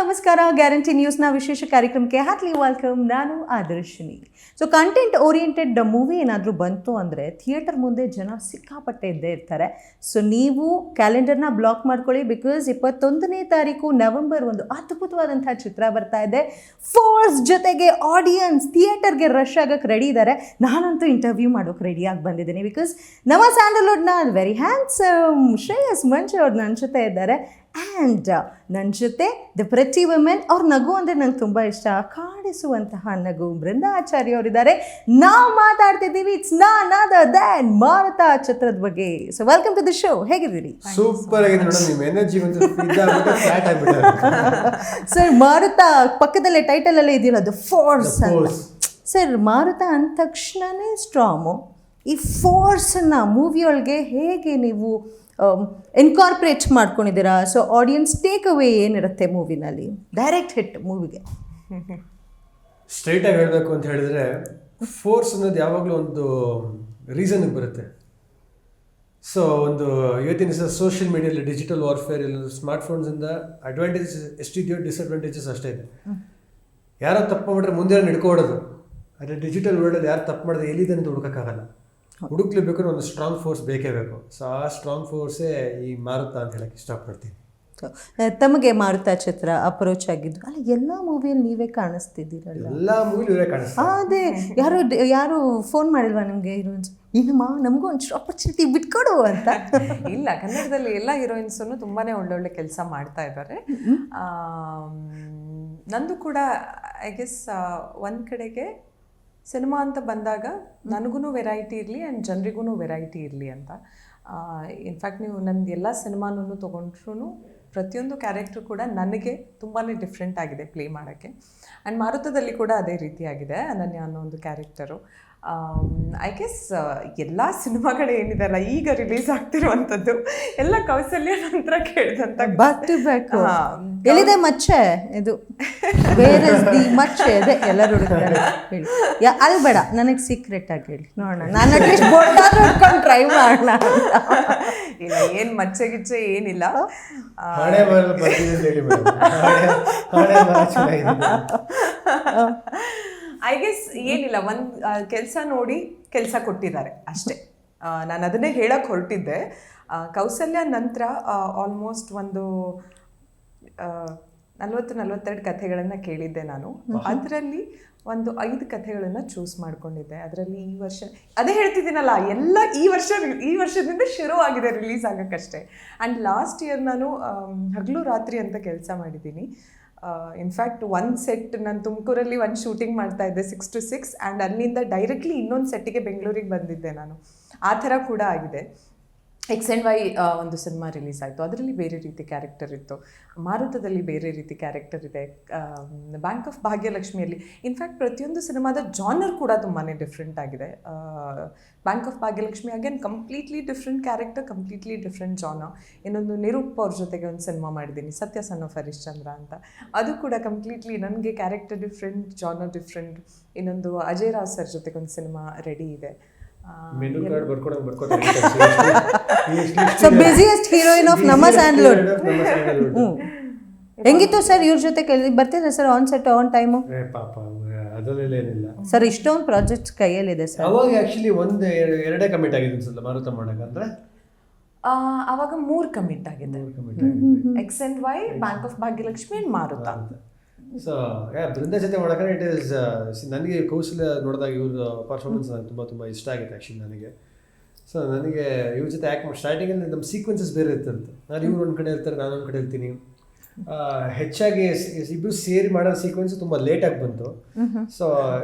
ನಮಸ್ಕಾರ. ಗ್ಯಾರಂಟಿ ನ್ಯೂಸ್ನ ವಿಶೇಷ ಕಾರ್ಯಕ್ರಮಕ್ಕೆ ಹಾರ್ಟ್ಲಿ ವೆಲ್ಕಮ್. ನಾನು Adarshini. So content oriented movie ಏನಾದರೂ ಬಂತು ಅಂದರೆ ಥಿಯೇಟರ್ ಮುಂದೆ ಜನ ಸಿಕ್ಕಾಪಟ್ಟೆ ಇದ್ದೇ ಇರ್ತಾರೆ. ಸೊ ನೀವು ಕ್ಯಾಲೆಂಡರ್ನ ಬ್ಲಾಕ್ ಮಾಡ್ಕೊಳ್ಳಿ, ಬಿಕಾಸ್ 21ನೇ ತಾರೀಕು ನವೆಂಬರ್ ಒಂದು ಅದ್ಭುತವಾದಂಥ ಚಿತ್ರ ಬರ್ತಾ ಇದೆ. ಫೋರ್ಸ್ ಜೊತೆಗೆ ಆಡಿಯನ್ಸ್ ಥಿಯೇಟರ್ಗೆ ರಶ್ ಆಗೋಕ್ಕೆ ರೆಡಿ ಇದ್ದಾರೆ. ನಾನಂತೂ ಇಂಟರ್ವ್ಯೂ ಮಾಡೋಕೆ ರೆಡಿಯಾಗಿ ಬಂದಿದ್ದೀನಿ, ಬಿಕಾಸ್ ನಮ್ಮ ಸ್ಯಾಂಡಲ್ವುಡ್ನ ವೆರಿ ಹ್ಯಾಂಡ್ಸಮ್ ಶ್ರೇಯಸ್ ಮಂಚು ಅವ್ರು ನನ್ನ ಜೊತೆ ಇದ್ದಾರೆ. ಆ್ಯಂಡ್ ನನ್ನ ಜೊತೆ ದ ಪ್ರತಿ ವುಮೆನ್. ಅವ್ರ ನಗು ಅಂದರೆ ನಂಗೆ ತುಂಬ ಇಷ್ಟ, ಕಾಡಿಸುವಂತಹ ನಗು ಬೃಂದಾ ಆಚಾರ್ಯ ಅವರಿದ್ದಾರೆ. ನಾವು ಮಾತಾಡ್ತಿದ್ದೀವಿ it's none other than Maruta ಚಿತ್ರದ ಬಗ್ಗೆ. So welcome to the show. ಹೇಗಿದ್ದೀರಿ? ಸೂಪರ್ ಆಗಿದೆ ಮೇಡಮ್, ನಿಮ್ಮ ಎನರ್ಜಿ ಒಂದು ಫ್ಲಾಟ್ ಆಗಿಬಿಟ್ಟಿದೆ. ಸರ್, ಮಾರುತ ಪಕ್ಕದಲ್ಲೇ ಟೈಟಲಲ್ಲೇ ಇದೆಯಲ್ಲ ದ ಫೋರ್ಸ್ ಅಂತ. ಸರ್, ಮಾರುತ ಅಂದ ತಕ್ಷಣವೇ ಸ್ಟ್ರಾಂಗು. ಈ ಫೋರ್ಸನ್ನು ಮೂವಿಯೊಳಗೆ ಹೇಗೆ ನೀವು ಇನ್ಕಾರ್ಪೊರೇಟ್ ಮಾಡ್ಕೊಂಡಿದ್ದೀರಾ? ಸೊ ಆಡಿಯನ್ಸ್ ಟೇಕ್ ಅವೇ ಏನಿರುತ್ತೆ ಮೂವಿನಲ್ಲಿ, ಡೈರೆಕ್ಟ್ ಹಿಟ್ ಮೂವಿಗೆ? ಸ್ಟ್ರೈಟಾಗಿ ಹೇಳಬೇಕು ಅಂತ ಹೇಳಿದ್ರೆ, ಫೋರ್ಸ್ ಅನ್ನೋದು ಯಾವಾಗಲೂ ಒಂದು ರೀಸನ್ಗೆ ಬರುತ್ತೆ. ಸೊ ಒಂದು ಇವತ್ತಿನ ದಿವಸ ಸೋಷಿಯಲ್ ಮೀಡಿಯಲ್ಲಿ ಡಿಜಿಟಲ್ ವಾರ್ಫೇರ್ ಇಲ್ಲ, ಸ್ಮಾರ್ಟ್ಫೋನ್ಸಿಂದ ಅಡ್ವಾಂಟೇಜಸ್ ಎಷ್ಟಿದೆಯೋ ಡಿಸ್ಅಡ್ವಾಂಟೇಜಸ್ ಅಷ್ಟೇ ಇದೆ. ಯಾರೋ ತಪ್ಪು ಮಾಡಿದ್ರೆ ಮುಂದೆ ಹಿಡ್ಕೊಡೋದು. ಆದರೆ ಡಿಜಿಟಲ್ ವರ್ಲ್ಡಲ್ಲಿ ಯಾರು ತಪ್ಪು ಮಾಡಿದ್ರೆ ಎಲ್ಲಿದೆ ಅಂತ ಹುಡುಕೋಕ್ಕಾಗಲ್ಲ. ಹುಡುಕ್ಲೇಬೇಕಾದ್ರೆ ಒಂದು ಸ್ಟ್ರಾಂಗ್ ಫೋರ್ಸ್ ಬೇಕೇ ಬೇಕು. ಸೊ ಆ ಸ್ಟ್ರಾಂಗ್ ಫೋರ್ಸೇ ಈ ಮಾರುತ ಅಂತ ಹೇಳಕ್ಕೆ ಇಷ್ಟಪಡ್ತೀನಿ. ತಮಗೆ ಮಾರುತ ಚಿತ್ರ ಅಪ್ರೋಚ್ ಆಗಿದ್ದು ಅಲ್ಲ, ಎಲ್ಲ ಮೂವಿಯಲ್ಲಿ ನೀವೇ ಕಾಣಿಸ್ತಿದ್ದೀರಲ್ಲ? ಎಲ್ಲ ಮೂವಿಲಿ ಇವರೇ ಕಾಣಿಸ್ತಾರೆ. ಅದೇ, ಯಾರು ಫೋನ್ ಮಾಡಿಲ್ವಾ ನಿಮಗೆ ಹೀರೋಯಿನ್ಸ್, ಏನಮ್ಮ ನಮಗೂ ಒಂದು ಆಪರ್ಚುನಿಟಿ ಬಿಟ್ಕೊಡು ಅಂತ? ಇಲ್ಲ, ಕನ್ನಡದಲ್ಲಿ ಎಲ್ಲ ಹೀರೋಯಿನ್ಸನ್ನು ತುಂಬಾ ಒಳ್ಳೊಳ್ಳೆ ಕೆಲಸ ಮಾಡ್ತಾ ಇದ್ದಾರೆ. ನಂದು ಕೂಡ ಐ ಗೆಸ್ ಒಂದು ಕಡೆಗೆ ಸಿನಿಮಾ ಅಂತ ಬಂದಾಗ ನನಗೂ ವೆರೈಟಿ ಇರಲಿ ಆ್ಯಂಡ್ ಜನರಿಗೂ ವೆರೈಟಿ ಇರಲಿ ಅಂತ. ಇನ್ಫ್ಯಾಕ್ಟ್ ನೀವು ನಂದು ಎಲ್ಲ ಸಿನಿಮಾನೂ ತೊಗೊಂಡ್ರೂ ಪ್ರತಿಯೊಂದು ಕ್ಯಾರೆಕ್ಟ್ರು ಕೂಡ ನನಗೆ ತುಂಬಾ ಡಿಫ್ರೆಂಟ್ ಆಗಿದೆ ಪ್ಲೇ ಮಾಡೋಕ್ಕೆ. ಆ್ಯಂಡ್ ಮಾರುತದಲ್ಲಿ ಕೂಡ ಅದೇ ರೀತಿಯಾಗಿದೆ. ಅನನ್ಯ ಅನ್ನೋ ಒಂದು ಕ್ಯಾರೆಕ್ಟರು ಐ ಗೆಸ್ ಎಲ್ಲ ಸಿನಿಮಾಗಳು ಏನಿದೆಲ್ಲ ಈಗ ರಿಲೀಸ್ ಆಗ್ತಿರುವಂಥದ್ದು ಎಲ್ಲ ಕೌಸಲ್ಯ ನಂತರ ಕೇಳಿದಂಥ ಬ್ಯಾಕ್ ಟು ಬ್ಯಾಕ್. ಎಲ್ಲಿದೆ ಮಚ್ಚೆ? ಇದು ಬೇರೆ ಮಚ್ಚೆ ಇದೆ, ಎಲ್ಲರೂ ಹುಡುಕ್ತಾರೆ. ಹೇಳಿ, ಅಲ್ಲಿ ಬೇಡ, ನನಗೆ ಸೀಕ್ರೆಟ್ ಆಗಿ ಹೇಳಿ ನೋಡೋಣ, ನಾನು ಅಟ್ಲೀಸ್ಟ್ ಬೋರ್ಡಾದ್ರೂ ಹಿಡ್ಕೊಂಡು ಟ್ರೈ ಮಾಡೋಣ. ಇಲ್ಲ, ಏನು ಮಚ್ಚೆ ಗಿಚ್ಚೆ ಏನಿಲ್ಲ. ಐ ಗೆಸ್ ಏನಿಲ್ಲ, ಒಂದು ಕೆಲಸ ನೋಡಿ ಕೆಲಸ ಕೊಟ್ಟಿದ್ದಾರೆ ಅಷ್ಟೇ. ನಾನು ಅದನ್ನೇ ಹೇಳಕ್ಕೆ ಹೊರಟಿದ್ದೆ. ಕೌಸಲ್ಯ ನಂತರ ಆಲ್ಮೋಸ್ಟ್ ಒಂದು 40-42 ಕಥೆಗಳನ್ನು ಕೇಳಿದ್ದೆ ನಾನು. ಅದರಲ್ಲಿ ಒಂದು 5 ಕಥೆಗಳನ್ನು ಚೂಸ್ ಮಾಡ್ಕೊಂಡಿದ್ದೆ. ಅದರಲ್ಲಿ ಈ ವರ್ಷ ಅದೇ ಹೇಳ್ತಿದ್ದೀನಲ್ಲ, ಎಲ್ಲ ಈ ವರ್ಷದಿಂದ ಶುರು ಆಗಿದೆ ರಿಲೀಸ್ ಆಗೋಕ್ಕಷ್ಟೇ. ಆ್ಯಂಡ್ ಲಾಸ್ಟ್ ಇಯರ್ ನಾನು ಹಗಲು ರಾತ್ರಿ ಅಂತ ಕೆಲಸ ಮಾಡಿದ್ದೀನಿ. ಇನ್ಫ್ಯಾಕ್ಟ್ ಒಂದು ಸೆಟ್ ನಾನು ತುಮಕೂರಲ್ಲಿ ಒಂದು ಶೂಟಿಂಗ್ ಮಾಡ್ತಾ ಇದ್ದೆ 6 to 6, ಆ್ಯಂಡ್ ಅಲ್ಲಿಂದ ಡೈರೆಕ್ಟ್ಲಿ ಇನ್ನೊಂದು ಸೆಟ್ಟಿಗೆ ಬೆಂಗಳೂರಿಗೆ ಬಂದಿದ್ದೆ ನಾನು. ಆ ಥರ ಕೂಡ ಆಗಿದೆ. ಎಕ್ಸ್ ಆ್ಯಂಡ್ ವೈ ಒಂದು ಸಿನಿಮಾ ರಿಲೀಸ್ ಆಯಿತು, ಅದರಲ್ಲಿ ಬೇರೆ ರೀತಿ ಕ್ಯಾರೆಕ್ಟರ್ ಇತ್ತು. ಮಾರುತದಲ್ಲಿ ಬೇರೆ ರೀತಿ ಕ್ಯಾರೆಕ್ಟರ್ ಇದೆ. ಬ್ಯಾಂಕ್ ಆಫ್ ಭಾಗ್ಯಲಕ್ಷ್ಮಿಯಲ್ಲಿ ಇನ್ಫ್ಯಾಕ್ಟ್ ಪ್ರತಿಯೊಂದು ಸಿನಿಮಾದ ಜಾನರ್ ಕೂಡ ತುಂಬಾ ಡಿಫ್ರೆಂಟ್ ಆಗಿದೆ. Bank of Bhagyalakshmi again completely different character, completely different genre. ಇನ್ನೊಂದು ನಿರೂಪ್ ಅವ್ರ ಜೊತೆಗೆ ಒಂದು ಸಿನಿಮಾ ಮಾಡಿದ್ದೀನಿ, ಸತ್ಯ ಸನ್ ಆಫ್ ಹರಿಶ್ಚಂದ್ರ ಅಂತ. ಅದು ಕೂಡ ಕಂಪ್ಲೀಟ್ಲಿ ನನಗೆ ಕ್ಯಾರೆಕ್ಟರ್ ಡಿಫ್ರೆಂಟ್, ಜಾನರ್ ಡಿಫ್ರೆಂಟ್. ಇನ್ನೊಂದು ಅಜಯ್ ರಾವ್ ಸರ್ ಜೊತೆಗೆ ಒಂದು ಸಿನಿಮಾ ರೆಡಿ ಇದೆ. ಸೊ ಬಿಸಿಯೆಸ್ಟ್ ಹೀರೋಯಿನ್ ಆಫ್ ನಮ್ಮ ಸ್ಯಾಂಡಲ್ವುಡ್. ಹೆಂಗಿತ್ತು ಸರ್ ಇವ್ರ ಜೊತೆ ಬರ್ತಿದ್ರೆ sir on set on time? ಅದರಲ್ಲೇನಿಲ್ಲ ಸರ್, ಇಷ್ಟೊಂದು ಪ್ರಾಜೆಕ್ಟ್ಸ್ ಕೈಯಲ್ಲಿದೆ ಸರ್. ಅವಾಗ ಆ್ಯಕ್ಚುಲಿ ಎರಡೇ ಕಮಿಟ್ ಆಗಿದೆ ಅನ್ಸಲ್ಲ ಮಾರುತ ಮಾಡೋಕ್ಕಂದ್ರೆ. ಅವಾಗ 3 ಕಮಿಟ್ ಆಗಿದೆ, X and Y, bank of Bhagyalakshmi and Maruta. So Brinda ಜೊತೆ ಮಾಡೋಕೆ ಇಟ್ ಈಸ್ ನನಗೆ ಕೌಶಲ್ಯ ನೋಡಿದಾಗ ಇವ್ರ ಪರ್ಫಾರ್ಮೆನ್ಸ್ ನನಗೆ ತುಂಬ ಇಷ್ಟ ಆಗಿದೆ ಆ್ಯಕ್ಚುಲಿ ನನಗೆ. ಸೊ ನನಗೆ ಇವ್ರ ಜೊತೆ ಆ್ಯಕ್ಟ್ ಸ್ಟಾರ್ಟಿಂಗಲ್ಲಿ ನಮ್ಮ ಸೀಕ್ವೆನ್ಸಸ್ ಬೇರೆ ಇರ್ತಿರುತ್ತೆ. ನಾನು ಇವ್ರು ಒಂದು ಕಡೆ ಇರ್ತಾರೆ, ನಾನು ಒಂದು ಕಡೆ ಇರ್ತೀನಿ. ಹೆಚ್ಚಾಗಿ ಇಬ್ಬರು ಸೇರಿ ಮಾಡೋ ಸೀಕ್ವೆನ್ಸ್ ತುಂಬ ಲೇಟಾಗಿ ಬಂತು. ಸೊ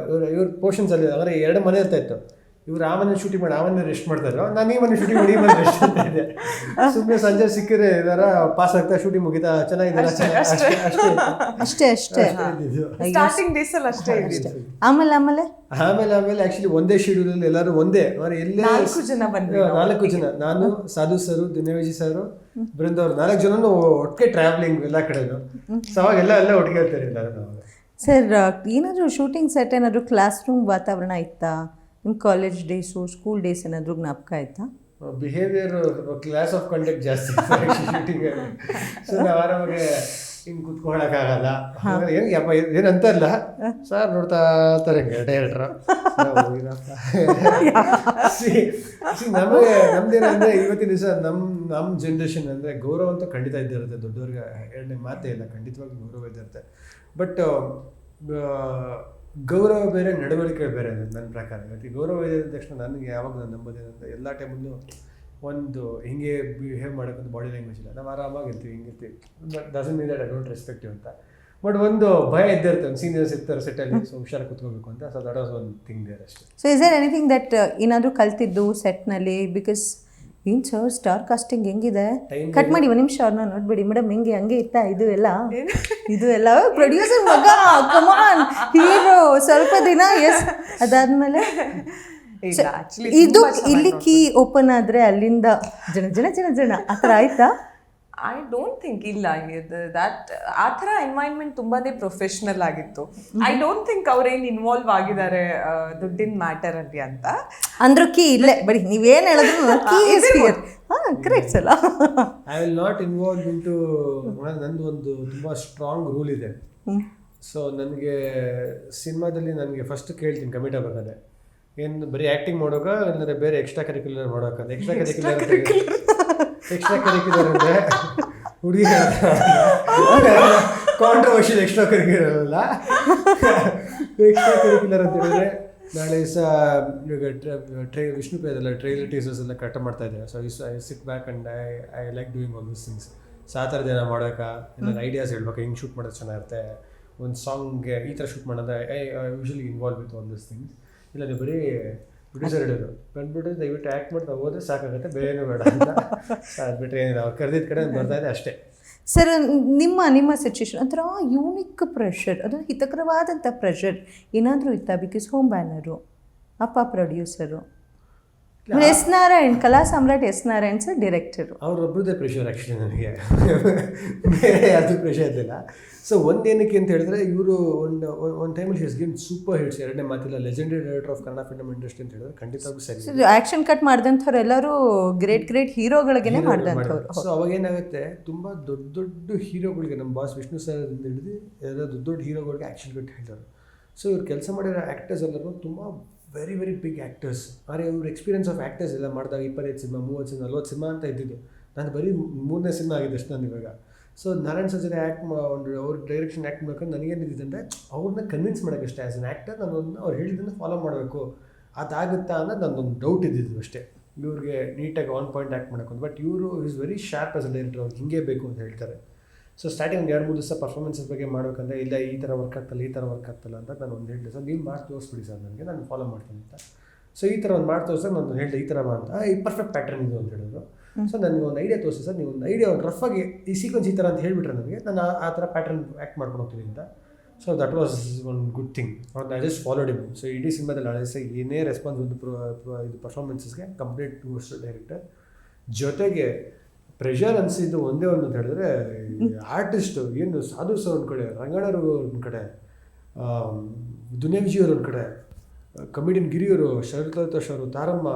ಇವ್ರ ಪೋರ್ಷನ್ಸಲ್ಲಿ ಅಂದರೆ 2 ಮನೆ ಇರ್ತಾಯಿತ್ತು. ಇವ್ರು ಆ ಮನೆ ಶೂಟಿಂಗ್ ಮಾಡಿ ಆ ಮನೆ ರೆಸ್ಟ್ ಮಾಡ್ತಾಯಿದ್ರು, ನಾನು ಈ ಮನೆ ಶೂಟಿಂಗ್ ಮಾಡಿ ಈ ಮನೆ ರೆಸ್ಟ್ ಮಾಡ್ತಾ ಇದ್ದೆ. ಸುಮ್ಮನೆ ಸಂಜೆ ಸಿಕ್ಕಿದ್ರೆ ಇದಾರ ಪಾಸ್ ಆಗ್ತಾ ಶೂಟಿಂಗ್ ಮುಗಿತಾ ಚೆನ್ನಾಗಿದೆ ಅಷ್ಟೇ. ಸ್ಟಾರ್ಟಿಂಗ್ ಡೇಸಲ್ಲಿ ಅಷ್ಟೇ ಇದ್ದಿದ್ದು. ಆಮೇಲೆ ಆ್ಯಕ್ಚುಲಿ ಒಂದೇ ಶೆಡ್ಯೂಲಲ್ಲಿ ಎಲ್ಲರೂ ಒಂದೇ ಎಲ್ಲೇ 4 ಜನ ಬಂದ್ವಿ. 4 ಜನ, ನಾನು, ಸಾಧು ಸರು, ದಿನವಿಜಿ ಸರು, ಬೃಂದ ಅವರು 4 ಜನನು ಒಟ್ಟಿಗೆ ಟ್ರಾವೆಲಿಂಗ್ ಎಲ್ಲ ಕಡೆನು. ಸೊ ಅವಾಗ ಎಲ್ಲ ಒಟ್ಟಿಗೆ ಇರ್ತಾರೆ ನಾವು. ಸರ್, ಏನಾದರೂ ಶೂಟಿಂಗ್ ಸೆಟ್ ಏನಾದರೂ ಕ್ಲಾಸ್ ರೂಮ್ ವಾತಾವರಣ ಇತ್ತಾ? ನಿಮ್ಮ ಕಾಲೇಜ್ ಡೇಸು, ಸ್ಕೂಲ್ ಡೇಸ್ ಏನಾದರೂ ಜ್ಞಾಪಕ ಆಯ್ತಾ? ಬಿಹೇವಿಯರ್ ಕ್ಲಾಸ್ ಆಫ್ ಕಂಡಕ್ಟ್ ಜಾಸ್ತಿ ಶೂಟಿಂಗ್. ಸೊ ನಾವು ಆರಾಮಾಗೆ ಹಿಂಗೆ ಕುತ್ಕೊಳಕ್ಕಾಗಲ್ಲ ಹೆಂಗೆ ಅಪ್ಪ ಏನಂತಲ್ಲ ಸರ್ ನೋಡ್ತಾ ಇರ್ತಾರೆ ಡೈರೆಕ್ಟ್ರು ನಮಗೆ ನಮ್ದೇನಂದರೆ ಇವತ್ತಿನ ದಿವಸ ನಮ್ಮ ಜನ್ರೇಷನ್ ಅಂದರೆ ಗೌರವ ಅಂತ ಖಂಡಿತ ಇದ್ದಿರುತ್ತೆ, ದೊಡ್ಡವ್ರಿಗೆ ಎರಡನೇ ಮಾತೇ ಇಲ್ಲ, ಖಂಡಿತವಾಗಿ ಗೌರವ ಇದ್ದಿರುತ್ತೆ. ಬಟ್ ಗೌರವ ಬೇರೆ, ನಡವಳಿಕೆ ಬೇರೆ ನನ್ನ ಪ್ರಕಾರ. ಇವತ್ತು ಗೌರವ ಇದೆ ಅಂದ ತಕ್ಷಣ ನನಗೆ ಯಾವಾಗ ನಾನು ನಂಬೋದೇನಂತ ಎಲ್ಲ ಟೈಮಲ್ಲೂ ಒಂದು ಹಿಂಗೆ ಬಿಹೇವ್ ಮಾಡೋಕ್ಕಂತ ಬಾಡಿ ಲ್ಯಾಂಗ್ವೇಜ್ ಇಲ್ಲ, ನಾವು ಆರಾಮಾಗಿರ್ತೀವಿ, ಹಿಂಗಿರ್ತೀವಿ. Doesn't mean that I don't respect you ಅಂತ. ಬಟ್ ಒಂದು ಭಯ ಇದ್ದಿರುತ್ತೆ, ಒಂದು ಸೀನಿಯರ್ಸ್ ಇರ್ತಾರೆ ಸೆಟ್ಟಲ್ಲಿ, ಸೊ ಹುಷಾರಾಗಿ ಕುತ್ಕೋಬೇಕು ಅಂತ. So that was one thing there ಅಷ್ಟೇ. So is there anything that ಏನಾದರೂ ಕಲ್ತಿದ್ದು ಸೆಟ್ನಲ್ಲಿ? ಬಿಕಾಸ್ ಏನು ಸರ್ ಸ್ಟಾರ್ ಕಾಸ್ಟಿಂಗ್ ಹೆಂಗಿದೆ, ಕಟ್ ಮಾಡಿ ಒಂದು ನಿಮಿಷ ಅವ್ರನ್ನ ನೋಡ್ಬಿಡಿ ಮೇಡಮ್, ಹೆಂಗೆ ಹಂಗೆ ಇತ್ತಾ ಇದು ಎಲ್ಲ ಪ್ರೊಡ್ಯೂಸರ್ ಮಗ ಕಮಾನ್ ಹೀರೋ ಸ್ವಲ್ಪ ದಿನ ಎಸ್ ಅದಾದ್ಮೇಲೆ ಇದು ಇಲ್ಲಿ ಕೀ ಓಪನ್ ಆದ್ರೆ ಅಲ್ಲಿಂದ ಜನ ಜನ ಜನ ಜನ ಆ ಥರ ಆಯ್ತಾ? ಐ ಡೋಂಟ್ ಥಿಂಕ್ ಇಲ್ಲ, ದಟ್ ಆ ಥರ ಎನ್ವೈರ್ಮೆಂಟ್ ತುಂಬಾನೇ ಪ್ರೊಫೆಷ್ನಲ್ ಆಗಿತ್ತು. ಐ ಡೋಂಟ್ ಥಿಂಕ್ ಅವ್ರೇನು ಇನ್ವಾಲ್ವ್ ಆಗಿದ್ದಾರೆ ದುಡ್ಡಿನ ಮ್ಯಾಟರ್ ಅಲ್ಲಿ ಅಂತ. ಅಂದ್ರೂ ಕೀ ಇಲ್ಲೇ ಬರೀ ನೀವೇನು ಹೇಳಿದ್ರು ಕೀ ಇಸ್ ಹಿಯರ್. ಕರೆಕ್ಟ್ ಅಲ್ಲ? I will not involve into, ನಂದು ಒಂದು ತುಂಬ ಸ್ಟ್ರಾಂಗ್ ರೂಲ್ ಇದೆ. ಸೊ ನನಗೆ ಸಿನಿಮಾದಲ್ಲಿ ನನಗೆ ಫಸ್ಟ್ ಕೇಳ್ತೀನಿ ಕಮಿಟ್ ಆಗಬೇಕಾದ್ರೆ, ಏನು ಬರೀ ಆ್ಯಕ್ಟಿಂಗ್ ಮಾಡೋಕ ಇಲ್ಲಾಂದರೆ ಬೇರೆ ಎಕ್ಸ್ಟ್ರಾ ಕರಿಕ್ಯುಲರ್ ಮಾಡೋಕೆ? ಎಕ್ಸ್ಟ್ರಾ ಕರಿಕ್ಯುಲರ್ ಅಂದರೆ ಹುಡುಗಿ ಕಾಂಟ್ರವರ್ಷಿಯಲ್ ಎಕ್ಸ್ಟ್ರಾ ಕರಿಕ್ಯುಲರ್ ಅಲ್ಲ. ಎಕ್ಸ್ಟ್ರಾ ಕರಿಕ್ಯುಲರ್ ಅಂತ ಹೇಳಿದ್ರೆ ನಾಳೆ ವಿಷ್ಣುಪ್ರಿಯದಲ್ಲ ಟ್ರೈಲರ್ ಟೀಸರ್ಸ್ ಎಲ್ಲ ಕಟ್ ಮಾಡ್ತಾ ಇದ್ದಾರೆ. So I sit back and I like doing all these things. So ಆ ಥರದ ಏನೋ ಮಾಡೋಕೆ ಏನಾದ್ರು ಐಡಿಯಾಸ್ ಹೇಳ್ಬೇಕು, ಹಿಂಗೆ ಶೂಟ್ ಮಾಡೋದು ಚೆನ್ನಾಗಿರುತ್ತೆ, ಒಂದು ಸಾಂಗ್ಗೆ ಈ ಥರ ಶೂಟ್ ಮಾಡೋದು. I usually involve with all this things. ಇಲ್ಲ ನೀವು ಬರೀ ಪ್ರೊಡ್ಯೂಸರ್ ಹಿಡಿಯೋದು ಬಂದ್ಬಿಟ್ಟು ದಯವಿಟ್ಟು ಆ್ಯಕ್ಟ್ ಮಾಡ್ತಾ ಹೋದ್ರೆ ಸಾಕಾಗುತ್ತೆ, ಬೇರೇನೂ ಬೇಡ ಅಂತ. ಅದು ಬಿಟ್ಟರೆ ಏನಿಲ್ಲ, ಅವ್ರು ಕರೆದಿದ್ದ ಕಡೆ ಬರ್ತಾ ಇದೆ ಅಷ್ಟೇ. ಸರ್ ನಿಮ್ಮ ಸಿಚುವೇಶನ್ ಒಂಥರ ಯೂನಿಕ್ ಪ್ರೆಷರ್, ಅದು ಹಿತಕರವಾದಂಥ ಪ್ರೆಷರ್ ಏನಾದರೂ ಇತ್ತಾ? ಬಿಕಾಸ್ ಹೋಮ್ ಬ್ಯಾನರು, ಅಪ್ಪ producer, S Narayan, Kala Samrat S Narayan sir director, ಅವರೊಬ್ಬರದ್ದೇ ಪ್ರೆಷರ್ ಆ್ಯಕ್ಚುಲಿ ನನಗೆ, ಬೇರೆ ಯಾವುದು ಪ್ರೆಷರ್ ಇರಲಿಲ್ಲ. ಸೊ ಒಂದೇನಕ್ಕೆ ಅಂತ ಹೇಳಿದ್ರೆ ಇವರು ಒಂದು ಟೈಮಲ್ಲಿ ಹೀಸ್ ಗಿವ್ನ್ ಸೂಪರ್ ಹಿಟ್ಸ್, ಎರಡನೇ ಮಾತಿಲ್ಲ, legendary director of Kannada film industry ಅಂತ ಹೇಳಿದ್ರೆ ಖಂಡಿತವಾಗೂ ಸರಿ. ಆ್ಯಕ್ಷನ್ ಕಟ್ ಮಾಡಿದಂಥವ್ರು ಎಲ್ಲರೂ ಗ್ರೇಟ್ ಹೀರೋಗಳಿಗೇನೆ ಮಾಡಿದಂಥವ್ರು. ಸೊ ಅವಾಗ ಏನಾಗುತ್ತೆ, ತುಂಬ ದೊಡ್ಡ ಹೀರೋಗಳಿಗೆ, ನಮ್ಮ ಬಾಸ್ ವಿಷ್ಣು ಸರ್ ಹಿಡಿದು ಎಲ್ಲ ದೊಡ್ಡ ಹೀರೋಗಳಿಗೆ ಆ್ಯಕ್ಷನ್ ಕಟ್ ಹೇಳ್ತಾರೆ. ಸೊ ಇವ್ರು ಕೆಲಸ ಮಾಡಿರೋ ಆ್ಯಕ್ಟರ್ಸ್ ಎಲ್ಲರೂ ತುಂಬ ವೆರಿ ಬಿಗ್ ಆ್ಯಕ್ಟರ್ಸ್. ಆದರೆ ಇವ್ರ ಎಕ್ಸ್ಪೀರಿಯನ್ಸ್ ಆಫ್ ಆ್ಯಕ್ಟರ್ಸ್ ಎಲ್ಲ ಮಾಡಿದಾಗ 25 ಸಿನಿಮಾ, 30 ಸಿನಿಮಾ, 40 ಸಿನಿಮಾ ಅಂತ ಇದ್ದಿದ್ದು. ನಾನು ಬರೀ 3ನೇ ಸಿನಿಮಾ ಆಗಿದೆ ಅಷ್ಟು ನಾನು ಇವಾಗ. ಸೊ ನಾರಾಯಣ್ ಸರ್ ಜೊತೆ ಅವ್ರ ಡೈರೆಕ್ಷನ್ ಆ್ಯಕ್ಟ್ ಮಾಡ್ಕೊಂಡು ನನಗೇನಿದೆ ಅಂದರೆ ಅವ್ರನ್ನ ಕನ್ವಿನ್ಸ್ ಮಾಡೋಕ್ಕಷ್ಟೇ. ಆ್ಯಸ್ ಅನ್ ಆ್ಯಕ್ಟರ್ ನಾನು ಅವ್ರು ಹೇಳಿದ್ದನ್ನು ಫಾಲೋ ಮಾಡಬೇಕು, ಅದಾಗುತ್ತಾ ಅನ್ನೋದು ನನ್ನೊಂದು ಡೌಟ್ ಇದ್ದಿದ್ದು ಅಷ್ಟೇ. ಇವ್ರಿಗೆ ನೀಟಾಗಿ ಆನ್ ಪಾಯಿಂಟ್ ಆ್ಯಕ್ಟ್ ಮಾಡೋದು. ಬಟ್ ಇವರು is very sharp as a director, ಅವ್ರು ಹಿಂಗೆ ಬೇಕು ಅಂತ ಹೇಳ್ತಾರೆ. ಸೊ ಸ್ಟಾರ್ಟಿಂಗ್ ಒಂದು 2-3 ದಿವಸ ಪರ್ಫಾರ್ಮೆನ್ಸಸ್ ಬಗ್ಗೆ ಮಾಡಬೇಕಂದ್ರೆ ಇಲ್ಲ ಈ ಥರ ವರ್ಕ್ ಆಗ್ತಲ್ಲ ಅಂತ ನಾನು ಒಂದು ಹೇಳಿದೆ. ಸರ್ ನೀವು ಮಾಡಿ ತೋರಿಸ್ಬಿಡಿ ಸರ್ ನನಗೆ, ನಾನು ಫಾಲೋ ಮಾಡ್ತೀನಿ ಅಂತ. ಸೊ ಈ ಥರ ಒಂದು ಮಾಡಿ ತೋರಿಸೋಕೆ ನಾನು ಹೇಳಿದೆ, ಈ ಥರ ಅಂತ ಈ ಪರ್ಫೆಕ್ಟ್ ಪ್ಯಾಟರ್ನ್ ಇದು ಅಂತ ಹೇಳಿದ್ರು. ಸೊ ನನಗೆ ಒಂದು ಐಡಿಯಾ ತೋರಿಸಿ ಸರ್, ನೀವು ಒಂದು ಐಡಿಯಾ ಒಂದು ರಫಾಗಿ ಈ ಸೀಕ್ವೆನ್ಸ್ ಈ ಥರ ಅಂತ ಹೇಳಿಬಿಟ್ರೆ ನನಗೆ, ನಾನು ಆ ಥರ ಪ್ಯಾಟರ್ನ್ ಆ್ಯಕ್ಟ್ ಮಾಡ್ಕೊಂಡು ಹೋಗ್ತೀನಿ ಅಂತ. So that was one good thing. I just followed him. So ಇಡೀ ಸಿನಿಮಾದಲ್ಲಿ ಅಳಿಸ ಏನೇ ರೆಸ್ಪಾನ್ಸ್ ಒಂದು ಇದು ಪರ್ಫಾರ್ಮೆನ್ಸಸ್ಗೆ ಕಂಪ್ಲೀಟ್ ಟೂರ್ಸ್ ಡೈರೆಕ್ಟರ್. ಜೊತೆಗೆ ಪ್ರೆಷರ್ ಅನಿಸಿದ್ದು ಒಂದೇ ಒಂದು ಅಂತ ಹೇಳಿದ್ರೆ, ಆರ್ಟಿಸ್ಟು ಏನು ಸಾಧು ಸರ್ ಒಂದು ಕಡೆ, ರಂಗಣ್ಣರು ಒಂದು ಕಡೆ, ದುನಿಯಾ ವಿಜಯ್ ಅವರು ಒಂದು ಕಡೆ, ಕಮಿಡಿಯನ್ ಗಿರಿಯವರು, ಶರತ್ಲತೋಷ್ ಅವರು, ತಾರಮ್ಮ,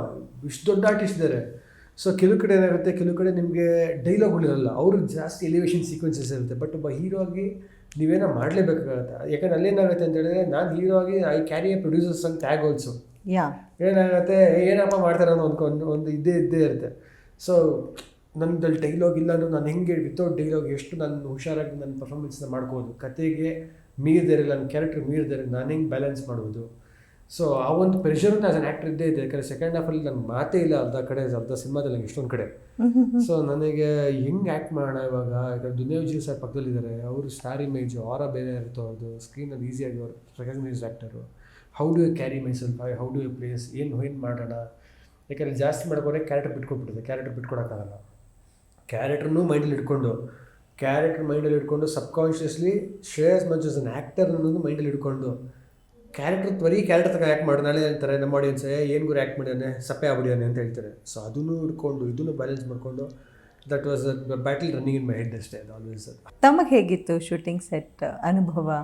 ಇಷ್ಟು ದೊಡ್ಡ ಆರ್ಟಿಸ್ಟ್ ಇದ್ದಾರೆ. ಸೊ ಕೆಲವು ಕಡೆ ಏನಾಗುತ್ತೆ, ಕೆಲವು ಕಡೆ ನಿಮಗೆ ಡೈಲಾಗ್ಗಳಿರಲ್ಲ, ಅವ್ರಿಗೆ ಜಾಸ್ತಿ ಎಲಿವೇಷನ್ ಸೀಕ್ವೆನ್ಸಸ್ ಇರುತ್ತೆ. ಬಟ್ ಒಬ್ಬ ಹೀರೋ ಆಗಿ ನೀವೇನೋ ಮಾಡಲೇಬೇಕಾಗತ್ತೆ. ಯಾಕಂದ್ರೆ ಅಲ್ಲೇನಾಗುತ್ತೆ ಅಂತ ಹೇಳಿದ್ರೆ, ನಾನು ಹೀರೋ ಆಗಿ ಐ ಕ್ಯಾರಿ ಎ ಪ್ರೊಡ್ಯೂಸರ್ಸ್ ಅಂತ ಟ್ಯಾಗ್ ಆಲ್ಸೋ. ಏನಾಗುತ್ತೆ, ಏನಪ್ಪ ಮಾಡ್ತಾರೆ ಅನ್ನೋ ಒಂದು ಇದ್ದೇ ಇರುತ್ತೆ. ಸೊ ನನ್ನದಲ್ಲಿ ಡೈಲಾಗ್ ಇಲ್ಲ ಅಂದ್ರೆ ನಾನು ಹೆಂಗೆ ವಿತೌಟ್ ಡೈಲಾಗ್ ಎಷ್ಟು ನಾನು ಹುಷಾರಾಗಿ ನನ್ನ ಪರ್ಫಾರ್ಮೆನ್ಸ್ನ ಮಾಡ್ಕೋಬೋದು, ಕತೆಗೆ ಮೀರಿದರೆ ನನ್ನ ಕ್ಯಾರೆಕ್ಟರ್ ಮೀರಿದರೆ ನಾನು ಹೆಂಗೆ ಬ್ಯಾಲೆನ್ಸ್ ಮಾಡ್ಬೋದು. ಸೊ ಆ ಒಂದು ಪ್ರೆಷರ್ ಅಂತ ಆಸ್ ಅನ್ ಆ್ಯಕ್ಟರ್ ಇದ್ದೇ ಇದೆ. ಯಾಕಂದರೆ ಸೆಕೆಂಡ್ ಹಾಫಲ್ಲಿ ನಂಗೆ ಮಾತೇ ಇಲ್ಲ ಅರ್ಧ ಸಿನಿಮಾದಲ್ಲಿ ನಂಗೆ ಎಷ್ಟೊಂದು ಕಡೆ. ಸೊ ನನಗೆ ಹೆಂಗೆ ಆ್ಯಕ್ಟ್ ಮಾಡೋಣ ಇವಾಗ. ಯಾಕಂದರೆ ದುನಿಯಾ ವಿಜಯ್ ಸರ್ ಪಕ್ಕದಲ್ಲಿದ್ದಾರೆ, ಅವರು ಸ್ಟಾರ್ ಇಮೇಜು ಆರ ಬೇರೆ ಇರ್ತೋ, ಅವ್ರದ್ದು ಸ್ಕ್ರೀನಲ್ಲಿ ಈಸಿಯಾಗಿ ಅವರು recognised actor. How do you carry myself, how do you place, ಏನು ಮಾಡೋಣ. ಯಾಕಂದರೆ ಜಾಸ್ತಿ ಮಾಡೋಕೆ ಕ್ಯಾರೆಕ್ಟರ್ ಬಿಟ್ಕೊಡೋಕ್ಕಾಗಲ್ಲ. ಕ್ಯಾರೆಕ್ಟ್ರನ್ನೂ ಮೈಂಡಲ್ಲಿ ಇಟ್ಕೊಂಡು ಸಬ್ಕಾನ್ಷಿಯಸ್ಲಿ ಶ್ರೇಯಸ್ ಮಂಚಸ್ ಅನ್ ಆ್ಯಕ್ಟರ್ ಅನ್ನೋದು ಮೈಂಡಲ್ಲಿ ಇಟ್ಕೊಂಡು ಕ್ಯಾರೆಕ್ಟರ್ ತಗ ಆ್ಯಕ್ಟ್ ಮಾಡಿ, ನಾಳೆ ಅಂತಾರೆ ನಮ್ಮ ಆಡಿಯನ್ಸೇ ಏನು ಗುರು ಆ್ಯಕ್ಟ್ ಮಾಡ್ಯಾನೆ, ಸಪ್ಪೆ ಆಗ್ಬಿಡ್ಯಾನೆ ಅಂತ ಹೇಳ್ತಾರೆ. ಸೊ ಅದನ್ನು ಹಿಡ್ಕೊಂಡು ಇದನ್ನು ಬ್ಯಾಲೆನ್ಸ್ ಮಾಡಿಕೊಂಡು that was a battle running in my head ಅಷ್ಟೇ. ಅದು ಆಲ್ವೇಸ್. ತಮಗೆ ಹೇಗಿತ್ತು ಶೂಟಿಂಗ್ ಸೆಟ್ ಅನುಭವ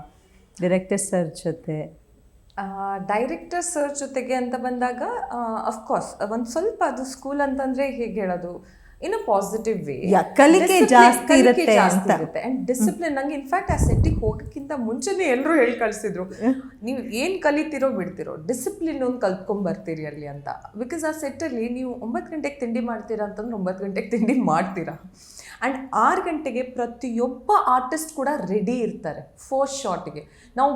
ಡೈರೆಕ್ಟರ್ ಸರ್ ಜೊತೆ? ಡೈರೆಕ್ಟರ್ ಸರ್ ಜೊತೆಗೆ ಅಂತ ಬಂದಾಗ ಅಫ್ಕೋರ್ಸ್ ಒಂದು ಸ್ವಲ್ಪ ಅದು ಸ್ಕೂಲ್ ಅಂತಂದರೆ ಹೇಗೆ ಹೇಳೋದು, ಇನ್ ಅ ಪಾಸಿಟಿವ್ ವೇ. ಕಲಿಕೆ ಜಾಸ್ತಿ ಇರುತ್ತೆ ಅಂತ. And discipline. ನಂಗೆ ಇನ್ಫ್ಯಾಕ್ಟ್ ಆ ಸೆಟ್ಟಿಗೆ ಹೋಗೋಕ್ಕಿಂತ ಮುಂಚೆನೇ ಎಲ್ಲರೂ ಹೇಳಿ ಕಳಿಸಿದ್ರು, ನೀವು ಏನು ಕಲಿತಿರೋ ಬಿಡ್ತಿರೋ ಡಿಸಿಪ್ಲಿನ್ ಒಂದು ಕಲ್ತ್ಕೊಂಡ್ ಬರ್ತೀರಿ ಅಲ್ಲಿ ಅಂತ. ಬಿಕಾಸ್ ಆ ಸೆಟ್ಟಲ್ಲಿ ನೀವು 9 ಗಂಟೆಗೆ ತಿಂಡಿ ಮಾಡ್ತೀರಾ ಅಂತಂದ್ರೆ 9 ಗಂಟೆಗೆ ತಿಂಡಿ ಮಾಡ್ತೀರಾ. ಆ್ಯಂಡ್ 6 ಗಂಟೆಗೆ ಪ್ರತಿಯೊಬ್ಬ ಆರ್ಟಿಸ್ಟ್ ಕೂಡ ರೆಡಿ ಇರ್ತಾರೆ ಫಸ್ಟ್ ಶಾಟ್ಗೆ. ನಾವು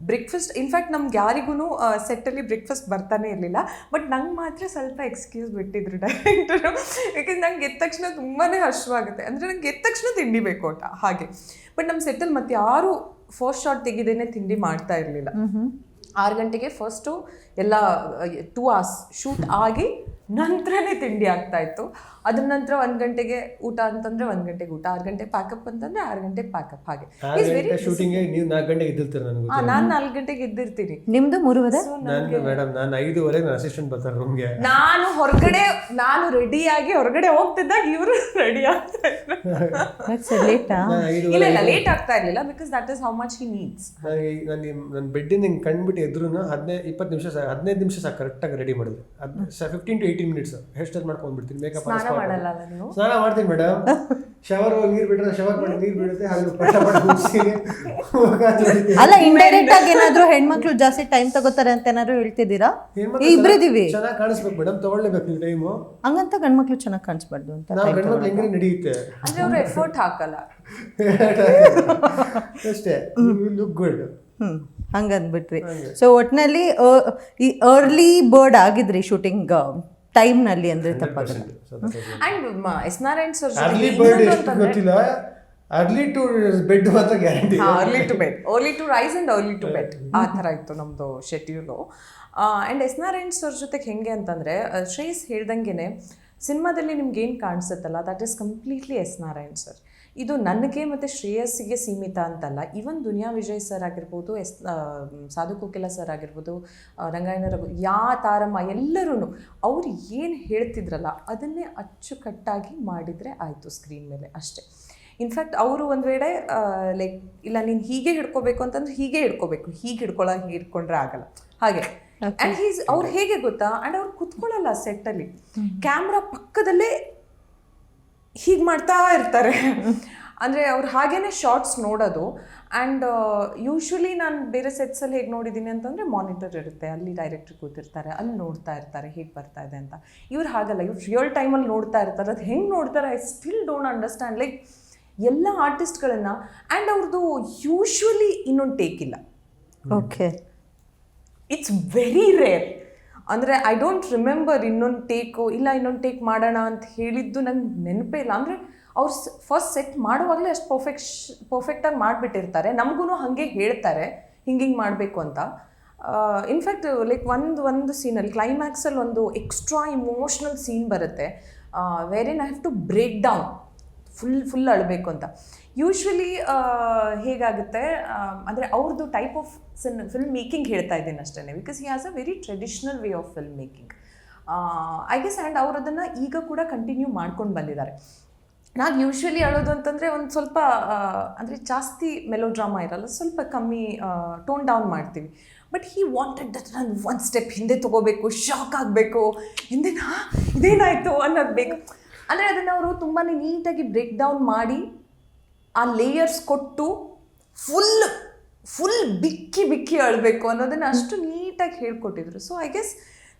ಬ್ರೇಕ್ಫಾಸ್ಟ್, ಇನ್ಫ್ಯಾಕ್ಟ್ ನಮ್ಗೆ ಯಾರಿಗೂ ಸೆಟ್ಟಲ್ಲಿ ಬ್ರೇಕ್ಫಾಸ್ಟ್ ಬರ್ತಾನೆ ಇರಲಿಲ್ಲ. ಬಟ್ ನಂಗೆ ಮಾತ್ರ ಸ್ವಲ್ಪ ಎಕ್ಸ್ಕ್ಯೂಸ್ ಬಿಟ್ಟಿದ್ರು ಡೈರೆಕ್ಟರು. ಯಾಕಂದ್ರೆ ನಂಗೆ ಎದ್ದ ತಕ್ಷಣ ತುಂಬಾ ಹಶ್ವಾಗುತ್ತೆ. ಅಂದರೆ ನಂಗೆ ಎದ್ದ ತಕ್ಷಣ ತಿಂಡಿ ಬೇಕು ಊಟ ಹಾಗೆ. ಬಟ್ ನಮ್ಮ ಸೆಟ್ಟಲ್ಲಿ ಮತ್ತೆ ಯಾರು ಫಸ್ಟ್ ಶಾಟ್ ತೆಗೆದೇನೆ ತಿಂಡಿ ಮಾಡ್ತಾ ಇರಲಿಲ್ಲ. 6 ಗಂಟೆಗೆ ಫಸ್ಟು ಎಲ್ಲ 2 hours ಶೂಟ್ ಆಗಿ ನಂತರನೇ ತಿಂಡಿ ಆಗ್ತಾಯಿತ್ತು. ಅದ್ರ ನಂತರ 1 ಗಂಟೆಗೆ ಊಟ ಅಂತಂದರೆ 1 ಗಂಟೆಗೆ ಊಟ, 6 ಗಂಟೆಗೆ ಪ್ಯಾಕಪ್ ಅಂತಂದರೆ 6 ಗಂಟೆಗೆ ಪ್ಯಾಕಪ್. ಹಾಗೆ ಶೂಟಿಂಗ್ಗೆ ನೀವು 4 ಗಂಟೆಗೆ ಎದ್ದಿರ್ತೀರ. ನಾನು 4 ಗಂಟೆಗೆ ಎದ್ದಿರ್ತೀನಿ. ನಿಮ್ದು 3:30? ಮೇಡಮ್ ನಾನು 5:30 ನನ್ನ ಅಸಿಸ್ಟೆಂಟ್ ಬರ್ತಾರೆ ರೂಮ್ಗೆ. ನಾನು ಹೊರಗಡೆ, ನಾನು ರೆಡಿಯಾಗಿ ಹೊರಗಡೆ ಹೋಗ್ತಿದ್ದಾಗ ಇವರು ರೆಡಿ ಆಗ್ತಾ ಇದ್ರು. ಇಲ್ಲ ಇಲ್ಲ, ಲೇಟ್ ಆಗ್ತಾ ಇರಲಿಲ್ಲ. Because that is how much he needs. ನನ್ನ ಬೆಡ್ಡಿಂದ ಹಿಂಗೆ ಕಂಡುಬಿಟ್ಟು ಎದ್ರು 15 ನಿಮಿಷ 15 ನಿಮಿಷ ಸಾಕು ಕರೆಕ್ಟಾಗಿ ರೆಡಿ ಮಾಡಿದೆ. 15 to 18 minutes ಹೇರ್ ಸ್ಟೈಲ್ ಮಾಡ್ಕೊಂಡ್ಬಿಡ್ತೀನಿ. ಮೇಕಪ್ ಮಾಡಲ್ಲ ನೀವು? ಸ್ನಾನ ಮಾಡ್ತೀನಿ ಮೇಡಮ್. ಶವರ್ ಹೋಗಿ ನೀರು ಬಿಟ್ಟರೆ ಶವರ್ ಮಾಡಿ ನೀರು ಬೀಳುತ್ತೆ, ಅಲ್ಲಿ ಪಟ ಪಟ ಮುಗಿಸ್ತೀನಿ. ಅಲ್ಲ, ಇಂಡೈರೆಕ್ಟ್ ಆಗಿ ಏನಾದ್ರು ಹೆಣ್ಮಕ್ಳು ಜಾಸ್ತಿ ಟೈಮ್ ತಗೋತಾರೆ ಅಂತ ಏನಾದ್ರು ಹೇಳ್ತಿದ್ದೀರಾ? ಇಬ್ರಿದೀವಿ, ಚೆನ್ನಾಗಿ ಕಾಣಿಸ್ಬೇಕು ಮೇಡಮ್, ತಗೊಳ್ಳೇಬೇಕು ಟೈಮು. ಹಂಗಂತ ಗಂಡ್ಮಕ್ಳು ಚೆನ್ನಾಗಿ ಕಾಣಿಸ್ಬಾರ್ದು ಅಂತ ನಾವು ಗಂಡ್ಮಕ್ಳು ಹೆಂಗೆ ನಡೆಯುತ್ತೆ ಅಂದ್ರೆ ಅವ್ರು ಎಫರ್ಟ್ ಹಾಕಲ್ಲ ಅಷ್ಟೇ. Look good. ಹಂಗಂದ್ಬಿಟ್ರಿ. ಸೊ ಒಟ್ಟಿನಲ್ಲಿ ಈ ಅರ್ಲಿ ಬರ್ಡ್ ಆಗಿದ್ರಿ ಶೂಟಿಂಗ್ ಟೈಮ್ನಲ್ಲಿ ಅಂದ್ರೆ ತಪ್ಪಾಗಲ್ಲ. And S Narayan sir early bird ಎಷ್ಟು ಗೊತ್ತಿಲ್ಲ, ಅರ್ಲಿ ಟು ಬೆಡ್ ಮಾತ್ರ guarantee. Early to bed, early to rise and early to bed, ಆ ಥರ ಇತ್ತು ನಮ್ಮದು schedule. And S Narayan sir ಜೊತೆಗೆ ಹೆಂಗೆ ಅಂತಂದರೆ, ಶ್ರೇಯಸ್ ಹೇಳ್ದಂಗೆ ಸಿನಿಮಾದಲ್ಲಿ ನಿಮ್ಗೆ ಏನು ಕಾಣಿಸುತ್ತಲ್ಲ that is completely S Narayan sir. ಇದು ನನಗೆ ಮತ್ತು ಶ್ರೇಯಸ್ಸಿಗೆ ಸೀಮಿತ ಅಂತಲ್ಲ. ಈವನ್ ದುನಿಯಾ ವಿಜಯ್ ಸರ್ ಆಗಿರ್ಬೋದು, ಸಾಧು ಕೋಕಿಲ ಸರ್ ಆಗಿರ್ಬೋದು, ರಂಗಾಯಣ ರಘು, ತಾರಮ್ಮ, ಎಲ್ಲರೂ ಅವ್ರು ಏನು ಹೇಳ್ತಿದ್ರಲ್ಲ ಅದನ್ನೇ ಅಚ್ಚುಕಟ್ಟಾಗಿ ಮಾಡಿದರೆ ಆಯಿತು ಸ್ಕ್ರೀನ್ ಮೇಲೆ ಅಷ್ಟೇ. ಇನ್ಫ್ಯಾಕ್ಟ್ ಅವರು ಒಂದು ವೇಳೆ ಲೈಕ್ ಇಲ್ಲ ನೀನು ಹೀಗೆ ಹಿಡ್ಕೋಬೇಕು ಅಂತಂದ್ರೆ ಹೀಗೆ ಹಿಡ್ಕೋಬೇಕು, ಹೀಗೆ ಹಿಡ್ಕೊಂಡ್ರೆ ಆಗಲ್ಲ ಹಾಗೆ. ಆ್ಯಂಡ್ ಅವ್ರು ಹೇಗೆ ಗೊತ್ತಾ, ಆ್ಯಂಡ್ ಅವ್ರು ಕುತ್ಕೊಳ್ಳಲ್ಲ ಸೆಟ್ಟಲ್ಲಿ, ಕ್ಯಾಮ್ರಾ ಪಕ್ಕದಲ್ಲೇ ಹೀಗೆ ಮಾಡ್ತಾ ಇರ್ತಾರೆ. ಅಂದರೆ ಅವ್ರು ಹಾಗೇ ಶಾರ್ಟ್ಸ್ ನೋಡೋದು. ಆ್ಯಂಡ್ ಯೂಶ್ವಲಿ ನಾನು ಬೇರೆ ಸೆಟ್ಸಲ್ಲಿ ಹೇಗೆ ನೋಡಿದ್ದೀನಿ ಅಂತಂದರೆ ಮಾನಿಟರ್ ಇರುತ್ತೆ, ಅಲ್ಲಿ ಡೈರೆಕ್ಟ್ರ್ ಕೂತಿರ್ತಾರೆ, ಅಲ್ಲಿ ನೋಡ್ತಾ ಇರ್ತಾರೆ ಹೇಗೆ ಬರ್ತಾ ಇದೆ ಅಂತ. ಇವ್ರು ಹಾಗಲ್ಲ, ಇವ್ರು ರಿಯಲ್ ಟೈಮಲ್ಲಿ ನೋಡ್ತಾ ಇರ್ತಾರೆ. ಅದು ಹೆಂಗೆ ನೋಡ್ತಾರೆ I still don't understand. Like ಎಲ್ಲ ಆರ್ಟಿಸ್ಟ್ಗಳನ್ನು, ಆ್ಯಂಡ್ ಅವ್ರದ್ದು ಯೂಶ್ವಲಿ ಇನ್ನೊಂದು ಟೇಕ್ ಇಲ್ಲ. Okay, it's very rare. ಅಂದರೆ ಐ ಡೋಂಟ್ ರಿಮೆಂಬರ್ ಇನ್ನೊಂದು ಟೇಕ್ ಮಾಡೋಣ ಅಂತ ಹೇಳಿದ್ದು ನಂಗೆ ನೆನಪೇ ಇಲ್ಲ. ಅಂದರೆ ಅವ್ರು ಫಸ್ಟ್ ಸೆಟ್ ಮಾಡುವಾಗಲೇ ಅಷ್ಟು ಪರ್ಫೆಕ್ಟಾಗಿ ಮಾಡಿಬಿಟ್ಟಿರ್ತಾರೆ. ನಮಗೂ ಹಾಗೆ ಹೇಳ್ತಾರೆ ಹಿಂಗೆ ಮಾಡಬೇಕು ಅಂತ. ಇನ್ಫ್ಯಾಕ್ಟ್ ಲೈಕ್ ಒಂದು ಸೀನಲ್ಲಿ ಕ್ಲೈಮ್ಯಾಕ್ಸಲ್ಲಿ ಒಂದು ಎಕ್ಸ್ಟ್ರಾ ಇಮೋಷ್ನಲ್ ಸೀನ್ ಬರುತ್ತೆ, wherein I have to break down, full ಅಳಬೇಕು ಅಂತ. ಯೂಶ್ವಲಿ ಹೇಗಾಗುತ್ತೆ ಅಂದರೆ ಅವ್ರದ್ದು ಟೈಪ್ ಆಫ್ ಫಿಲ್ಮ್ ಮೇಕಿಂಗ್ ಹೇಳ್ತಾ ಇದ್ದೀನಿ ಅಷ್ಟೇ. Because he has a very traditional way of film making eye guess. And ಅವ್ರು ಅದನ್ನು ಈಗ ಕೂಡ ಕಂಟಿನ್ಯೂ ಮಾಡ್ಕೊಂಡು ಬಂದಿದ್ದಾರೆ. ನಾವು ಯೂಶ್ವಲಿ ಅಳೋದು ಅಂತಂದರೆ ಒಂದು ಸ್ವಲ್ಪ ಅಂದರೆ ಜಾಸ್ತಿ ಮೆಲೋಡ್ರಾಮಾ ಇರಲ್ಲ, ಸ್ವಲ್ಪ ಕಮ್ಮಿ ಟೋನ್ ಡೌನ್ ಮಾಡ್ತೀವಿ. ಬಟ್ ಹಿ ವಾಂಟೆಡ್ ದಟ್ ನಾನು 1 ಸ್ಟೆಪ್ ಹಿಂದೆ ತೊಗೋಬೇಕು, ಶಾಕ್ ಆಗಬೇಕು, ಹಿಂದೆ ಇದೇನಾಯಿತು ಅನ್ನೋದು ಬೇಕು. ಅಂದರೆ ಅದನ್ನು ಅವರು ತುಂಬಾ ನೀಟಾಗಿ ಬ್ರೇಕ್ ಡೌನ್ ಮಾಡಿ ಆ ಲೇಯರ್ಸ್ ಕೊಟ್ಟು ಫುಲ್ ಬಿಕ್ಕಿ ಅಳಬೇಕು ಅನ್ನೋದನ್ನು ಅಷ್ಟು ನೀಟಾಗಿ ಹೇಳ್ಕೊಟ್ಟಿದ್ರು. ಸೊ ಐ ಗೆಸ್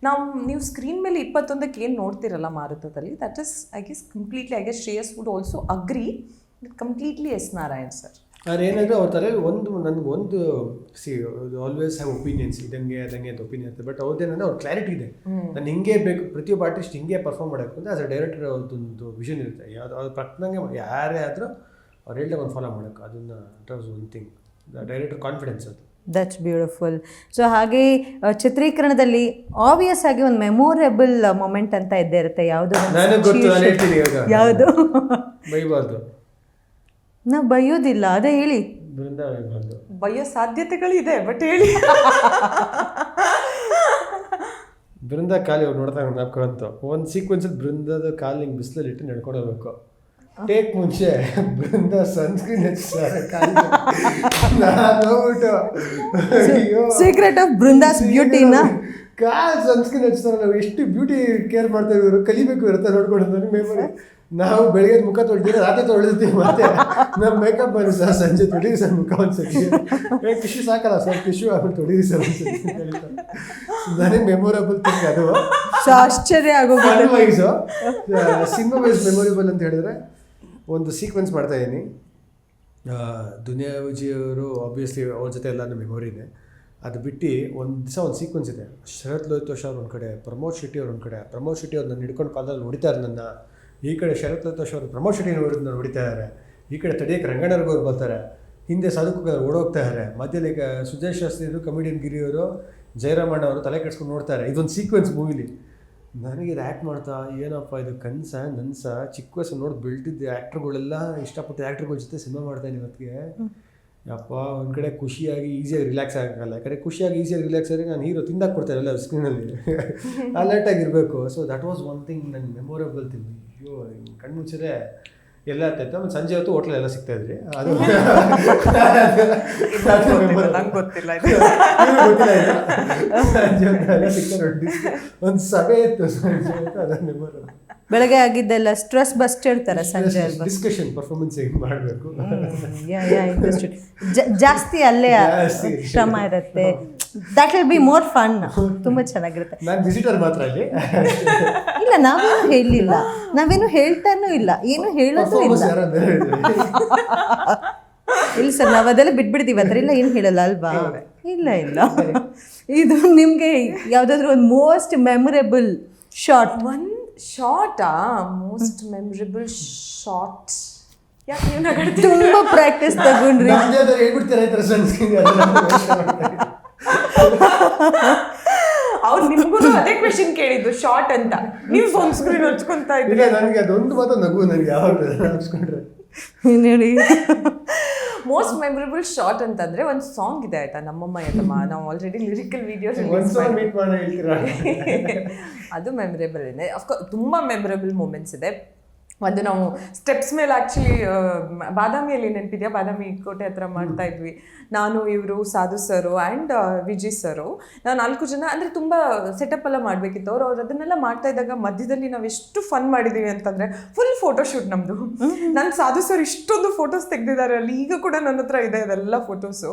ನೀವು ಸ್ಕ್ರೀನ್ ಮೇಲೆ 21ಕ್ಕೆ ಏನು ನೋಡ್ತಿರಲ್ಲ ಮಾರುತದಲ್ಲಿ, that is I guess completely, I guess Shreyas would also agree, completely S Narayan sir. ಅವ್ರು ಏನಾದರೂ ಅವ್ರ ಥರ ನನಗೊಂದು ಆಲ್ವೇಸ್ ಹ್ಯಾವ್ ಒಪಿನಿಯನ್ಸ್, ಇದಂಗೆ ಅದಂಗೆ ಅಂತ ಒಪಿನಿಯನ್ ಇರ್ತದೆ. ಬಟ್ ಅವ್ರದ್ದೇನಂದ್ರೆ ಅವ್ರ ಕ್ಲಾರಿಟಿ ಇದೆ, ನಾನು ಹಿಂಗೆ ಬೇಕು, ಪ್ರತಿಯೊಬ್ಬ ಆರ್ಟಿಸ್ಟ್ ಹಿಂಗೆ ಪರ್ಫಾರ್ಮ್ ಮಾಡೋಕ್ಕೆ ಅಂತ ಆಸ್ ಅ ಡೈರೆಕ್ಟರ್ ಅವ್ರದ್ದೊಂದು ವಿಷನ್ ಇರುತ್ತೆ. ಯಾವುದು ಅವ್ರ ಪಕ್ಕದಂಗೆ ಯಾರೇ ಆದರೂ ಅವ್ರು ಹೇಳ್ದಾಗ ಒಂದು ಫಾಲೋ ಮಾಡೋಕ್ಕೆ, ಅದನ್ನು that was one thing, director confidence ಅದು. That's beautiful. ಸೊ ಹಾಗೆ ಚಿತ್ರೀಕರಣದಲ್ಲಿ ಆಬ್ವಿಯಸ್ ಆಗಿ ಒಂದು ಮೆಮೊರೇಬಲ್ ಮೊಮೆಂಟ್ ಅಂತ ಇದ್ದೇ ಇರುತ್ತೆ. ಯಾವುದು ಯಾವುದು ಬೈಬಾರ್ದು, ನಾವು ಬೈಯೋದಿಲ್ಲ, ಅದೇ ಹೇಳಿ. ಬೈಯೋ ಸಾಧ್ಯತೆಗಳಿದೆ, ಬಟ್ ಹೇಳಿ. ಬೃಂದ ಕಾಲಿ ಅವ್ರು ನೋಡ್ತಾ ನಾಪ್ಕೊಂತ ಒಂದು ಸೀಕ್ವೆನ್ಸಲ್ಲಿ ಬೃಂದದ ಕಾಲು ಹಿಂಗೆ ಬಿಸಿಲಲ್ಲಿ ಇಟ್ಟು ನಡ್ಕೊಂಡು ಹೋಗ್ಬೇಕು. ಟೇಕ್ ಮುಂಚೆ Brinda sunscreen secret of Brinda's ಬ್ಯೂಟಿನ ಕಾಲ್ ಸನ್ಸ್ಕ್ರೀನ್ ಹಚ್ತಾರೆ. ನಾವು ಎಷ್ಟು ಬ್ಯೂಟಿ ಕೇರ್ ಮಾಡ್ತಾ ಇದ್ರು, ಕಲಿಬೇಕು ಇರುತ್ತೆ ನೋಡ್ಕೊಂಡು ನನಗೆ ಮೆಮೊರಿ. ನಾವು ಬೆಳಿಗ್ಗೆ ಮುಖ ತೊಳ್ದಿರ ರಾತ್ರಿ ತೊಳೆದಿರ್ತೀವಿ, ಮತ್ತೆ ನಮ್ಮ ಮೇಕಪ್ ಬಂದು ಸರ್ ಸಂಜೆ ತೊಳಿದಿ ಸರ್ ಮುಖ ಒಂದ್ಸತಿ, ಟಿಶ್ಯೂ ಸಾಕಲ್ಲ ಸರ್ ಟಿಶ್ಯೂ ಆಮೇಲೆ ತೊಳಿದಿ ಸರ್ ಒಂದ್ಸತಿ. ನನಗೆ ಮೆಮೊರಬಲ್ ಥಿಂಗ್ ಅದು. ಆಶ್ಚರ್ಯ ಆಗೋಗಿದೆ. ವೈಸು ಸಿನಿಮಾ ವೈಸ್ ಮೆಮೊರೇಬಲ್ ಅಂತ ಹೇಳಿದ್ರೆ ಒಂದು ಸೀಕ್ವೆನ್ಸ್ ಮಾಡ್ತಾ ಇದ್ದೀನಿ. ದುನಿಯಾ ವಿಜಯವರು ಆಬ್ವಿಯಸ್ಲಿ ಅವ್ರ ಜೊತೆ ಎಲ್ಲನೂ ಮೆಮೊರಿನೇ. ಅದು ಬಿಟ್ಟು ಒಂದು ದಿವಸ ಒಂದು ಸೀಕ್ವೆನ್ಸ್ ಇದೆ. ಶರತ್ ಲೋಹಿತೋಷ್ ಅವ್ರು ಒಂದು ಕಡೆ, ಪ್ರಮೋದ್ ಶೆಟ್ಟಿ ಅವ್ರು ಒಂದು ಕಡೆ. ಪ್ರಮೋದ್ ಶೆಟ್ಟಿ ಅವ್ರು ನನ್ನ ಹಿಡ್ಕೊಂಡು ಕಾಲದಲ್ಲಿ ಹೊಡಿತಾರೆ ನನ್ನ. ಈ ಕಡೆ ಶರತ್ ಲೋಹಿತೋಷ್ ಅವರು ಪ್ರಮೋದ್ ಶೆಟ್ಟಿ ನಾನು ಹೊಡಿತಾ ಇದ್ದಾರೆ. ಈ ಕಡೆ ತಡಿಯೋಕ್ಕೆ ರಂಗಣ್ಣವ್ರು ಬರ್ತಾರೆ. ಹಿಂದೆ ಸಾಧುಕು ಓಡೋಗ್ತಾ ಇದ್ದಾರೆ. ಮಧ್ಯದಲ್ಲಿ ಸುಜಯ್ ಶಾಸ್ತ್ರಿ ಕಮಿಡಿಯನ್ ಗಿರಿಯವರು, ಜಯರಾಮಣ್ಣ ಅವರು ತಲೆ ಕೆಡ್ಸ್ಕೊಂಡು ನೋಡ್ತಾರೆ. ಇದೊಂದು ಸೀಕ್ವೆನ್ಸ್ ಮೂವಿಲಿ. ನನಗೆ ಇದು ಆ್ಯಕ್ಟ್ ಮಾಡ್ತಾ ಏನಪ್ಪ ಇದು ಕನಸ ನನ್ಸ, ಚಿಕ್ಕ ವಯಸ್ಸು ನೋಡಿ ಬೆಳೆದಿದ್ದೆ. ಆ್ಯಕ್ಟ್ರುಗಳೆಲ್ಲ ಇಷ್ಟಪಟ್ಟು ಆ್ಯಕ್ಟ್ರುಗಳ ಜೊತೆ ಸಿನಿಮಾ ಮಾಡ್ತಾಯಿನಿ ಇವತ್ತಿಗೆ. ಯಪ್ಪ ಒಂದು ಕಡೆ ಖುಷಿಯಾಗಿ ಈಸಿಯಾಗಿ ರಿಲ್ಯಾಕ್ಸ್ ಆಗೋಕ್ಕಲ್ಲ. ಯಾಕಂದರೆ ಖುಷಿಯಾಗಿ ಈಸಿಯಾಗಿ ರಿಲ್ಯಾಕ್ಸ್ ಆಗಿ ನಾನು ಹೀರೋ ತಿಂದಾಕ್ ಕೊಡ್ತಾರಲ್ಲ ಸ್ಕ್ರೀನಲ್ಲಿ, ಅಲರ್ಟಾಗಿರಬೇಕು. So that was one thing ನನ್ನ ಮೆಮೊರೇಬಲ್ ಥಿಂಗ್. ಅಯ್ಯೋ ಕಣ್ಣು ಮುಚ್ಚಿದ್ರೆ ಎಲ್ಲ ಆಗ್ತಾಯಿತ್ತು. ಆಮೇಲೆ ಸಂಜೆ ಹೊತ್ತು ಹೋಟ್ಲೆಲ್ಲ ಸಿಗ್ತಾಯಿದ್ರಿ. ಅದು ನಂಗೆ ಗೊತ್ತಿಲ್ಲ ಸಂಜೆ ಹೊತ್ತು ಎಲ್ಲ ಸಿಗ್ತಾರೆ. ಒಂದು ಸಭೆ ಇತ್ತು ಸಂಜೆ ಹೊತ್ತು, ಅದನ್ನು ಮೆಮೊರೇಬಲ್. ಬೆಳಗ್ಗೆ ಆಗಿದ್ದೆಲ್ಲ ಸ್ಟ್ರೆಸ್ ಬಸ್ಟ್ ಇರ್ತಾರೆ ಸಂಜೆ ಅಲ್ವಾ? ಡಿಸ್ಕಷನ್ ಪರ್ಫಾರ್ಮೆನ್ಸ್ ಹೇಗೆ ಮಾಡಬೇಕು, ಜಾಸ್ತಿ ಅಲ್ಲೇ ಶ್ರಮ ಇರುತ್ತೆ. That will be more fun. ತುಂಬ ಚೆನ್ನಾಗಿರುತ್ತೆ. ನಾನು ವಿಸಿಟರ್ ಮಾತ್ರ ಅಲ್ಲಿ. ಇಲ್ಲ, ನಾವೇನು ಹೇಳಿಲ್ಲ, ನಾವೇನು ಹೇಳ್ತಾನೂ ಇಲ್ಲ, ಏನು ಹೇಳೋದು ಇಲ್ಲ. ಇಲ್ಲ ಸರ್, ನಾವು ಅದೆಲ್ಲ ಬಿಟ್ಬಿಡ್ತೀವಿ, ಅದರ ಇಲ್ಲ ಏನು ಹೇಳಲ್ಲ ಅಲ್ವಾ? ಇಲ್ಲ ಇಲ್ಲ. ಇದು ನಿಮಗೆ ಯಾವುದಾದ್ರೂ ಒಂದು ಮೋಸ್ಟ್ ಮೆಮೊರೇಬಲ್ ಶಾರ್ಟ್? ಒಂದು ಶಾರ್ಟಾ? ಮೋಸ್ಟ್ ಮೆಮೊರೇಬಲ್ ಶಾರ್ಟ್ ಯಾಕೆ ನೀವು ನಗಾಡ್ತೀರಿ? ತುಂಬ ಪ್ರಾಕ್ಟೀಸ್ ತಗೊಂಡ್ರಿ. ಹೇಳ್ಬಿಡ್ತಾರೆ ಅವ್ರು ನಿಮ್ಗೂ ಅದೇ ಕ್ವೆಶನ್ ಕೇಳಿದ್ದು ಶಾರ್ಟ್ ಅಂತ. ನೀವು ಫೋನ್ ಸ್ಕ್ರೀನ್ ಹಚ್ಕೊಂತ ಇದ್ರಿ. ನನಗೆ ಅದೊಂದು ಮಾತ್ರ ನಗು ನನಗೆ ಯಾವಾಗ ಹಚ್ಕೊಂಡ್ರೆ ನೋಡಿ. ಮೋಸ್ಟ್ ಮೆಮೊರೇಬಲ್ ಶಾರ್ಟ್ ಅಂತಂದ್ರೆ ಒಂದು ಸಾಂಗ್ ಇದೆ ಆಯ್ತಾ, ನಮ್ಮಮ್ಮ ಎಲ್ಲಮ್ಮ. ನಾವು ಆಲ್ರೆಡಿ ಲಿರಿಕಲ್ ವಿಡಿಯೋಸ್ ಅದು ಮೆಮೊರೇಬಲ್ ಇದೆ. ಅಫ್ಕೋರ್ಸ್ ತುಂಬ ಮೆಮೊರೇಬಲ್ ಮೂಮೆಂಟ್ಸ್ ಇದೆ. ಒಂದು ನಾವು ಸ್ಟೆಪ್ಸ್ ಮೇಲೆ ಆ್ಯಕ್ಚುಲಿ ಬಾದಾಮಿಯಲ್ಲಿ ನೆನಪಿದೆಯಾ, ಬಾದಾಮಿ ಕೋಟೆ ಹತ್ರ ಮಾಡ್ತಾ ಇದ್ವಿ ನಾನು, ಇವರು ಸಾಧು ಸರು ಆ್ಯಂಡ್ ವಿಜಯ್ ಸರು. ನಾವು 4 ಜನ, ಅಂದರೆ ತುಂಬ ಸೆಟಪ್ ಎಲ್ಲ ಮಾಡಬೇಕಿತ್ತು. ಅವ್ರು ಅದನ್ನೆಲ್ಲ ಮಾಡ್ತಾ ಇದ್ದಾಗ ಮಧ್ಯದಲ್ಲಿ ನಾವು ಎಷ್ಟು ಫನ್ ಮಾಡಿದ್ದೀವಿ ಅಂತಂದರೆ ಫುಲ್ ಫೋಟೋಶೂಟ್ ನಮ್ಮದು. ನನ್ನ ಸಾಧು ಸರ್ ಇಷ್ಟೊಂದು ಫೋಟೋಸ್ ತೆಗೆದಿದ್ದಾರೆ ಅಲ್ಲಿ, ಈಗ ಕೂಡ ನನ್ನ ಹತ್ರ ಇದೆ ಅದೆಲ್ಲ ಫೋಟೋಸು.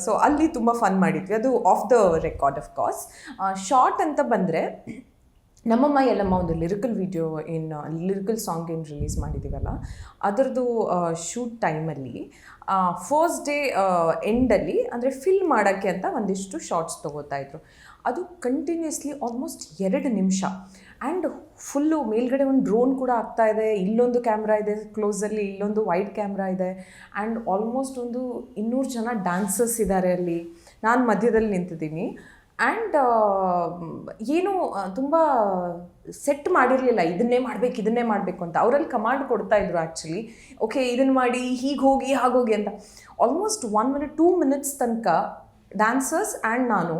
ಸೊ ಅಲ್ಲಿ ತುಂಬ ಫನ್ ಮಾಡಿದ್ವಿ. ಅದು of the record of course. Short ಅಂತ ಬಂದರೆ ನಮ್ಮಮ್ಮ ಎಲ್ಲಮ್ಮ ಒಂದು ಲಿರಿಕಲ್ ವಿಡಿಯೋ ಲಿರಿಕಲ್ ಸಾಂಗ್ ಏನು ರಿಲೀಸ್ ಮಾಡಿದ್ದೀವಲ್ಲ, ಅದರದ್ದು ಶೂಟ್ ಟೈಮಲ್ಲಿ ಫಸ್ಟ್ ಡೇ ಎಂಡಲ್ಲಿ ಅಂದರೆ ಫಿಲ್ ಮಾಡೋಕ್ಕೆ ಅಂತ ಒಂದಿಷ್ಟು ಶಾರ್ಟ್ಸ್ ತೊಗೋತಾಯಿದ್ರು. ಅದು ಕಂಟಿನ್ಯೂಸ್ಲಿ ಆಲ್ಮೋಸ್ಟ್ 2 ನಿಮಿಷ. ಆ್ಯಂಡ್ ಫುಲ್ಲು ಮೇಲ್ಗಡೆ ಒಂದು ಡ್ರೋನ್ ಕೂಡ ಆಗ್ತಾ ಇದೆ, ಇಲ್ಲೊಂದು ಕ್ಯಾಮ್ರಾ ಇದೆ ಕ್ಲೋಸಲ್ಲಿ, ಇಲ್ಲೊಂದು ವೈಡ್ ಕ್ಯಾಮ್ರಾ ಇದೆ. ಆ್ಯಂಡ್ ಆಲ್ಮೋಸ್ಟ್ ಒಂದು 200 ಜನ ಡ್ಯಾನ್ಸರ್ಸ್ ಇದ್ದಾರೆ ಅಲ್ಲಿ. ನಾನು ಮಧ್ಯದಲ್ಲಿ ನಿಂತಿದ್ದೀನಿ. ಆ್ಯಂಡ್ ಏನು ತುಂಬ ಸೆಟ್ ಮಾಡಿರಲಿಲ್ಲ, ಇದನ್ನೇ ಮಾಡಬೇಕು ಅಂತ. ಅವರಲ್ಲಿ ಕಮಾಂಡ್ ಕೊಡ್ತಾಯಿದ್ರು ಆ್ಯಕ್ಚುಲಿ, ಓಕೆ ಇದನ್ನು ಮಾಡಿ, ಹೀಗೆ ಹೋಗಿ ಹಾಗೋಗಿ ಅಂತ. ಆಲ್ಮೋಸ್ಟ್ 1 minute 2 minutes ತನಕ ಡ್ಯಾನ್ಸರ್ಸ್ ಆ್ಯಂಡ್ ನಾನು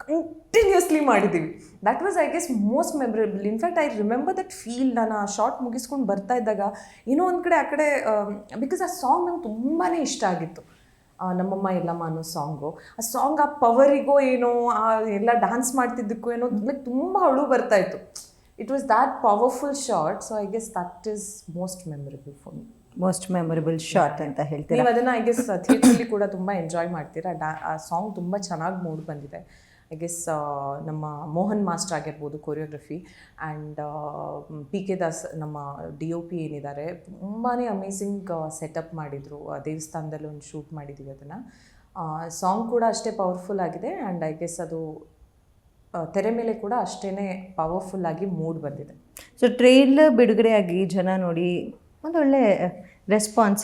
ಕಂಟಿನ್ಯೂಸ್ಲಿ ಮಾಡಿದ್ದೀವಿ. That was I guess most memorable. In fact I remember that feel. ನಾನು ಆ ಶಾರ್ಟ್ ಮುಗಿಸ್ಕೊಂಡು ಬರ್ತಾ ಇದ್ದಾಗ ಏನೋ ಒಂದು ಕಡೆ ಆ ಕಡೆ, ಬಿಕಾಸ್ ಆ ಸಾಂಗ್ ನಂಗೆ ತುಂಬಾ ಇಷ್ಟ ಆಗಿತ್ತು, ನಮ್ಮಮ್ಮ ಎಲ್ಲಮ್ಮ ಅನ್ನೋ ಸಾಂಗು. ಆ ಸಾಂಗ್ ಆ ಪವರಿಗೋ ಏನೋ, ಆ ಎಲ್ಲ ಡ್ಯಾನ್ಸ್ ಮಾಡ್ತಿದ್ದಕ್ಕೂ ಏನೋ ಲೈಕ್ ತುಂಬ ಅಳು ಬರ್ತಾಯಿತ್ತು. It was that powerful short. So I guess that is most memorable for me. Most memorable short ಅಂತ ಹೇಳ್ತೀರಾ ನೀವು ಅದನ್ನು? ಐ ಗೆಸ್ ಥಿಯೇಟ್ರಲ್ಲಿ ಕೂಡ ತುಂಬ ಎಂಜಾಯ್ ಮಾಡ್ತೀರಾ. ಆ ಸಾಂಗ್ ತುಂಬ ಚೆನ್ನಾಗಿ ಮೂಡ್ ಬಂದಿದೆ. ಐ ಗೆಸ್ ನಮ್ಮ ಮೋಹನ್ ಮಾಸ್ಟರ್ ಆಗಿರ್ಬೋದು ಕೊರಿಯೋಗ್ರಫಿ, ಆ್ಯಂಡ್ PK ದಾಸ್ ನಮ್ಮ DOP ಏನಿದ್ದಾರೆ, ತುಂಬಾ ಅಮೇಝಿಂಗ್ ಸೆಟಪ್ ಮಾಡಿದರು. ದೇವಸ್ಥಾನದಲ್ಲಿ ಒಂದು ಶೂಟ್ ಮಾಡಿದ್ದೀವಿ ಅದನ್ನು. ಸಾಂಗ್ ಕೂಡ ಅಷ್ಟೇ ಪವರ್ಫುಲ್ ಆಗಿದೆ. ಆ್ಯಂಡ್ ಐ ಗೆಸ್ ಅದು ತೆರೆ ಮೇಲೆ ಕೂಡ ಅಷ್ಟೇ ಪವರ್ಫುಲ್ಲಾಗಿ ಮೂಡ್ ಬಂದಿದೆ. ಸೊ ಟ್ರೈಲರ್ ಬಿಡುಗಡೆಯಾಗಿ ಜನ ನೋಡಿ ಒಂದೊಳ್ಳೆ ರೆಸ್ಪಾನ್ಸ್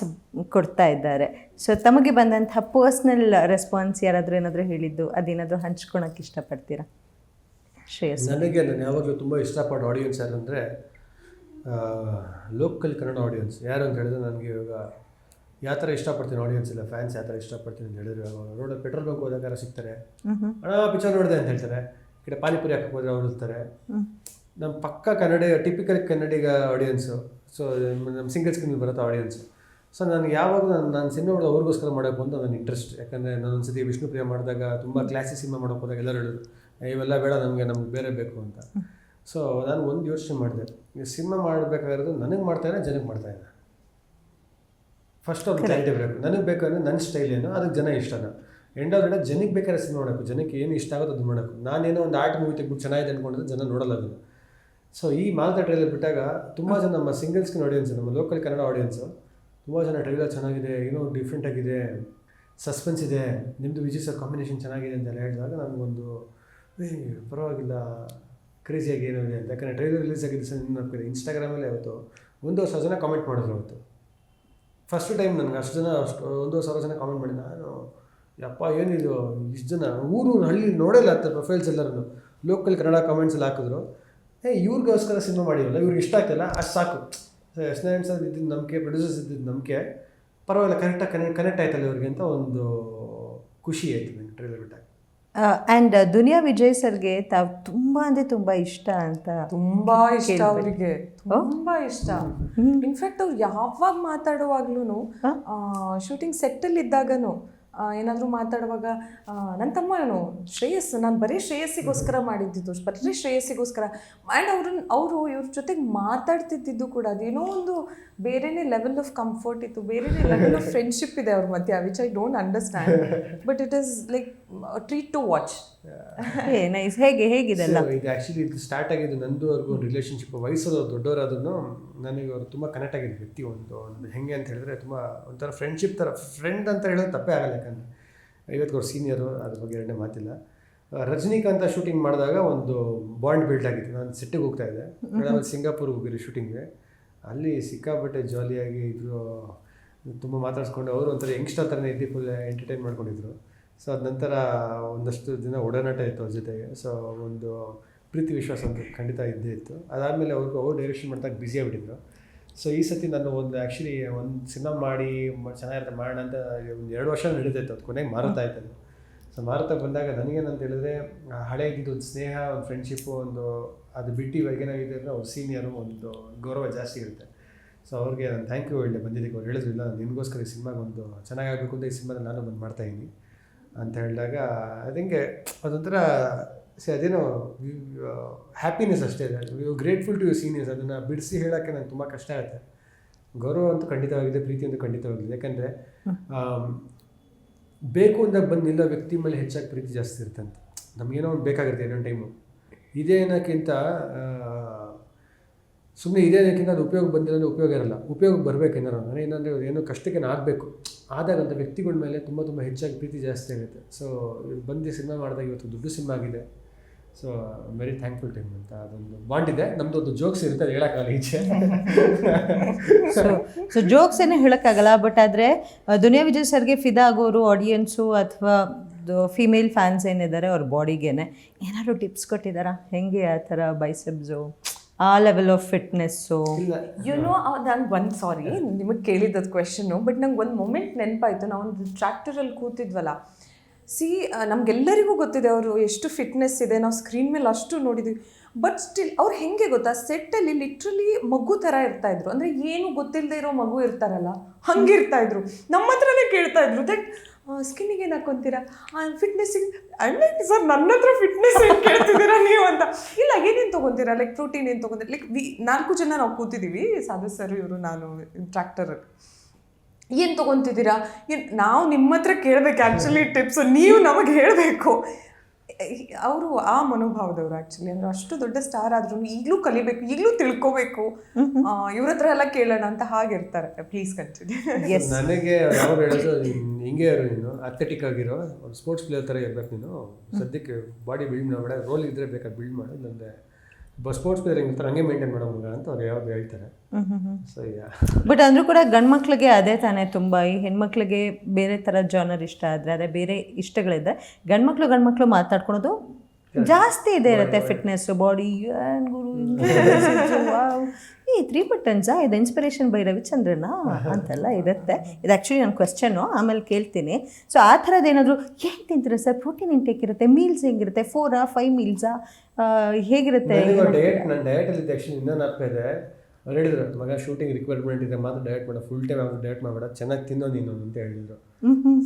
ಕೊಡ್ತಾ ಇದ್ದಾರೆ. ಸೊ ತಮಗೆ ಬಂದಂಥ ಪರ್ಸ್ನಲ್ ರೆಸ್ಪಾನ್ಸ್ ಯಾರಾದರೂ ಏನಾದರೂ ಹೇಳಿದ್ದು, ಅದೇನಾದರೂ ಹಂಚ್ಕೊಳಕ್ಕೆ ಇಷ್ಟಪಡ್ತೀರಾ ಶ್ರೇಯಸ್? ನನಗೆ ನಾನು ಯಾವಾಗಲೂ ತುಂಬ ಇಷ್ಟಪಡೋ ಆಡಿಯನ್ಸ್ ಯಾರು ಅಂದರೆ ಲೋಕಲ್ ಕನ್ನಡ ಆಡಿಯನ್ಸ್. ಯಾರು ಅಂತ ಹೇಳಿದ್ರೆ ನನಗೆ ಇವಾಗ ಯಾವ ಥರ ಇಷ್ಟಪಡ್ತೀನಿ ಆಡಿಯನ್ಸ್ ಇಲ್ಲ, ಫ್ಯಾನ್ಸ್ ಯಾವ ಥರ ಇಷ್ಟಪಡ್ತೀನಿ ಅಂತ ಹೇಳಿದ್ರೆ, ರೋಡಲ್ಲಿ ಪೆಟ್ರೋಲ್ ಬಂಕ್ ಹೋದಾಗ ಸಿಗ್ತಾರೆ, ಅಣ್ಣ ಪಿಕ್ಚರ್ ನೋಡಿದೆ ಅಂತ ಹೇಳ್ತಾರೆ. ಈ ಕಡೆ ಪಾನಿಪುರಿ ಹಾಕಕ್ಕೆ ಹೋದ್ರೆ ಅವ್ರು ಇರ್ತಾರೆ. ನಮ್ಮ ಪಕ್ಕ ಟಿಪಿಕಲ್ ಕನ್ನಡಿಗ ಆಡಿಯನ್ಸು. ಸೊ ನಮ್ಮ ಸಿಂಗಲ್ ಸ್ಕ್ರೀನ್ ಬರುತ್ತೆ ಆಡಿಯನ್ಸ್. ಸೊ ನನಗೆ ಯಾವಾಗ ನಾನು ಸಿನಿಮಾಗಳು ಅವ್ರಿಗೋಸ್ಕರ ಮಾಡೋಕ್ಕೆ ಅಂತ ನನ್ನ ಇಂಟ್ರೆಸ್ಟ್. ಯಾಕಂದರೆ ನಾನು ಒಂದು ಸತಿ ವಿಷ್ಣುಪ್ರಿಯ ಮಾಡಿದಾಗ ತುಂಬ ಕ್ಲಾಸಿಕ್ ಸಿನಿಮಾ ಮಾಡೋಕೆ ಹೋದಾಗ ಎಲ್ಲರೂ ಹೇಳಿದ್ರು, ಇವೆಲ್ಲ ಬೇಡ, ನಮಗೆ ಬೇರೆ ಬೇಕು ಅಂತ. ಸೊ ನಾನು ಒಂದು ಯೋಚನೆ ಮಾಡಿದೆ, ಸಿನಿಮಾ ಮಾಡಬೇಕಾಗಿರೋದು ನನಗೆ ಮಾಡ್ತಾಯಿದ್ರೆ ಜನಕ್ಕೆ ಮಾಡ್ತಾಯಿದ್ದೆ. ಫಸ್ಟ್ ಅವ್ರು ಕ್ಲಾರಿಟಿ ಬೇಕು, ನನಗೆ ಬೇಕಾದ್ರೆ ನನ್ನ ಸ್ಟೈಲ್ ಏನು, ಅದಕ್ಕೆ ಜನ ಇಷ್ಟನ. ಎಂಡ್ ಆಫ್ ದ ಡೇ ಜನಕ್ಕೆ ಬೇಕಾದ್ರೆ ಸಿನಿಮಾ ಮಾಡಬೇಕು, ಜನಕ್ಕೆ ಏನು ಇಷ್ಟ ಆಗೋದು ಅದು ಮಾಡಬೇಕು. ನಾನೇನೋ ಒಂದು ಆರ್ಟ್ ಮೂವಿ ತೆಗ್ಬಿಟ್ಟು ಚೆನ್ನಾಗಿದೆ ಅಂದ್ಕೊಂಡಿದ್ರೆ ಜನ ನೋಡಲ್ಲ ಅದನ್ನು. ಸೊ ಈ ಮಾಲ್ತಾ ಟ್ರೈಲರ್ ಬಿಟ್ಟಾಗ ತುಂಬ ಜನ ನಮ್ಮ ಸಿಂಗಲ್ ಸ್ಕ್ರೀನ್ ಆಡಿಯನ್ಸ್, ನಮ್ಮ ಲೋಕಲ್ ಕನ್ನಡ ಆಡಿಯನ್ಸು ತುಂಬ ಜನ ಟ್ರೈಲರ್ ಚೆನ್ನಾಗಿದೆ, ಏನೋ ಡಿಫ್ರೆಂಟ್ ಆಗಿದೆ, ಸಸ್ಪೆನ್ಸ್ ಇದೆ, ನಿಮ್ಮದು ವಿಜಯ್ ಸರ್ ಕಾಂಬಿನೇಷನ್ ಚೆನ್ನಾಗಿದೆ ಅಂತೆಲ್ಲ ಹೇಳಿದಾಗ ನನಗೊಂದು ಪರವಾಗಿಲ್ಲ, ಕ್ರೇಜಿಯಾಗಿ ಏನೋ ಇದೆ ಅಂತ. ಯಾಕಂದರೆ ಟ್ರೈಲರ್ ರಿಲೀಸ್ ಆಗಿದ್ದು ಸರ್ ನೆನಪಿದೆ, ಇನ್ಸ್ಟಾಗ್ರಾಮಲ್ಲೇ ಅವತ್ತು 1,000 ಜನ ಕಾಮೆಂಟ್ ಮಾಡಿದ್ರು. ಅವತ್ತು ಫಸ್ಟ್ ಟೈಮ್ ನನಗೆ ಅಷ್ಟು 1,000 ಜನ ಕಾಮೆಂಟ್ ಮಾಡಿ, ನಾನು ಯಪ್ಪ ಏನಿದು ಇಷ್ಟು ಜನ ಊರು ಹಳ್ಳಿ ನೋಡಲ್ಲ ಅಂತ ಪ್ರೊಫೈಲ್ಸ್ ಎಲ್ಲರೂ ಲೋಕಲ್ ಕನ್ನಡ ಕಾಮೆಂಟ್ಸ್ ಎಲ್ಲ ಹಾಕಿದ್ರು. ಇವ್ರಿಗೋಸ್ಕರ ಸಿನಿಮಾ ಮಾಡಿವಲ್ಲ, ಇವ್ರಿಗೆ ಇಷ್ಟ ಆಗ್ತಿಲ್ಲ, ಅಷ್ಟು ಸಾಕು. ಎಸ್ ಸರ್ ಇದ್ದಿದ್ದು ನಂಬಿಕೆ, ಪ್ರೊಡ್ಯೂಸರ್ಸ್ ಇದ್ದಿದ್ದು ನಂಬಿಕೆ, ಪರವಾಗಿಲ್ಲ ಕರೆಕ್ಟಾಗಿ ಕನೆಕ್ಟ್ ಆಯ್ತಲ್ಲ ಇವ್ರಿಗೆ ಅಂತ ಒಂದು ಖುಷಿ ಆಯಿತು ನನಗೆ ಟ್ರೈಲರ್ ಬಿಟ್ಟಾಗ. ಆ್ಯಂಡ್ ದುನಿಯಾ ವಿಜಯ್ ಸರ್ಗೆ ತಾವು ತುಂಬ ಅಂದರೆ ತುಂಬ ಇಷ್ಟ ಅಂತ. ತುಂಬಾ ಇಷ್ಟ ಅವರಿಗೆ, ತುಂಬಾ ಇಷ್ಟ. ಇನ್ಫ್ಯಾಕ್ಟ್ ಅವ್ರು ಯಾವಾಗ ಮಾತಾಡುವಾಗ್ಲೂ ಶೂಟಿಂಗ್ ಸೆಟ್ಟಲ್ಲಿ ಇದ್ದಾಗನು ಏನಾದರೂ ಮಾತಾಡುವಾಗ ನನ್ನ ತಮ್ಮನು ಶ್ರೇಯಸ್, ನಾನು ಬರೀ ಶ್ರೇಯಸ್ಸಿಗೋಸ್ಕರ ಮಾಡಿದ್ದಿದ್ದು, ಬರೀ ಶ್ರೇಯಸ್ಸಿಗೋಸ್ಕರ. ಆ್ಯಂಡ್ ಅವರು ಇವ್ರ ಜೊತೆಗೆ ಮಾತಾಡ್ತಿದ್ದು ಕೂಡ ಅದೇನೋ ಒಂದು ಬೇರೆನೇ ಲೆವೆಲ್ ಆಫ್ ಕಂಫರ್ಟ್ ಇತ್ತು, ಬೇರೆನೇ ಲೆವೆಲ್ ಆಫ್ ಫ್ರೆಂಡ್ಶಿಪ್ ಇದೆ ಅವ್ರ ಮಧ್ಯೆ, which I don't understand, but it is like treat to watch. Nice. ಹೇಗಿದೆಲ್ಲ ಇದು ಆ್ಯಕ್ಚುಲಿ ಇದು ಸ್ಟಾರ್ಟ್ ಆಗಿದ್ದು ನಂದು ಅವ್ರಿಗೂ ಒಂದು ರಿಲೇಷನ್ಶಿಪ್. ವಯಸ್ಸು ದೊಡ್ಡವರಾದ್ರೂ ನನಗೆ ಅವರು ತುಂಬ ಕನೆಕ್ಟ್ ಆಗಿದ್ದು ವ್ಯಕ್ತಿ. ಒಂದು ಹೆಂಗೆ ಅಂತ ಹೇಳಿದ್ರೆ ತುಂಬ ಒಂಥರ ಫ್ರೆಂಡ್ಶಿಪ್ ಥರ, ಫ್ರೆಂಡ್ ಅಂತ ಹೇಳೋದು ತಪ್ಪೇ ಆಗಲ್ಲ. ಯಾಕಂದರೆ 50 ವರ್ಷ ಸೀನಿಯರು, ಅದ್ರ ಬಗ್ಗೆ ಎರಡನೇ ಮಾತಿಲ್ಲ. ರಜನಿಕಾಂತ ಶೂಟಿಂಗ್ ಮಾಡಿದಾಗ ಒಂದು ಬಾಂಡ್ ಬಿಲ್ಡ್ ಆಗಿತ್ತು. ನಾನು ಸೆಟ್ಟಿಗೆ ಹೋಗ್ತಾ ಇದ್ದೆ, ಆಮೇಲೆ ಸಿಂಗಾಪುರ್ಗೆ ಹೋಗಿರಿ ಶೂಟಿಂಗ್ಗೆ. ಅಲ್ಲಿ ಸಿಕ್ಕಾಪಟ್ಟೆ ಜಾಲಿಯಾಗಿ ಇದ್ದರು, ತುಂಬ ಮಾತಾಡ್ಸ್ಕೊಂಡು ಅವರು ಒಂಥರ ಯಂಗ್ಸ್ಟರ್ ಥರನೇ ಇದ್ದು ಫುಲ್ ಎಂಟರ್ಟೈನ್ ಮಾಡ್ಕೊಂಡಿದ್ರು. ಸೊ ಅದ ನಂತರ ಒಂದಷ್ಟು ದಿನ ಒಡನಾಟ ಇತ್ತು ಅವ್ರ ಜೊತೆಗೆ. ಸೊ ಒಂದು ಪ್ರೀತಿ ವಿಶ್ವಾಸ ಅಂತ ಖಂಡಿತ ಇದ್ದೇ ಇತ್ತು. ಅದಾದಮೇಲೆ ಅವ್ರು ಡೈರೆಕ್ಷನ್ ಮಾಡ್ದಾಗ ಬ್ಯುಸಿ ಆಗಿಬಿಟ್ಟಿದ್ರು. ಸೊ ಈ ಸತಿ ನಾನು ಆ್ಯಕ್ಚುಲಿ ಒಂದು ಸಿನಿಮಾ ಮಾಡಿ ಚೆನ್ನಾಗಿರುತ್ತೆ ಮಾಡೋಣ ಅಂತ ಒಂದು 2 ವರ್ಷ ನಡೀತಾಯಿತ್ತು. ಅದು ಕೊನೆಗೆ ಮಾರುತ್ತಾ ಇತ್ತು. ಸೊ ಮಾರುತ್ತಾ ಬಂದಾಗ ನನಗೇನಂತ ಹೇಳಿದ್ರೆ, ಹಳೆ ಇದ್ದಿದ್ದು ಒಂದು ಸ್ನೇಹ, ಒಂದು ಫ್ರೆಂಡ್ಶಿಪ್ಪು, ಒಂದು ಅದು ಬಿಟ್ಟು ಇವಾಗ ಏನಾಗಿದೆ ಅಂದರೆ ಅವ್ರು ಸೀನಿಯರು, ಒಂದು ಗೌರವ ಜಾಸ್ತಿ ಇರುತ್ತೆ. ಸೊ ಅವ್ರಿಗೆ ನಾನು ಥ್ಯಾಂಕ್ ಯು ಹೇಳಿ ಬಂದಿದ್ದಕ್ಕೆ. ಅವ್ರು ಹೇಳಿದ್ರು, ಇಲ್ಲ ನಿನಗೋಸ್ಕರ ಈ ಸಿನಿಮಾಗೆ ಒಂದು ಚೆನ್ನಾಗಾಗಬೇಕು ಅಂತ ಈ ಸಿನಿಮಾದಲ್ಲಿ ನಾನು ಬಂದು ಮಾಡ್ತಾಯಿದ್ದೀನಿ ಅಂತ ಹೇಳಿದಾಗ ಅದಂಗೆ ಅದೊಂಥರ ಅದೇನೋ ಹ್ಯಾಪಿನೆಸ್ ಅಷ್ಟೇ. You grateful to you seniors. ಅದನ್ನು ಬಿಡಿಸಿ ಹೇಳೋಕ್ಕೆ ನಂಗೆ ತುಂಬ ಕಷ್ಟ ಆಗುತ್ತೆ. ಗೌರವ ಅಂತೂ ಖಂಡಿತವಾಗಿದೆ, ಪ್ರೀತಿ ಅಂತೂ ಖಂಡಿತವಾಗಿದೆ. ಯಾಕಂದರೆ ಬೇಕು ಅಂದಾಗ ಬಂದು ನಿಲ್ಲೋ ವ್ಯಕ್ತಿ ಮೇಲೆ ಹೆಚ್ಚಾಗಿ ಪ್ರೀತಿ ಜಾಸ್ತಿ ಇರ್ತಂತೆ. ನಮಗೇನೋ ಒಂದು ಬೇಕಾಗಿರುತ್ತೆ ಇನ್ನೊಂದು ಟೈಮು. ಇದೇನಕ್ಕಿಂತ ಸುಮ್ಮನೆ ಇದೇನಕ್ಕಿಂತ ಅದು ಉಪಯೋಗ ಬಂದಿರೋದು ಉಪಯೋಗ ಇರಲ್ಲ, ಉಪಯೋಗಕ್ಕೆ ಬರಬೇಕು ಏನಾರು. ಏನಂದರೆ ಏನೋ ಕಷ್ಟಕ್ಕೆ ಆಗಬೇಕು, ಆದಾಗ ಅಂತ ವ್ಯಕ್ತಿಗಳ ಮೇಲೆ ತುಂಬ ತುಂಬ ಹೆಚ್ಚಾಗಿ ಪ್ರೀತಿ ಜಾಸ್ತಿ ಆಗುತ್ತೆ. ಸೊ ಬಂದು ಸಿನಿಮಾ ಮಾಡಿದಾಗ ಇವತ್ತು ದೊಡ್ಡ ಸಿನಿಮಾ ಆಗಿದೆ. ಸೊ ವೆರಿ ಥ್ಯಾಂಕ್ಫುಲ್ ಟೈಮ್ ಅಂತ ಅದೊಂದು ಬಾಂಡ್ ಇದೆ. ನಮ್ಮದು ಒಂದು ಜೋಕ್ಸ್ ಇರುತ್ತೆ, ಅದು ಹೇಳೋಕ್ಕಾಗಲ್ಲ ಈಚೆ. ಸೊ ಜೋಕ್ಸ್ ಏನೂ ಹೇಳೋಕ್ಕಾಗಲ್ಲ. ಬಟ್ ಆದರೆ ದುನಿಯಾ ವಿಜಯ್ ಸರ್ಗೆ ಫಿದಾ ಆಗೋರು ಆಡಿಯನ್ಸು ಅಥವಾ ಫಿಮೇಲ್ ಫ್ಯಾನ್ಸ್ ಏನಿದ್ದಾರೆ ಅವ್ರ ಬಾಡಿಗೇನೆ ಏನಾದ್ರು ಟಿಪ್ಸ್ ಕೊಟ್ಟಿದ್ದಾರಾ? ಹೆಂಗೆ ಆ ಥರ ಬೈಸೆಪ್ಸು, ಆ ಲೆವೆಲ್ ಆಫ್ ಫಿಟ್ನೆಸ್ಸು? ನಾನು ಸಾರಿ ನಿಮಗೆ ಕೇಳಿದ್ದದು ಕ್ವೆಶನ್ನು, ಬಟ್ ನಂಗೆ ಒಂದು ಮೊಮೆಂಟ್ ನೆನಪಾಯಿತು. ನಾವೊಂದು ಟ್ರ್ಯಾಕ್ಟರಲ್ಲಿ ಕೂತಿದ್ವಲ್ಲ, ನಮಗೆಲ್ಲರಿಗೂ ಗೊತ್ತಿದೆ ಅವರು ಎಷ್ಟು ಫಿಟ್ನೆಸ್ ಇದೆ, ನಾವು ಸ್ಕ್ರೀನ್ ಮೇಲೆ ಅಷ್ಟು ನೋಡಿದ್ವಿ. ಬಟ್ ಸ್ಟಿಲ್ ಅವ್ರು ಹೆಂಗೆ ಗೊತ್ತಾ, ಸೆಟ್ಟಲ್ಲಿ ಲಿಟ್ರಲಿ ಮಗು ಥರ ಇರ್ತಾಯಿದ್ರು. ಅಂದರೆ ಏನು ಗೊತ್ತಿಲ್ಲದೆ ಇರೋ ಮಗು ಇರ್ತಾರಲ್ಲ ಹಂಗಿರ್ತಾಯಿದ್ರು. ನಮ್ಮ ಹತ್ರನೇ ಕೇಳ್ತಾಯಿದ್ರು ದಟ್ ಸ್ಕಿನ್ನಿಗೆ ಏನು ಹಾಕ್ಕೊಂತೀರಾ, ಫಿಟ್ನೆಸ್ಸಿಗೆ. ಸರ್ ನನ್ನ ಹತ್ರ ಫಿಟ್ನೆಸ್ ಏನು ಕೇಳ್ತಿದ್ದೀರಾ ನೀವು ಅಂತ. ಇಲ್ಲ ಏನೇನು ತೊಗೊತೀರಾ, ಲೈಕ್ ಪ್ರೋಟೀನ್ ಏನು ತೊಗೊಂತೀರಾ, ಲೈಕ್ 4 ಜನ ನಾವು ಕೂತಿದ್ದೀವಿ, ಸಾಧು ಸರ್ ಇವರು ನಾನು ಟ್ರ್ಯಾಕ್ಟರಲ್ಲಿ. ಏನು ತೊಗೊತಿದ್ದೀರಾ, ನಾವು ನಿಮ್ಮ ಹತ್ರ ಕೇಳಬೇಕು ಆ್ಯಕ್ಚುಲಿ ಟಿಪ್ಸು, ನೀವು ನಮಗೆ ಹೇಳಬೇಕು. ಅವರು ಆ ಮನೋಭಾವದವರು ಆ್ಯಕ್ಚುಲಿ. ಅಂದರೆ ಅಷ್ಟು ದೊಡ್ಡ ಸ್ಟಾರ್ ಆದ್ರೂ ಈಗಲೂ ಕಲಿಬೇಕು, ಈಗಲೂ ತಿಳ್ಕೋಬೇಕು, ಇವ್ರ ಹತ್ರ ಎಲ್ಲ ಕೇಳೋಣ ಅಂತ ಹಾಗಿರ್ತಾರೆ. Please continue. ನನಗೆ ಯಾವಾಗ ಹೇಳೋದು, ಹಿಂಗೆ ಇರೋ ನೀನು ಅಥ್ಲೆಟಿಕ್ ಆಗಿರೋ ಒಂದು ಸ್ಪೋರ್ಟ್ಸ್ ಪ್ಲೇಯರ್ ಥರ ಇರಬೇಕು ನೀನು. ಸದ್ಯಕ್ಕೆ ಬಾಡಿ ಬಿಲ್ಡ್ ಮಾಡಬೇಡ, ರೋಲ್ ಇದ್ದರೆ ಬೇಕಾದ್ರೆ ಬಿಲ್ಡ್ ಮಾಡು, ಇಲ್ಲಂದರೆ ಸ್ಪೋರ್ಟ್ಸ್ ಪ್ಲೇಯರ್ ಹೆಂಗಿರ್ತಾರೆ ಹಂಗೆ ಮೇಂಟೈನ್ ಮಾಡೋ ಮಗ ಅಂತ ಅವ್ರು ಯಾವಾಗ ಹೇಳ್ತಾರೆ. ಸೊ ಬಟ್ ಅಂದರೂ ಕೂಡ ಗಂಡು ಮಕ್ಳಿಗೆ ಅದೇ ತಾನೇ ತುಂಬ. ಈ ಹೆಣ್ಮಕ್ಳಿಗೆ ಬೇರೆ ಥರ ಜಾನರ್ ಇಷ್ಟ ಆದರೆ, ಅದೇ ಬೇರೆ ಇಷ್ಟಗಳಿದ್ದರೆ ಗಂಡು ಮಕ್ಕಳು ಮಾತಾಡ್ಕೊಳೋದು ಜಾಸ್ತಿ ಇದೆ ಇರುತ್ತೆ. ಫಿಟ್ನೆಸ್ಸು, ಬಾಡಿ, ಗುರು ಈ 3 ಬಟನ್ಸಾ, ಇದು ಇನ್ಸ್ಪಿರೇಷನ್ ಬೈ ರವಿಚಂದ್ರನ ಅಂತೆಲ್ಲ ಇರುತ್ತೆ. ಇದು ಆ್ಯಕ್ಚುಲಿ ನನ್ನ ಕ್ವೆಶ್ಚನ್ನು, ಆಮೇಲೆ ಕೇಳ್ತೀನಿ. ಸೊ ಆ ಥರದ್ದು ಏನಾದರೂ ಏನು ತಿಂತೀರಾ ಸರ್, ಪ್ರೋಟೀನ್ ಇಂಟೇಕ್ ಇರುತ್ತೆ, ಮೀಲ್ಸ್ ಹೆಂಗಿರುತ್ತೆ, 4 or 5 ಮೀಲ್ಸಾ ಹೇಗಿರುತ್ತೆ? ನಾನು ಡಯಟಲ್ಲಿ ಆ್ಯಕ್ಚುಲಿ ಇನ್ನೊಂದು ಆಗ್ತಾಯಿದೆ. ಅವ್ರು ಹೇಳಿದ್ರು, ಮಗ ಶೂಟಿಂಗ್ ರಿಕ್ವೈರ್ಮೆಂಟ್ ಇದೆ ಮಾತ್ರ ಡಯಟ್ ಮಾಡೋ, ಫುಲ್ ಟೈಮ್ ಅವ್ರು ಡಯಟ್ ಮಾಡಬೇಡ, ಚೆನ್ನಾಗಿ ತಿನ್ನೋ ನೀನು ಅಂತ ಹೇಳಿದ್ರು.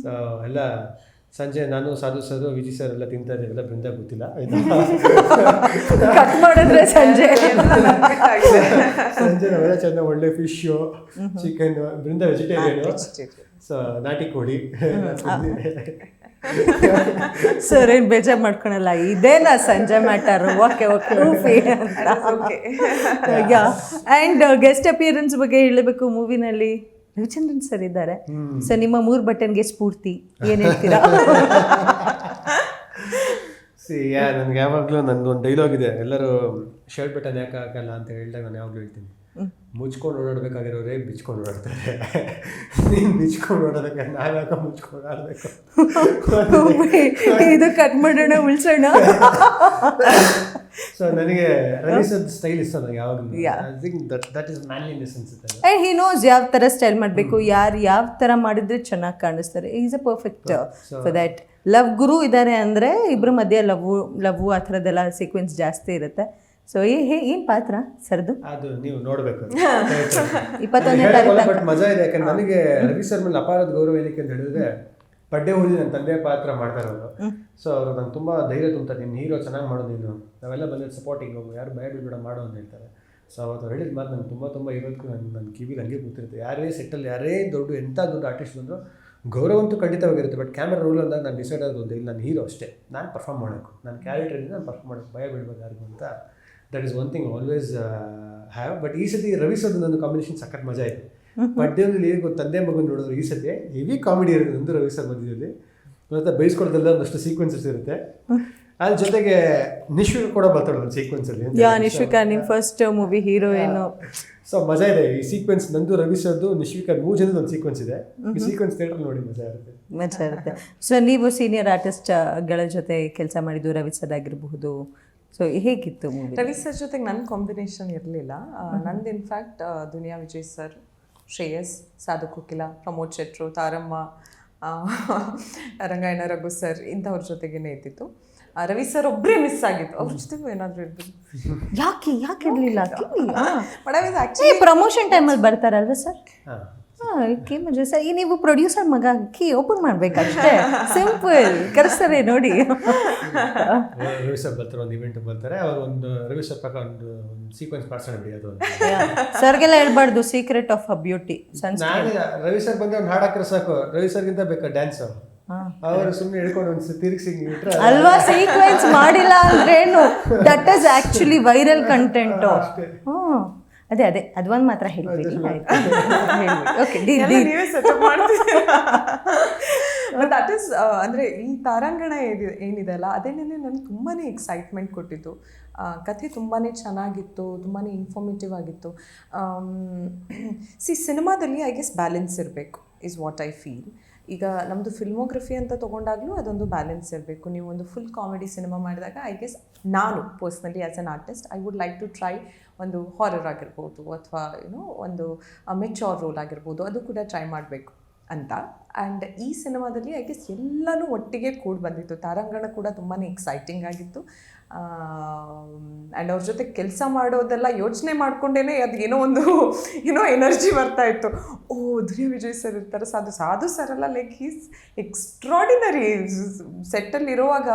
ಸೊ ಎಲ್ಲ ಸಂಜೆ ನಾನು ಸಾಧು ಸರ್ ವಿಜಯ್ ಸರ್ ಎಲ್ಲ ತಿಂತಾ ಇದ್ದೀವಿ, ಬೃಂದ ಗೊತ್ತಿಲ್ಲ. ಕಟ್ ಮಾಡಿದ್ರೆ ಸಂಜೆ ಸಂಜೆ ನಾವೆಲ್ಲ ಚೆನ್ನಾಗಿ ಒಳ್ಳೆ fish chicken, Brinda vegetarian, so ನಾಟಿ ಕೋಳಿ. ಸರ್ ಏನು ಬೇಜಾರು ಮಾಡ್ಕೊಳಲ್ಲ, ಇದೇನಾ ಸಂಜೆ matter. Okay okay and guest appearance ಬಗ್ಗೆ ಹೇಳಬೇಕು. ಮೂವಿನಲ್ಲಿ ರವಿಚಂದ್ರನ್ ಸರ್ ಇದ್ದಾರೆ. ಸೊ ನಿಮ್ಮ 3 ಬಟನ್ಗೆ ಸ್ಫೂರ್ತಿ ಏನು ಹೇಳ್ತೀರಾ? ನನಗೆ ಯಾವಾಗಲೂ ನಂದೊಂದು ಡೈಲಾಗ್ ಇದೆ, ಎಲ್ಲರೂ ಶರ್ಟ್ ಬಟನ್ ಯಾಕೆ ಹಾಕಲ್ಲ ಅಂತ ಹೇಳಿದಾಗ ನಾನು ಯಾವಾಗಲೂ ಹೇಳ್ತೀನಿ, ಮುಚ್ಕೊಂಡು ಓಡಾಡಬೇಕಾಗಿರೋರೇ ಬಿಚ್ಕೊಂಡು ಓಡಾಡ್ತಾರೆ. ನೀನು ಬಿಚ್ಕೊಂಡು ಓಡೋದಕ್ಕೆ ನಾವ್ಯಾಕೆ ಮುಚ್ಕೊಂಡು ಆಡಬೇಕು? ಇದು ಕಟ್ ಮಾಡೋಣ, ಉಳ್ಸೋಣ. ಸೊ ನನಗೆ ರವಿ ಸರ್ ಸ್ಟೈಲ್ ಇಷ್ಟ ನನಗೆ ಯಾವಾಗಲೂ. ಐ ಥಿಂಕ್ ದಟ್ ಇಸ್ ಮ್ಯಾನ್ಲಿನೆಸ್ ಅನ್ಸುತ್ತೆ. ಆ್ಯಂಡ್ ಹಿ ನೋಸ್ ಯಾವ ಥರ ಸ್ಟೈಲ್ ಮಾಡಬೇಕು, ಯಾರು ಯಾವ ಥರ ಮಾಡಿದ್ರೆ ಚೆನ್ನಾಗಿ ಕಾಣಿಸ್ತಾರೆ. Is a perfect for that. Love ಗುರು ಇದ್ದಾರೆ ಅಂದರೆ ಇಬ್ಬರ ಮಧ್ಯೆ ಲವ್ ಆ ಥರದ್ದೆಲ್ಲ ಸೀಕ್ವೆನ್ಸ್ ಜಾಸ್ತಿ ಇರುತ್ತೆ. ಸೊ ಏನು ಪಾತ್ರ ಸರ್ದು ಅದು ನೀವು ನೋಡಬೇಕು. 21ನೇ ತಾರೀಕು. ಬಟ್ ಮಜಾ ಇದೆ, ಯಾಕಂದ್ರೆ ನನಗೆ ರವಿ ಸರ್ ಮೇಲೆ ಅಪಾರದ ಗೌರವ ಏನಕ್ಕೆ ಅಂತ ಹೇಳಿದ್ರೆ, ಬಡ್ಡೆ ಹೋಗಿ ನನ್ನ ತಂದೆ ಪಾತ್ರ ಮಾಡ್ತಾರೆ ಅವರು. ಸೊ ಅವರು ನಂಗೆ ತುಂಬ ಧೈರ್ಯ ತುಂಬ್ತಾರೆ, ನಿನ್ನ ಹೀರೋ ಚೆನ್ನಾಗಿ ಮಾಡೋದು ನೀನು, ನಾವೆಲ್ಲ ಬಂದಿದ್ದು ಸಪೋರ್ಟಿಂಗ್ ಹೋಗು, ಯಾರು ಭಯ ಬಿಡಬೇಡ ಮಾಡು ಅಂತ ಹೇಳ್ತಾರೆ. ಸೊ ಅವತ್ತು ಹೇಳಿದ ಮಾತು ನಂಗೆ ತುಂಬ ಇವತ್ತಿಗೂ ನನ್ನ ಕಿವಿಲಿ ಹಂಗೆ ಕೂತಿರುತ್ತೆ. ಯಾರೇ ಸೆಟ್ಟಲ್ಲಿ ಯಾರೇ ಎಂಥ ದೊಡ್ಡ ಆರ್ಟಿಸ್ಟ್ ಬಂದರೂ ಗೌರವಂತೂ ಖಂಡಿತವಾಗಿರುತ್ತೆ. ಬಟ್ ಕ್ಯಾಮ್ರಾ ರೋಲ್ ಅಂದಾಗ ನಾನು ಡಿಸೈಡ್ ಆಗೋದು ಇಲ್ಲ, ನಾನು ಹೀರೋ ಅಷ್ಟೇ, ನಾನು ಪರ್ಫಾರ್ಮ್ ಮಾಡೋಕ್ಕೆ, ನನ್ನ ಕ್ಯಾರೆಕ್ಟರಿಂದ ನಾನು ಪರ್ಫಾರ್ಮ್ ಮಾಡೋಕ್ಕೆ, ಭಯ ಬಿಡ್ಬೋದು ಯಾರಿಗೂ ಅಂತ. That is one thing always have. But ಈ ಸತಿ ರವಿ ಸರ್ದು ನನ್ನ ಕಾಂಬಿನೇಷನ್ ಸಖತ್ ಮಜಾ ಇದೆ. ಬಡ್ಡೆಯಲ್ಲಿ ಹೇಗೆ ತಂದೆ ಮಗನ ನೋಡಿದ್ರು ಈ ಸತಿ ಹೆವಿ ಕಾಮಿಡಿ ಇರುತ್ತೆ ನಂದು ರವಿ ಸರ್ ಮಧ್ಯದಲ್ಲಿ. ಮತ್ತು ಬೈಸ್ಕೊಡೋದೆಲ್ಲ ಒಂದಷ್ಟು ಸೀಕ್ವೆನ್ಸಸ್ ಇರುತ್ತೆ. ಅದ್ರ ಜೊತೆಗೆ ನಿಶ್ವಿಕಾ ಕೂಡ ಬರ್ತಾಳೆ ಒಂದು ಸೀಕ್ವೆನ್ಸಲ್ಲಿ. ನಿಶ್ವಿಕಾ ನಿಮ್ಮ ಫಸ್ಟ್ ಮೂವಿ ಹೀರೋಯಿನ್. ಸೊ ಮಜಾ ಇದೆ ಈ ಸೀಕ್ವೆನ್ಸ್. ನಂದು ರವಿ ಸರ್ದು ನಿಶ್ವಿಕಾ 3 ಜನದ ಒಂದು ಸೀಕ್ವೆನ್ಸ್ ಇದೆ. ಈ ಸೀಕ್ವೆನ್ಸ್ ಥಿಯೇಟರ್ ನೋಡಿ ಮಜಾ ಇರುತ್ತೆ. ಸೊ ನೀವು ಸೀನಿಯರ್ ಆರ್ಟಿಸ್ಟ್ಗಳ ಜೊತೆ ಕೆಲಸ ಮಾಡಿದ್ದು ರವಿ ಸರ್ ಆಗಿರಬಹುದು. ಸೊ ಹೇಗಿತ್ತು ಮೂವಿ? ರವಿ ಸರ್ ಜೊತೆಗೆ ನನ್ನ ಕಾಂಬಿನೇಷನ್ ಇರಲಿಲ್ಲ. ನಂದು ಇನ್ಫ್ಯಾಕ್ಟ್ ದುನಿಯಾ ವಿಜಯ್ ಸರ್, ಶ್ರೇಯಸ್, ಸಾಧು ಕೋಕಿಲ, ಪ್ರಮೋದ್ ಶೆಟ್ರು, ತಾರಮ್ಮ, ರಂಗಾಯಣ ರಘು ಸರ್ ಇಂಥವ್ರ ಜೊತೆಗೇನೆ ಇದ್ದಿತ್ತು. ರವಿ ಸರ್ ಒಬ್ಬರೇ ಮಿಸ್ ಆಗಿತ್ತು. ಅವ್ರ ಜೊತೆಗೂ ಏನಾದರೂ ಇರ್ಬೋದು. ಯಾಕೆ ಇರಲಿಲ್ಲ? ಪ್ರಮೋಷನ್ ಟೈಮಲ್ಲಿ ಬರ್ತಾರಲ್ವ ಸರ್? ಕಿ ಮಜಾ ಸರ್. ಈ ನೀವು ಪ್ರೊಡ್ಯೂಸರ್ ಮಗ ಕೀ ಓಪನ್ ಮಾಡ್ಬೇಕಷ್ಟೇ, ಸಿಂಪಲ್. ಕರೆಸ್ತಾರೆ ನೋಡಿ. ರವಿ ಸರ್ ಬರ್ತಾರೆ, ಒಂದು ಇವೆಂಟ್ ಬರ್ತಾರೆ, ಅವ್ರು ಒಂದು ರವಿ ಸರ್ ಪ್ರಕಾರ ಒಂದು ಸೀಕ್ವೆನ್ಸ್ ಮಾಡ್ಸೋಣ ಬಿಡಿ. ಅದು ಸರ್ಗೆಲ್ಲ ಹೇಳ್ಬಾರ್ದು ಸೀಕ್ರೆಟ್ ಆಫ್ ಅ ಬ್ಯೂಟಿ. ನಾನು ರವಿ ಸರ್ ಬಂದ್ರೆ ಒಂದು ಹಾಡು ಹಾಕಿದ್ರೆ ಸಾಕು, ರವಿ ಸರ್ಗಿಂತ ಬೇಕಾ ಡ್ಯಾನ್ಸ್. ಅವರು ಸುಮ್ಮನೆ ಹೇಳ್ಕೊಂಡು ಒಂದು ತಿರುಗಿಸಿ ಅಲ್ವಾ, ಸೀಕ್ವೆನ್ಸ್ ಮಾಡಿಲ್ಲ ಅಂದ್ರೇನು, that is actually viral content. ಅದೇ ಅದೊಂದು ಮಾತ್ರ ಹೇಳ್ಬೇಡಿ. ದಟ್ ಇಸ್ ಅಂದರೆ ಈ ತಾರಾಂಗಣ ಏನಿದೆ ಅಲ್ಲ, ಅದೇನೇ ನನಗೆ ತುಂಬಾ ಎಕ್ಸೈಟ್ಮೆಂಟ್ ಕೊಟ್ಟಿತ್ತು. ಕಥೆ ತುಂಬಾ ಚೆನ್ನಾಗಿತ್ತು, ತುಂಬಾ ಇನ್ಫಾರ್ಮೇಟಿವ್ ಆಗಿತ್ತು. ಸಿನಿಮಾದಲ್ಲಿ ಐ ಗೆಸ್ ಬ್ಯಾಲೆನ್ಸ್ ಇರಬೇಕು ಇಸ್ ವಾಟ್ ಐ ಫೀಲ್. ಈಗ ನಮ್ಮದು ಫಿಲ್ಮೋಗ್ರಫಿ ಅಂತ ತೊಗೊಂಡಾಗಲೂ ಅದೊಂದು ಬ್ಯಾಲೆನ್ಸ್ ಇರಬೇಕು. ನೀವು ಒಂದು ಫುಲ್ ಕಾಮಿಡಿ ಸಿನಿಮಾ ಮಾಡಿದಾಗ ಐ ಗೆಸ್ ನಾನು personally as an artist I would like to try ಒಂದು ಹಾರರ್ ಆಗಿರ್ಬೋದು ಅಥವಾ ಒಂದು ಮೆಚೋರ್ ರೋಲ್ ಆಗಿರ್ಬೋದು, ಅದು ಕೂಡ ಟ್ರೈ ಮಾಡಬೇಕು ಅಂತ. ಆ್ಯಂಡ್ ಈ ಸಿನಿಮಾದಲ್ಲಿ ಐ ಗೆಸ್ ಎಲ್ಲನೂ ಒಟ್ಟಿಗೆ ಕೂಡಿ ಬಂದಿತ್ತು. ತಾರಾಂಗಣ ಕೂಡ ತುಂಬಾ ಎಕ್ಸೈಟಿಂಗ್ ಆಗಿತ್ತು. ಆ್ಯಂಡ್ ಅವ್ರ ಜೊತೆ ಕೆಲಸ ಮಾಡೋದೆಲ್ಲ ಯೋಚನೆ ಮಾಡಿಕೊಂಡೇ ಅದು ಏನೋ ಎನರ್ಜಿ ಬರ್ತಾಯಿತ್ತು. ದುನಿಯಾ ವಿಜಯ್ ಸರ್ ಇರ್ತಾರೆ, ಸಾಧು ಸರ್ ಎಲ್ಲ ಲೈಕ್ ಹೀಸ್ ಎಕ್ಸ್ಟ್ರಾಡಿನರಿ. ಸೆಟ್ಟಲ್ಲಿರುವಾಗ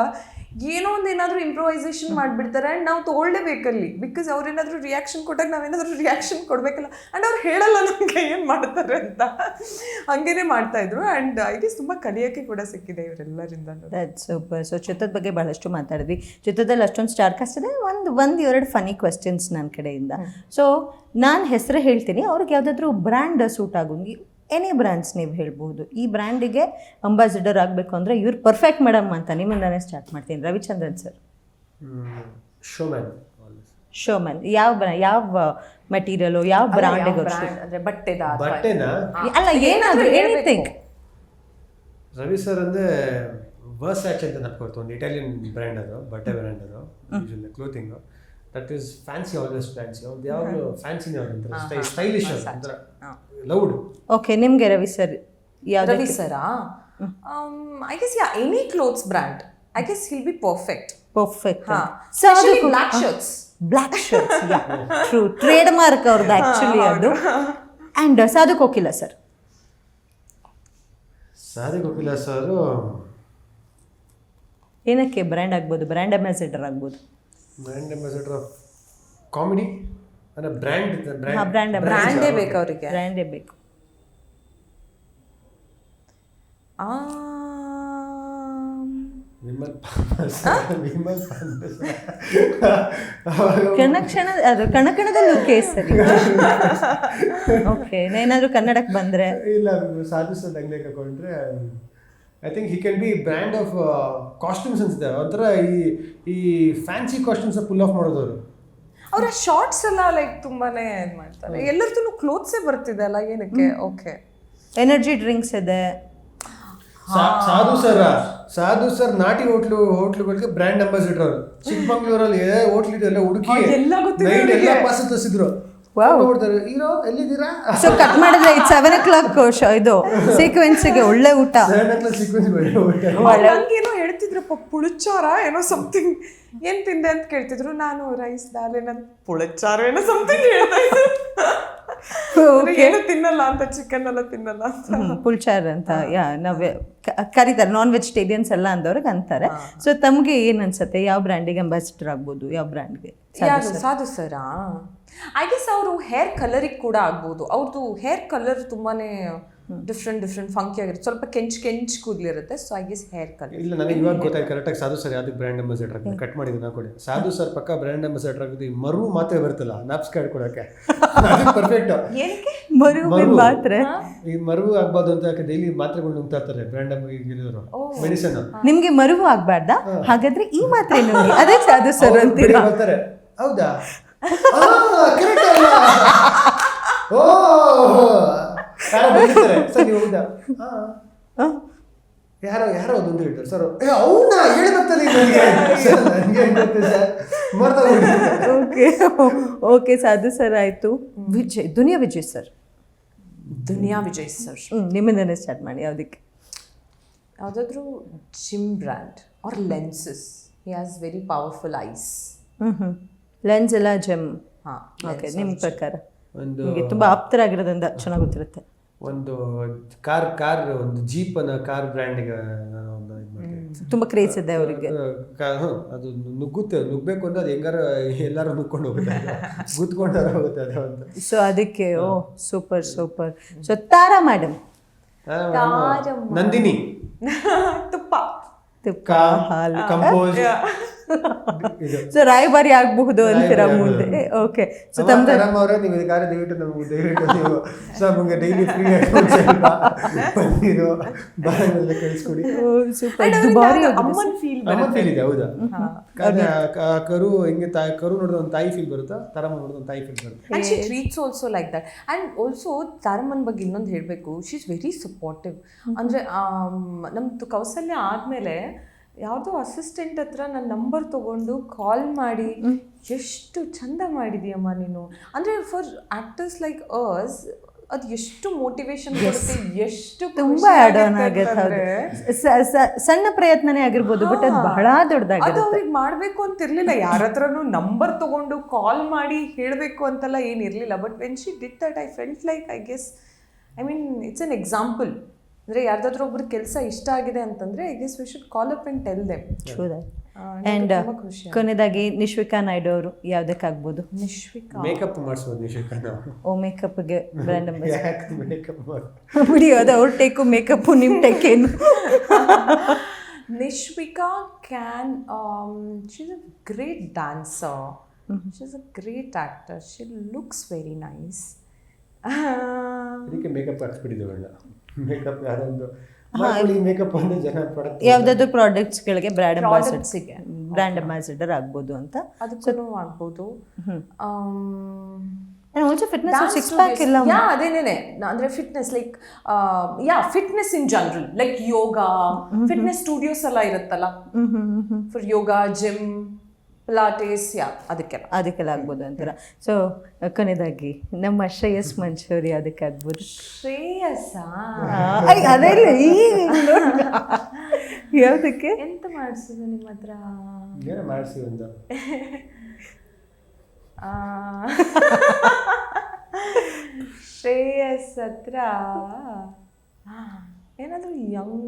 ಏನೋ ಒಂದು ಏನಾದರೂ ಇಂಪ್ರೊವೈಸೇಷನ್ ಮಾಡಿಬಿಡ್ತಾರೆ ಆ್ಯಂಡ್ ನಾವು ತೊಗೊಳ್ಳೇಬೇಕಲ್ಲಿ. ಬಿಕಾಸ್ ಅವ್ರೇನಾದರೂ ರಿಯಾಕ್ಷನ್ ಕೊಟ್ಟಾಗ ನಾವೇನಾದರೂ ರಿಯಾಕ್ಷನ್ ಕೊಡಬೇಕಲ್ಲ. ಆ್ಯಂಡ್ ಅವ್ರು ಹೇಳಲ್ಲ ನಮಗೆ ಏನು ಮಾಡ್ತಾರೆ ಅಂತ, ಹಾಗೇ ಮಾಡ್ತಾಯಿದ್ರು. ಆ್ಯಂಡ್ ಐ ಗೆಸ್ ತುಂಬ ಕಲಿಯೋಕ್ಕೆ ಕೂಡ ಸಿಕ್ಕಿದೆ ಇವರೆಲ್ಲರಿಂದ. ಸೂಪರ್. ಸೊ ಚಿತ್ರದ ಬಗ್ಗೆ ಭಾಳಷ್ಟು ಮಾತಾಡಿದ್ವಿ. ಚಿತ್ರದಲ್ಲಿ ಅಷ್ಟೊಂದು ಸ್ಟಾರ್ ಕಾಸ್ಟ್ ಇದೆ. ಒಂದು 2 ಫನಿ ಕ್ವೆಶ್ಚನ್ಸ್ ನನ್ನ ಕಡೆಯಿಂದ. ಸೊ ನಾನು ಹೆಸರು ಹೇಳ್ತೀನಿ, ಅವ್ರಿಗೆ ಯಾವುದಾದ್ರೂ ಬ್ರ್ಯಾಂಡ್ ಸೂಟ್ ಆಗೋಂಗಿ ಎನಿ ಬ್ರ್ಯಾಂಡ್ಸ್ ನೀವು ಹೇಳ್ಬೋದು. ಈ ಬ್ರ್ಯಾಂಡಿಗೆ ಅಂಬಾಸಿಡರ್ ಆಗಬೇಕು ಅಂದರೆ ಇವ್ರು ಪರ್ಫೆಕ್ಟ್ ಮೇಡಮ್ ಅಂತ ನಿಮ್ಮಿಂದಾನೇ ಸ್ಟಾರ್ಟ್ ಮಾಡ್ತೀನಿ. ರವಿಚಂದ್ರನ್ ಸರ್. ಶೋಮನ್ ಯಾವ ಮೆಟೀರಿಯಲು, ಯಾವ ಬ್ರ್ಯಾಂಡಿಗೆ? ಅಂದರೆ ಬಟ್ಟೆನಾ? ಅಲ್ಲ, ಏನಾದರೂ ಎನಿಥಿಂಗ್. ರವಿ ಸರ್ ಅಂದರೆ ವರ್ಸ್ಯಾಚ್ ಅಂತ ನಡ್ಕೊಡ್ತು, ಒಂದು ಇಟಾಲಿಯನ್ ಬ್ರ್ಯಾಂಡ್ ಅದು, ಬಟ್ಟೆ ಬ್ರ್ಯಾಂಡ್ ಅದು, usually clothing. That is fancy, always fancy. ಅವ್ರದ್ದು ಯಾವಾಗಲೂ ಫ್ಯಾನ್ಸಿನೇ ಅವ್ರಂತಾರೆ, ಸ್ಟೈಲಿಶ್ ಒಂಥರ ಲೌಡ್. ಓಕೆ, ನಿಮಗೆ ರವಿ ಸರ್ ಯಾವ್ದು? ರವಿ ಸರಾ I guess any clothes brand I guess he'll be perfect. Black shirts, true, trademark ಅವ್ರದ್ದು ಆ್ಯಕ್ಚುಲಿ ಅದು. And Sadhu Kokila sir. Sadhu Kokila sir ಏನಕ್ಕೆ ಬ್ರ್ಯಾಂಡ್ ಆಗ್ಬೋದು, ಬ್ರ್ಯಾಂಡ್ ಅಂಬಾಸಿಡರ್ ಆಗ್ಬೋದು. ಬ್ರ್ಯಾಂಡ್ ಅಂಬಾಸಿಡರ್ ಆಫ್ ಕಾಮಿಡಿ ಅಂದರೆ ಬ್ರ್ಯಾಂಡ್ ಹಾಂ, ಬ್ರ್ಯಾಂಡ್ ಬ್ರ್ಯಾಂಡೇ ಬೇಕು ಅವರಿಗೆ. ಬ್ರ್ಯಾಂಡೇ ಬೇಕು. ವಿಮಲ್ ಅದು ಕಣಕಣದಲ್ಲೂ ಕೇಸರಿ. ಓಕೆ, ಏನಾದರೂ ಕನ್ನಡಕ್ಕೆ ಬಂದರೆ ಇಲ್ಲ, ಸಾಧು ಸರ್ ಅಂಗಡಿ ಹಾಕೊಂಡ್ರೆ I think he can be brand of costumes ಅನ್ಸುತ್ತೆ. ಒಂಥರ ಈ ಫ್ಯಾನ್ಸಿ ಕಾಸ್ಟ್ಯೂಮ್ಸ್ ಪುಲ್ ಆಫ್ ಮಾಡೋದವರು. ಅವರ ಶಾರ್ಟ್ಸ್ ಎಲ್ಲ ಲೈಕ್ ತುಂಬಾನೇ ಇದು ಮಾಡ್ತಾರೆ. ಎಲ್ಲರದ್ದು ಕ್ಲೋತ್ಸೇ ಬರ್ತಿದೆ ಅಲ್ಲ, ಏನಕ್ಕೆ? ಓಕೆ, ಎನರ್ಜಿ ಡ್ರಿಂಕ್ಸ್ ಇದೆ. ಸಾಧು ಸರ್ ನಾಟಿ ಹೋಟ್ಲುಗಳಿಗೆ ಬ್ರ್ಯಾಂಡ್ ಅಂಬಾಸಿಡರ್ ಅವರು. ಚಿಕ್ಕಮಂಗ್ಳೂರಲ್ಲಿ ಹೋಟ್ಲ್ ಇದೆಲ್ಲ ಹುಡುಕಿ ಎಲ್ಲ ಪಾಸ್ ತರಿಸಿದ್ರು. ಹೀರೋ ಎಲ್ಲಿದ್ದೀರಾ? ಸೊ ಕಟ್ ಮಾಡಿದ್ರೆ 7 o'clock ಇದು ಸೀಕ್ವೆನ್ಸ್ಗೆ ಒಳ್ಳೆ ಊಟ. ಏನೋ ಹೇಳ್ತಿದ್ರಪ್ಪ, ಪುಳಿಚಾರ ಏನೋ ಸಮಥಿಂಗ್, ಏನ್ ತಿಂದೆ ಅಂತ ಕೇಳ್ತಿದ್ರು. ನಾನು ರೈಸ್ ದಾಲ್ ಏನೋ ಪುಳಿಚಾರ ಏನೋ ಸಮಥಿಂಗ್ ಹೇಳ್ತಾ ಇದ್ರು. ಏನು ತಿನ್ನಲ್ಲ ಅಂತ, ಚಿಕನ್ ಎಲ್ಲ ತಿನ್ನಲ್ಲ ಅಂತ, ಪುಲ್ಚಾರ್ ಅಂತ ನಾವೇ ಕರೀತಾರೆ. ನಾನ್ ವೆಜಿಟೇರಿಯನ್ಸ್ ಎಲ್ಲ ಅಂದವ್ರಿಗೆ ಅಂತಾರೆ. ಸೊ ತಮಗೆ ಏನು ಅನ್ಸುತ್ತೆ, ಯಾವ ಬ್ರ್ಯಾಂಡಿಗೆ ಅಂಬಾಸಿಡರ್ ಆಗ್ಬೋದು, ಯಾವ ಬ್ರ್ಯಾಂಡ್ಗೆ? ಸಾಧು ಸರಾ? ಐ ಗೆಸ್ ಅವರು ಹೇರ್ ಕಲರಿಗೆ ಕೂಡ ಆಗ್ಬೋದು. ಅವ್ರದ್ದು ಹೇರ್ ಕಲರ್ ತುಂಬಾನೇ ಡಿಫ್ರೆಂಟ್ ಫಂಕಿ ಆಗಿರುತ್ತೆ, ಸ್ವಲ್ಪ ಕೆಂಚ್ ಕೂದಲಿರುತ್ತೆ. So I guess hair colour. ಇಲ್ಲ, ನನಗೆ ಇವಾಗ ಗೊತ್ತಾಯ್ತು ಕರೆಕ್ಟಾಗಿ ಸಾಧು ಸರ್ ಯಾವ್ದಕ್ಕೆ ಬ್ರ್ಯಾಂಡ್ ಅಂಬಾಸಿಡರ್ ಆಗಿದೆ. ಕಟ್ ಮಾಡಿದ್ದೀನಿ ನಾ ಕೂಡ. ಸಾಧು ಸರ್ ಪಕ್ಕ ಬ್ರ್ಯಾಂಡ್ ಅಂಬಾಸಿಡರ್ ಆಗಿದೆ. ಈ ಮರು ಮಾತ್ರೆ ಬರ್ತಲ್ಲ ನಾಪ್ಸ್ ಕಾರ್ಡ್ ಕೊಡೋಕ್ಕೆ, ಪರ್ಫೆಕ್ಟ್. ಏನಕ್ಕೆ ಮಾತ್ರೆ? ಈ ಮರು ಆಗ್ಬಾರ್ದು ಅಂತ ಡೈಲಿ ಮಾತ್ರೆಗಳು ನುಂಗ್ತಾ ಇರ್ತಾರೆ ಬ್ರ್ಯಾಂಡ್ ಮೆಡಿಸನ್. ನಿಮ್ಗೆ ಮರುವು ಆಗ್ಬಾರ್ದಾ? ಹಾಗಾದ್ರೆ ಈ ಮಾತ್ರೆ ನುಂಗಿ, ಅದೇ ಸಾಧು ಸರ್ ಅಂತೀರಾ? ಬರ್ತಾರೆ. ಹೌದಾ? ಓ ಸರ್, ನೀವು ಹೌದಾ? ಯಾರೋ ಅದು ಅಂತ ಹೇಳ್ತಾರೆ ಸರ್. ಹೌದಾ ಹೇಳಿ ಬರ್ತಾರೆ. ಓಕೆ, ಸಾಧು ಸರ್ ಆಯ್ತು. ದುನಿಯಾ ವಿಜಯ್ ಸರ್. ನಿಮ್ಮಿಂದನೇ ಸ್ಟಾರ್ಟ್ ಮಾಡಿ. ಯಾವುದಕ್ಕೆ? ಯಾವುದಾದ್ರೂ gym brand or lenses. He has very powerful eyes. Lens ಎಲ್ಲ ಜಿಮ್. ಹಾಂ, ಓಕೆ. ನಿಮ್ಮ ಪ್ರಕಾರ ನಿಮಗೆ ತುಂಬ ಆಪ್ತರಾಗಿರೋದ್ರಿಂದ ಚೆನ್ನಾಗಿ ಗೊತ್ತಿರುತ್ತೆ. ಒಂದು ಕಾರ್ ಒಂದು ಜೀಪನ ಕಾರ್ ಬ್ರ್ಯಾಂಡ್ಗೆ ನಾನು ಒಂದು ಇದು ಮಾಡ್ತೀನಿ. ತುಂಬ ಕ್ರೇಜ್ ಇದೆ ಅವರಿಗೆ. ಅದು ನುಗ್ಗಬೇಕು ಅಂದ್ರೆ ಅದು ಹೆಂಗಾರ ಎಲ್ಲರೂ ನುಗ್ಕೊಂಡು ಹೋಗುತ್ತೆ, ಗುತ್ಕೊಂಡಾರ ಹೋಗುತ್ತೆ ಅದೇ ಒಂದು. ಸೊ ಅದಕ್ಕೆ ಸೂಪರ್. ಸೊ ತಾರಾ ಮೇಡಮ್. ನಂದಿನಿ. ತುಪ್ಪ, ಹಾಲು, ಕಂಪೋಸ್. ಸೊ ರಾಯಭಾರಿ ಆಗಬಹುದು ಅಂತೀರ ಮುಂದೆ. ಓಕೆ. ಸೊ ಅವರೇ ನೀವು ಈ ಕಾರ್ಯ ದಯವಿಟ್ಟು ನೀವು ನಮಗೆ ಡೈಲಿ ಫ್ರೀ ಆಗಿ ಕಳಿಸ್ಕೊಡಿ. ಸೂಪರ್. ದುಬಾರಿ ಅಮ್ಮನ್ ಫೀಲ್ ಇದೆ. ಹೌದಾ? ಕರು ಹಿಂಗೆ ಕರು ನೋಡಿದ್ರೆ ಒಂದು ತಾಯಿ ಫೀಲ್ ಬರುತ್ತಾ, ತಾರಮ್ಮ ನೋಡಿದ್ರೆ ಒಂದು ತಾಯಿ ಫೀಲ್ ಬರುತ್ತೆ. And she treats also like that. And also ತಾರಮ್ಮನ ಬಗ್ಗೆ ಇನ್ನೊಂದು ಹೇಳಬೇಕು, ಶಿ ಇಸ್ ವೆರಿ ಸಪೋರ್ಟಿವ್. ಅಂದರೆ ನಮ್ಮದು ಕೌಸಲ್ಯ ಆದಮೇಲೆ ಯಾವುದೋ ಅಸಿಸ್ಟೆಂಟ್ ಹತ್ರ ನನ್ನ ನಂಬರ್ ತೊಗೊಂಡು ಕಾಲ್ ಮಾಡಿ, ಎಷ್ಟು ಚಂದ ಮಾಡಿದೀಯಮ್ಮ ನೀನು, ಅಂದರೆ ಫಾರ್ ಆ್ಯಕ್ಟರ್ಸ್ ಲೈಕ್ ಅಸ್ ಅದು ಎಷ್ಟು ಮೋಟಿವೇಶನ್ ಕೊಡುತ್ತೆ, ಎಷ್ಟು ತುಂಬಾ ಆಡ್ ಆನ್ ಆಗುತ್ತೆ. ಸಣ್ಣ ಪ್ರಯತ್ನನೇ ಆಗಿರ್ಬೋದು, ಬಟ್ ಅದು ಬಹಳ ದೊಡ್ಡದಾಗಿರುತ್ತೆ. ಅದು ಅವ್ರಿಗೆ ಮಾಡಬೇಕು ಅಂತ ಇರಲಿಲ್ಲ, ಯಾರ ಹತ್ರನೂ ನಂಬರ್ ತೊಗೊಂಡು ಕಾಲ್ ಮಾಡಿ ಹೇಳಬೇಕು ಅಂತೆಲ್ಲ ಏನಿರಲಿಲ್ಲ. But when she did that I felt like, I guess, I mean it's an example. ಅಂದರೆ ಯಾರ್ದಾದ್ರೂ ಒಬ್ರು ಕೆಲಸ ಇಷ್ಟ ಆಗಿದೆ ಅಂತಂದರೆ I guess we should call up and tell them. And ಕೊನೆಯದಾಗಿ ನಿಶ್ವಿಕಾ ನಾಯ್ಡು ಅವರು ಯಾವುದಕ್ಕಾಗ್ಬೋದು? ಮೇಕಪ್ ಮಾಡಿಸ್ಬೋದು ನಿಶ್ವಿಕಾ. ಮೇಕಪ್ಗೆ ಬ್ರ್ಯಾಂಡ್ ಬಿಡಿ, ಅದು ಅವ್ರ ಟೇಕು ಮೇಕಪ್ಪು, ನಿಮ್ಮ ಟೇಕ್ ಏನು? Nishvika can, she is a great dancer, she is a great actor, she looks very nice. ಅದಕ್ಕೆ ಮೇಕಪ್ ಹಾಕ್ಸ್ಬಿಟ್ಟಿದ್ದೇವೆ. ಮೇಕಪ್ ಯಾರೊಂದು ಮೇಕಪ್ ಅಂದ್ರೆ ಜನ ಪ್ರಾಡಕ್ಟ್, ಯಾವುದಾದ್ರೂ ಪ್ರಾಡಕ್ಟ್ಸ್ಗಳಿಗೆ ಬ್ರ್ಯಾಂಡ್ ಅಂಬಾಸಿಡರ್ ಆಗ್ಬೋದು ಅಂತ. ಅದಕ್ಕೂ ಆಗ್ಬೋದು. ಸಿಕ್ಸ್ ಪ್ಯಾಕ್ ಇಲ್ಲ, ಅದೇನೇನೆ ಅಂದರೆ fitness, like fitness in general, like yoga, fitness studios ಎಲ್ಲ ಇರುತ್ತಲ್ಲ, ಫಾರ್ ಯೋಗ, ಜಿಮ್, ಪಿಲಾಟೆಸ್, ಅದಕ್ಕೆಲ್ಲ ಆಗ್ಬೋದು ಅಂತೀರ. ಸೊ ಕೊನೆಯದಾಗಿ ನಮ್ಮ ಶ್ರೇಯಸ್ ಮಂಚೂರಿ ಅದಕ್ಕೆ ಆಗ್ಬೋದು. ಅದೆಲ್ಲ ಯಾವುದಕ್ಕೆ ಎಂತ ಮಾಡಿಸೋದು ನಿಮ್ಮ ಹತ್ರ? ಮಾಡಿಸಿ ಒಂದು ಶ್ರೇಯಸ್ ಹತ್ರ ಏನಾದರೂ Young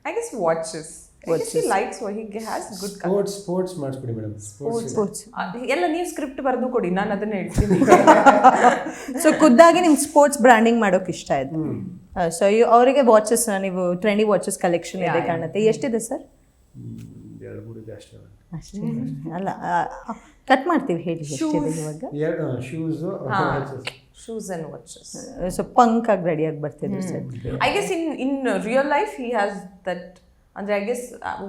I guess watches. I guess he likes what he has good sports ಮಾಡಿಸ್ಬಿಡಿ ಮೇಡಮ್. ಸ್ಪೋರ್ಟ್ಸ್ ಎಲ್ಲ ನೀವು ಸ್ಕ್ರಿಪ್ಟ್ ಬರೆದು ಕೊಡಿ, ನಾನು ಅದನ್ನ ಹೇಳ್ತೀನಿ. ಸೊ ಖುದ್ದಾಗಿ ನಿಮ್ಗೆ ಸ್ಪೋರ್ಟ್ಸ್ ಬ್ರ್ಯಾಂಡಿಂಗ್ ಮಾಡೋಕೆ ಇಷ್ಟ ಇದೆ. ಸೊ ಅವರಿಗೆ ವಾಚಸ್, ನೀವು ಟ್ರೆಂಡಿ ವಾಚಸ್ ಕಲೆಕ್ಷನ್ ಇದೆ ಕಾಣುತ್ತೆ. ಎಷ್ಟಿದೆ ಸರ್? 2-3 ಇದೆ ಅಷ್ಟೇ. ಅಷ್ಟೇ ಅಲ್ಲ, ಕಟ್ ಮಾಡ್ತೀವಿ, ಹೇಳಿ ಎಷ್ಟಿದೆ ಇವಾಗ? Shoes and watches. ಸೊ ಪಂಕ್ ಆಗಿ ರೆಡಿಯಾಗಿ ಬರ್ತಿದ್ರು sir. I guess in real life he has that, ಅಂದ್ರೆ I guess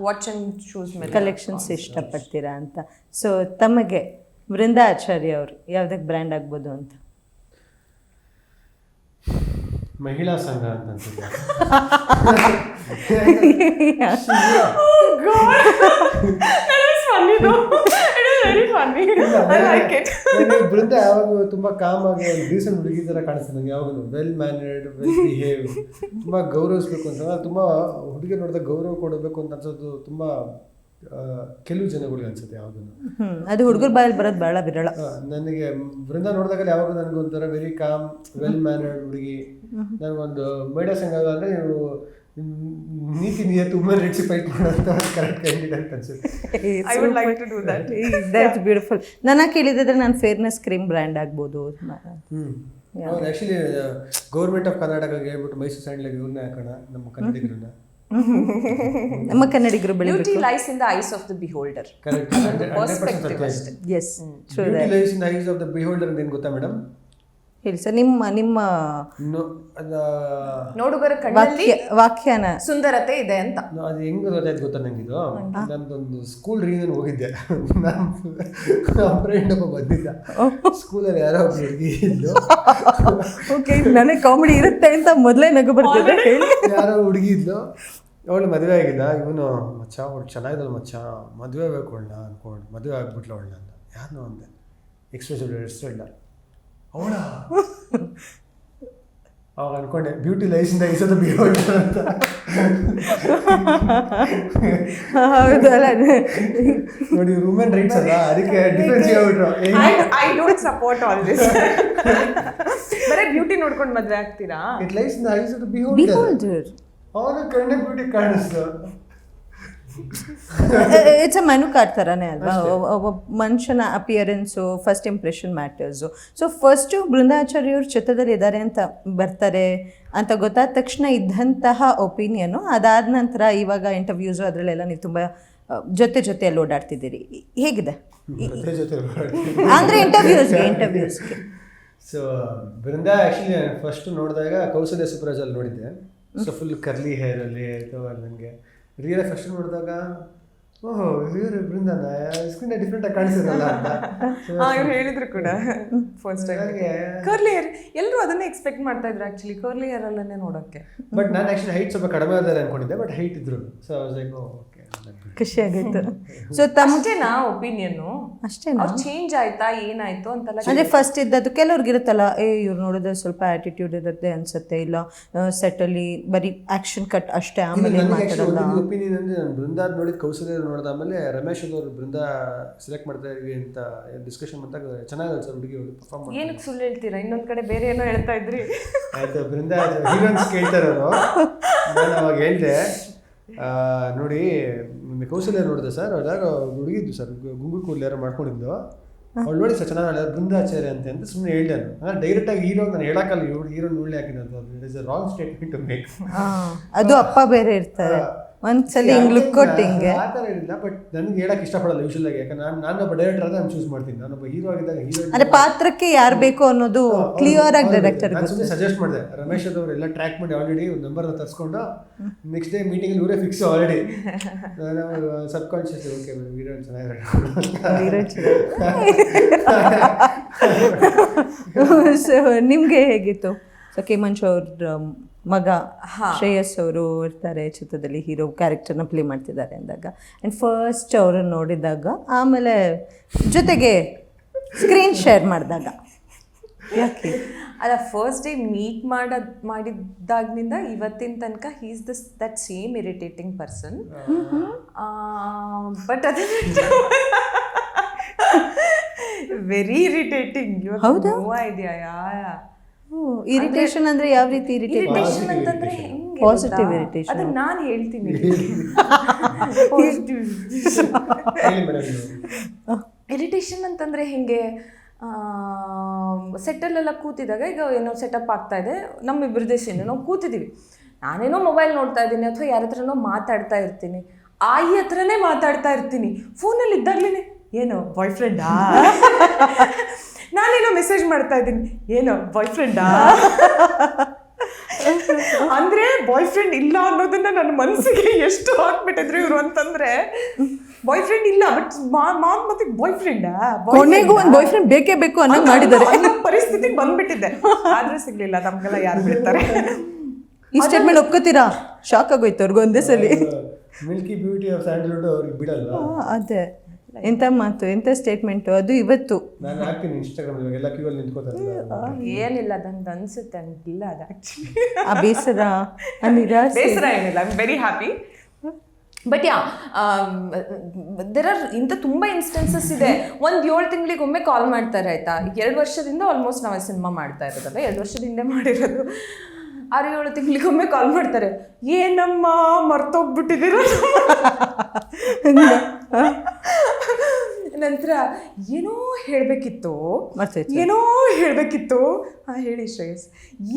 watch and shoes ಮೇಲೆ ಕಲೆಕ್ಷನ್ಸ್ ಇಷ್ಟಪಡ್ತೀರಾ ಅಂತ. ಸೊ ತಮಗೆ ವೃಂದಾ ಆಚಾರ್ಯ ಅವರು ಯಾವ್ದಕ್ಕೆ ಬ್ರ್ಯಾಂಡ್ ಆಗ್ಬೋದು ಅಂತ? ಮಹಿಳಾ ಸಂಘ ಅಂತ ಅನ್ಸುತ್ತೆ. Oh God, that is funny though. It is very funny. I like it. ನನಗೆ ಬೃಂದ ಯಾವಾಗ ತುಂಬಾ ಕಾಮ್ ಆಗಿ ಡೀಸೆಂಟ್ ಹುಡುಗಿ ಥರ ಕಾಣಿಸ್ತದೆ ನಂಗೆ. ಯಾವಾಗಲೂ ವೆಲ್ ಮ್ಯಾನರ್ಡ್, ವೆಲ್ ಬಿಹೇವ್, ತುಂಬ ಗೌರವಿಸ್ಬೇಕು ಅಂತ, ತುಂಬ ಹುಡುಗಿ ನೋಡಿದಾಗ ಗೌರವ ಕೊಡಬೇಕು ಅಂತ ಅನ್ಸೋದು ತುಂಬ ಕೆಲವು ಜನಗಳಿಗೆ ಅನ್ಸುತ್ತೆ ಯಾವಾಗಲೂ. ಅದು ಹುಡುಗರ ಬಾಯಲ್ಲಿ ಬರೋದು ಬಹಳ ವಿರಳ. ನನಗೆ ಬೃಂದ ನೋಡಿದಾಗ ಯಾವಾಗ ನನಗೊಂಥರ ವೆರಿ ಕಾಮ್, ವೆಲ್ ಮ್ಯಾನರ್ಡ್ ಹುಡುಗಿ. ನನಗೊಂದು ಮಹಿಳಾ ಸಂಘ ಅಂದರೆ ನೀವು ನೀತಿ ನಿಯತ್ತು ವುಮೆನ್ ರೈಟ್ಸ್ ಫೈಟ್ ಮಾಡೋಂಥ ಕರೆಕ್ಟ್ ಕ್ಯಾಂಡಿಡೇಟ್ ಅಂತ ಅನ್ಸುತ್ತೆ. I would like to do that. That's beautiful. ನನ್ನ ಕೇಳಿದ್ರೆ ನಾನು ಫೇರ್ನೆಸ್ ಕ್ರೀಮ್ ಬ್ರ್ಯಾಂಡ್ ಆಗ್ಬೋದು. ಅವ್ರು ಆ್ಯಕ್ಚುಲಿ ಗೌರ್ಮೆಂಟ್ ಆಫ್ ಕರ್ನಾಟಕಗೆ ಹೇಳ್ಬಿಟ್ಟು ಮೈಸೂರು ಸ್ಯಾಂಡ್ಲಾಗಿ ಇವ್ರನ್ನೇ ಹಾಕೋಣ, ನಮ್ಮ ಕನ್ನಡಿಗರನ್ನ. ನಮ್ಮ ಕನ್ನಡಿಗರು ಬೆಳಿಬೇಕು. Beauty lies in the eyes of the beholder. Correct, 100% ಅಷ್ಟೇ. Yes, true beauty that. Lies in the eyes of the beholder ಅಂತ ಏನು ಗೊತ್ತಾ ಮೇಡಮ್? ಹೇಳಿ ಸರ್, ನಿಮ್ಮ ನೋಡುಗರ ಕಣ್ಣಲ್ಲಿ ವಾಕ್ಯನ ಸುಂದರತೆ ಇದೆ ಅಂತ. ಅದು ಹೆಂಗೆ ಗೊತ್ತಾಯ್ತು ಗೊತ್ತಾ ನಂಗಿದು? ನಂದೊಂದು ಸ್ಕೂಲ್ ರೀಸನ್ ಹೋಗಿದ್ದೆ. ನಮ್ಮ ಫ್ರೆಂಡ್ ಒಬ್ಬ ಬಂದಿದ್ದ ಸ್ಕೂಲಲ್ಲಿ, ಯಾರೋ ಒಬ್ಬ ಹುಡುಗಿ ಇದ್ದು. ಓಕೆ, ನನಗೆ ಕಾಮಿಡಿ ಇರುತ್ತೆ ಅಂತ ಮೊದಲೇ ನಗು ಬರ್ತಿದ್ದೆ. ಹೇಳಿ. ಯಾರೋ ಹುಡುಗಿ ಇದ್ಲು, ಅವಳು ಮದುವೆ ಆಗಿಲ್ಲ. ಇವನು ಮಚ್ಚ ಅವಳು ಚೆನ್ನಾಗಿದ್ದಳು ಮಚ್ಚ, ಮದುವೆ ಬೇಕು ಅವಳನ್ನ ಅನ್ಕೊಂಡು ಮದುವೆ ಆಗ್ಬಿಟ್ಲು ಅವಳನ್ನ ಅಂತ. ಯಾರನ್ನೋ ಅಂದೆ, ಎಕ್ಸ್ಪ್ರೆಸಿವ್ ಹೆಸರು ಇಲ್ಲ ಅವಳ. ಅವಾಗ ಅನ್ಕೊಂಡೆ ಬ್ಯೂಟಿ ಲೈಸಿಂದ ಇಸೋದು ಬಿಹೋಲ್ಡರ್ ಅಂತ. ಹೌದಲ್ಲ, ನೋಡಿ ವುಮೆನ್ ರೈಟ್ಸ್ ಅಲ್ಲ, ಅದಕ್ಕೆ ಡಿಫೆನ್ಸ್ ಹೇಳ್ಬಿಟ್ರು. I don't support all this. ಬರೀ ಬ್ಯೂಟಿ ನೋಡ್ಕೊಂಡು ಮದುವೆ ಆಗ್ತೀರಾ? It lies in the eyes of the beholder. ಅವನ ಕಣ್ಣೆ ಬ್ಯೂಟಿ ಕಾಣಿಸ್ತು. ಇಟ್ಸ್ ಅ ಮೆನು ಕಾರ್ಡ್ ಥರನೇ ಅಲ್ವಾ? ಒಬ್ಬ ಮನುಷ್ಯನ appearance, first impression matters. So first Brindacharya ಅವ್ರ ಚಿತ್ರದಲ್ಲಿ ಇದ್ದಾರೆ ಅಂತ ಬರ್ತಾರೆ ಅಂತ ಗೊತ್ತಾದ ತಕ್ಷಣ ಇದ್ದಂತಹ ಒಪಿನಿಯನು, ಅದಾದ ನಂತರ ಇವಾಗ ಇಂಟರ್ವ್ಯೂಸು ಅದರಲ್ಲೆಲ್ಲ ನೀವು ತುಂಬ ಜೊತೆಯಲ್ಲಿ ಓಡಾಡ್ತಿದ್ದೀರಿ. ಹೇಗಿದೆ ಜೊತೆ ಅಂದರೆ ಇಂಟರ್ವ್ಯೂಸ್ಗೆ? ಸೊ ಬೃಂದಾ ಆ್ಯಕ್ಚುಲಿ ಫಸ್ಟ್ ನೋಡಿದಾಗ ಕೌಸಲ್ಯ ಸುಪ್ರಾಜಲ್ಲಿ ನೋಡಿದ್ದೆ. ಸೊ ಫುಲ್ ಕರ್ಲಿ ಹೇರಲ್ಲಿ ಆಯಿತು. ನನಗೆ ರಿಯಲ್ ಫಸ್ಟ್ ನೋಡಿದಾಗ ಓಹೋ ಇವರು ಬೃಂದಾನ ಸ್ಕ್ರೀನ್ ಡಿಫ್ರೆಂಟಾಗಿ ಕಾಣಿಸಿರಲ್ಲ ಅಂತ ಇವ್ರು ಹೇಳಿದ್ರು ಕೂಡ ಫಸ್ಟ್ ಕರ್ಲಿ ಹೇರ್. ಎಲ್ಲರೂ ಅದನ್ನೇ ಎಕ್ಸ್ಪೆಕ್ಟ್ ಮಾಡ್ತಾ ಇದ್ರು ಆ್ಯಕ್ಚುಲಿ, ಕರ್ಲಿ ಹೇರ್ ಅಲ್ಲೇ ನೋಡೋಕ್ಕೆ. ಬಟ್ ನಾನು ಆ್ಯಕ್ಚುಲಿ ಹೈಟ್ ಸ್ವಲ್ಪ ಕಡಿಮೆ ಆದಾರೆ ಅನ್ಕೊಂಡಿದ್ದೆ, ಬಟ್ ಹೈಟ್ ಇದ್ರು. So I was like okay, ಖುಷಿ ಆಗಿತ್ತು. ಸೊ ಅಷ್ಟೇನಾ ಒಪಿನಿಯನ್ನು? ಅಷ್ಟೇನಾ? ಅವ್ರು ಚೇಂಜ್ ಆಯ್ತಾ ಏನಾಯ್ತು ಅಂತೆಲ್ಲ? ಅಂದರೆ ಫಸ್ಟ್ ಇದ್ದದ್ದು ಕೆಲವ್ರಿಗೆ ಇರುತ್ತಲ್ಲ, ಇವ್ರು ನೋಡಿದ್ರೆ ಸ್ವಲ್ಪ ಆ್ಯಟಿಟ್ಯೂಡ್ ಇರುತ್ತೆ ಅನ್ಸುತ್ತೆ, ಇಲ್ಲ ಸೆಟ್ಟಲ್ಲಿ ಬರೀ ಆ್ಯಕ್ಷನ್ ಕಟ್ ಅಷ್ಟೇ, ಆಮೇಲೆ ಮಾತಾಡಲ್ಲ. ಒಪಿನಿಯನ್ ಅಂದರೆ ನಾನು ಬೃಂದಾದ ನೋಡಿದ ಕೌಸಲ್ಯ ನೋಡಿದ ಆಮೇಲೆ ರಮೇಶ್ ಅವರು ಬೃಂದಾ ಸೆಲೆಕ್ಟ್ ಮಾಡ್ತಾ ಇದ್ವಿ ಅಂತ ಡಿಸ್ಕಷನ್ ಬಂದಾಗ ಚೆನ್ನಾಗಿ ಸರ್ ಹುಡುಗಿ ಪರ್ಫಾರ್ಮ್ ಮಾಡಿ. ಏನಕ್ಕೆ ಸುಳ್ಳು ಹೇಳ್ತೀರಾ? ಇನ್ನೊಂದು ಕಡೆ ಬೇರೆ ಏನೋ ಹೇಳ್ತಾ ಇದ್ರಿ. ಆಯಿತು, ಬೃಂದಾ ಹೀರೋನ್ಸ್ ಕೇಳ್ತಾರವರು. ನಾನು ಅವಾಗ ಹೇಳಿದೆ, ನೋಡಿ ನಿಮಗೆ ಕೌಸಲ್ಯ ನೋಡಿದೆ ಸರ್, ಯಾರೋ ಹುಡುಗಿದ್ದು ಸರ್, ಗುಂಗು ಕೂದಲು ಯಾರೋ ಮಾಡ್ಕೊಂಡಿದ್ದು, ಅವ್ಳು ನೋಡಿ ಸರ್ ಚೆನ್ನಾಗಿ ಬೃಂದಾಚಾರ್ಯ ಅಂತ ಸುಮ್ಮನೆ ಹೇಳ್ದೆ. ನಾನು ಡೈರೆಕ್ಟಾಗಿ ಹೀರೋ ನಾನು ಹೇಳಕ್ಕಲ್ಲ, ಇವ್ರು ಹೀರೋ ನೋಡ್ಲಿ ಹಾಕಿದ್ದು, it is a wrong statement to make. ಅದು ಅಪ್ಪ ಬೇರೆ ಇರ್ತಾರೆ, ಒಂದ್ಸಲ ಹಿಂಗೆ ಲುಕ್ ಕೊಟ್ಟು ಹಿಂಗೆ ಆ ಥರ ಏನಿಲ್ಲ. ಬಟ್ ನನಗೆ ಹೇಳಕ್ಕೆ ಇಷ್ಟಪಡಲ್ಲ ಯೂಶಲ್ ಆಗಿ, ಯಾಕಂದ್ರೆ ನಾನೊಬ್ಬ ಡೈರೆಕ್ಟರ್ ಆದ್ರೆ ನಾನು ಚೂಸ್ ಮಾಡ್ತೀನಿ. ನಾನೊಬ್ಬ ಹೀರೋ ಆಗಿದ್ದಾಗ ಹೀರೋ ಅಂದ್ರೆ ಪಾತ್ರಕ್ಕೆ ಯಾರು ಬೇಕು ಅನ್ನೋದು ಕ್ಲಿಯರ್ ಆಗಿ ಡೈರೆಕ್ಟರ್ ನಾನು ಸುಮ್ಮನೆ ಸಜೆಸ್ಟ್ ಮಾಡಿದೆ. ರಮೇಶ್ ಅವರು ಎಲ್ಲ ಟ್ರ್ಯಾಕ್ ಮಾಡಿ ಆಲ್ರೆಡಿ ಒಂದು ನಂಬರ್ನ ತರಿಸ್ಕೊಂಡು ನೆಕ್ಸ್ಟ್ ಡೇ ಮೀಟಿಂಗಲ್ಲಿ ಇವರೇ ಫಿಕ್ಸ್ ಆಲ್ರೆಡಿ. ನಾನು ಸಬ್ ಕಾನ್ಷಿಯಸ್ ಓಕೆ ಮೇಡಮ್ ಹೀರೋ ಚೆನ್ನಾಗಿರೋ. ಸೊ ನಿಮಗೆ ಹೇಗಿತ್ತು? ಸೊ ಕೇಮಂಚ್ ಅವ್ರ ಮಗ ಶ್ರೇಯಸ್ ಅವರು ಇರ್ತಾರೆ ಚಿತ್ರದಲ್ಲಿ, ಹೀರೋ ಕ್ಯಾರೆಕ್ಟರ್ನ ಪ್ಲೇ ಮಾಡ್ತಿದ್ದಾರೆ ಅಂದಾಗ, ಆ್ಯಂಡ್ ಫಸ್ಟ್ ಅವ್ರನ್ನ ನೋಡಿದಾಗ, ಆಮೇಲೆ ಜೊತೆಗೆ ಸ್ಕ್ರೀನ್ ಶೇರ್ ಮಾಡಿದಾಗ, ಯಾಕೆ ಅಲ್ಲ ಫಸ್ಟ್ ಡೇ ಮೀಟ್ ಮಾಡಿದ್ದಾಗಿನಿಂದ ಇವತ್ತಿನ ತನಕ he is that same irritating person. But ಅದು ವೆರಿ ಇರಿಟೇಟಿಂಗ್. ಹೌದಾ? No idea. ಇರಿಟೇಷನ್ ಅಂದ್ರೆ ಯಾವ ರೀತಿ ಇರಿಟೇಷನ್ ಅಂತಂದ್ರೆ ಹೆಂಗ್ ಹೆಂಗೆ Positive ಗೊತ್ತಾ? irritation. ಅದನ್ನ ನಾನು ಹೇಳ್ತೀನಿ. ಇರಿಟೇಷನ್ ಅಂತಂದರೆ ಹೆಂಗೆ, ಸೆಟ್ಟಲ್ಲೆಲ್ಲ ಕೂತಿದಾಗ ಈಗ ಏನೋ ಸೆಟಪ್ ಆಗ್ತಾ ಇದೆ, ನಮ್ಮಿಬ್ಬರದೇ ಸೀನ್, ನಾವು ಕೂತಿದ್ದೀವಿ, ನಾನೇನೋ ಮೊಬೈಲ್ ನೋಡ್ತಾ ಇದ್ದೀನಿ ಅಥವಾ ಯಾರ ಹತ್ರನೋ ಮಾತಾಡ್ತಾ ಇರ್ತೀನಿ, ಆಯಿ ಹತ್ರನೇ ಮಾತಾಡ್ತಾ ಇರ್ತೀನಿ, ಫೋನಲ್ಲಿ ಇದ್ದಾಗಲೇ ಏನೋ ಬಾಯ್ ಫ್ರೆಂಡಾ, ನಾನೇನೋ ಮೆಸೇಜ್ ಮಾಡ್ತಾ ಇದ್ದೀನಿ, ಏನೋ ಬಾಯ್ ಫ್ರೆಂಡಾ, ಅಂದ್ರೆ ಬಾಯ್ ಫ್ರೆಂಡ್ ಇಲ್ಲ ಅನ್ನೋದನ್ನ ನನ್ನ ಮನಸ್ಸಿಗೆ ಎಷ್ಟು ಹಾಕ್ಬಿಟ್ಟಿದ್ರು ಇವರು ಅಂತಂದ್ರೆ, ಬಾಯ್ ಫ್ರೆಂಡ್ ಇಲ್ಲ ಬಟ್ ಮತ್ತೆ ಬಾಯ್ ಫ್ರೆಂಡಾ, ಕೊನೆಗೂ ಒಂದು ಬಾಯ್ ಫ್ರೆಂಡ್ ಬೇಕೇ ಬೇಕು ಅನ್ನೋಂಗ್ ಮಾಡಿದ್ದಾರೆ. ಪರಿಸ್ಥಿತಿಗೆ ಬಂದ್ಬಿಟ್ಟಿದ್ದೆ, ಆದ್ರೂ ಸಿಗ್ಲಿಲ್ಲ, ನಮ್ಗೆಲ್ಲ ಯಾರು ಬಿಡ್ತಾರೆ. ಈ ಸ್ಟೇಟ್ಮೆಂಟ್ ಒಪ್ಕೋತೀರಾ? ಶಾಕ್ ಆಗೋಯ್ತು ಅವ್ರಿಗೆ ಒಂದೇ ಸಲ. ಮಿಲ್ಕಿ ಬ್ಯೂಟಿ ಆಫ್ ಸ್ಯಾಂಡಲ್ವುಡ್ ಅವ್ರಿಗೆ ಬಿಡಲ್ಲ. ಅದೇ ಎಂಥ ಮಾತು, ಎಂಥ ಸ್ಟೇಟ್ಮೆಂಟು ಅದು. ಇವತ್ತು ನಾನು ಹಾಕ್ತೀನಿ ಇನ್ಸ್ಟಾಗ್ರಾಮ್, ಇವಾಗೆಲ್ಲ ಕ್ಯೂ ಅಲ್ಲಿ ನಿಂತ್ಕೋತಾರೆ. ಏನಿಲ್ಲ, ನಂದು ಅನ್ಸುತ್ತೆ ಅಂತಿಲ್ಲ ಅದು ಆಕ್ಚುಲಿ. ಆ ಬೇಸರ, ಆ ನಿರಾಸೆ. ಬೇಸರ ಏನಿಲ್ಲ, I am very happy. But yeah, there are ಇಂಥ ತುಂಬ ಇನ್ಸ್ಟೆನ್ಸಸ್ ಇದೆ. 7 ತಿಂಗಳಿಗೊಮ್ಮೆ ಕಾಲ್ ಮಾಡ್ತಾರೆ ಆಯ್ತಾ. 2 ವರ್ಷದಿಂದ ಆಲ್ಮೋಸ್ಟ್ ನಾವು ಸಿನಿಮಾ ಮಾಡ್ತಾ ಇರೋದಲ್ಲ, 2 ವರ್ಷದ ಹಿಂದೆ ಮಾಡಿರೋದು. 6-7 ತಿಂಗಳಿಗೊಮ್ಮೆ ಕಾಲ್ ಮಾಡ್ತಾರೆ, ಏನಮ್ಮ ಮರ್ತೋಗ್ಬಿಟ್ಟಿದ್ದೀರ. ನಂತರ ಏನೋ ಹೇಳಬೇಕಿತ್ತು, ಏನೋ ಹೇಳಬೇಕಿತ್ತು. ಹಾಂ ಹೇಳಿ ಶ್ರೇಯಸ್,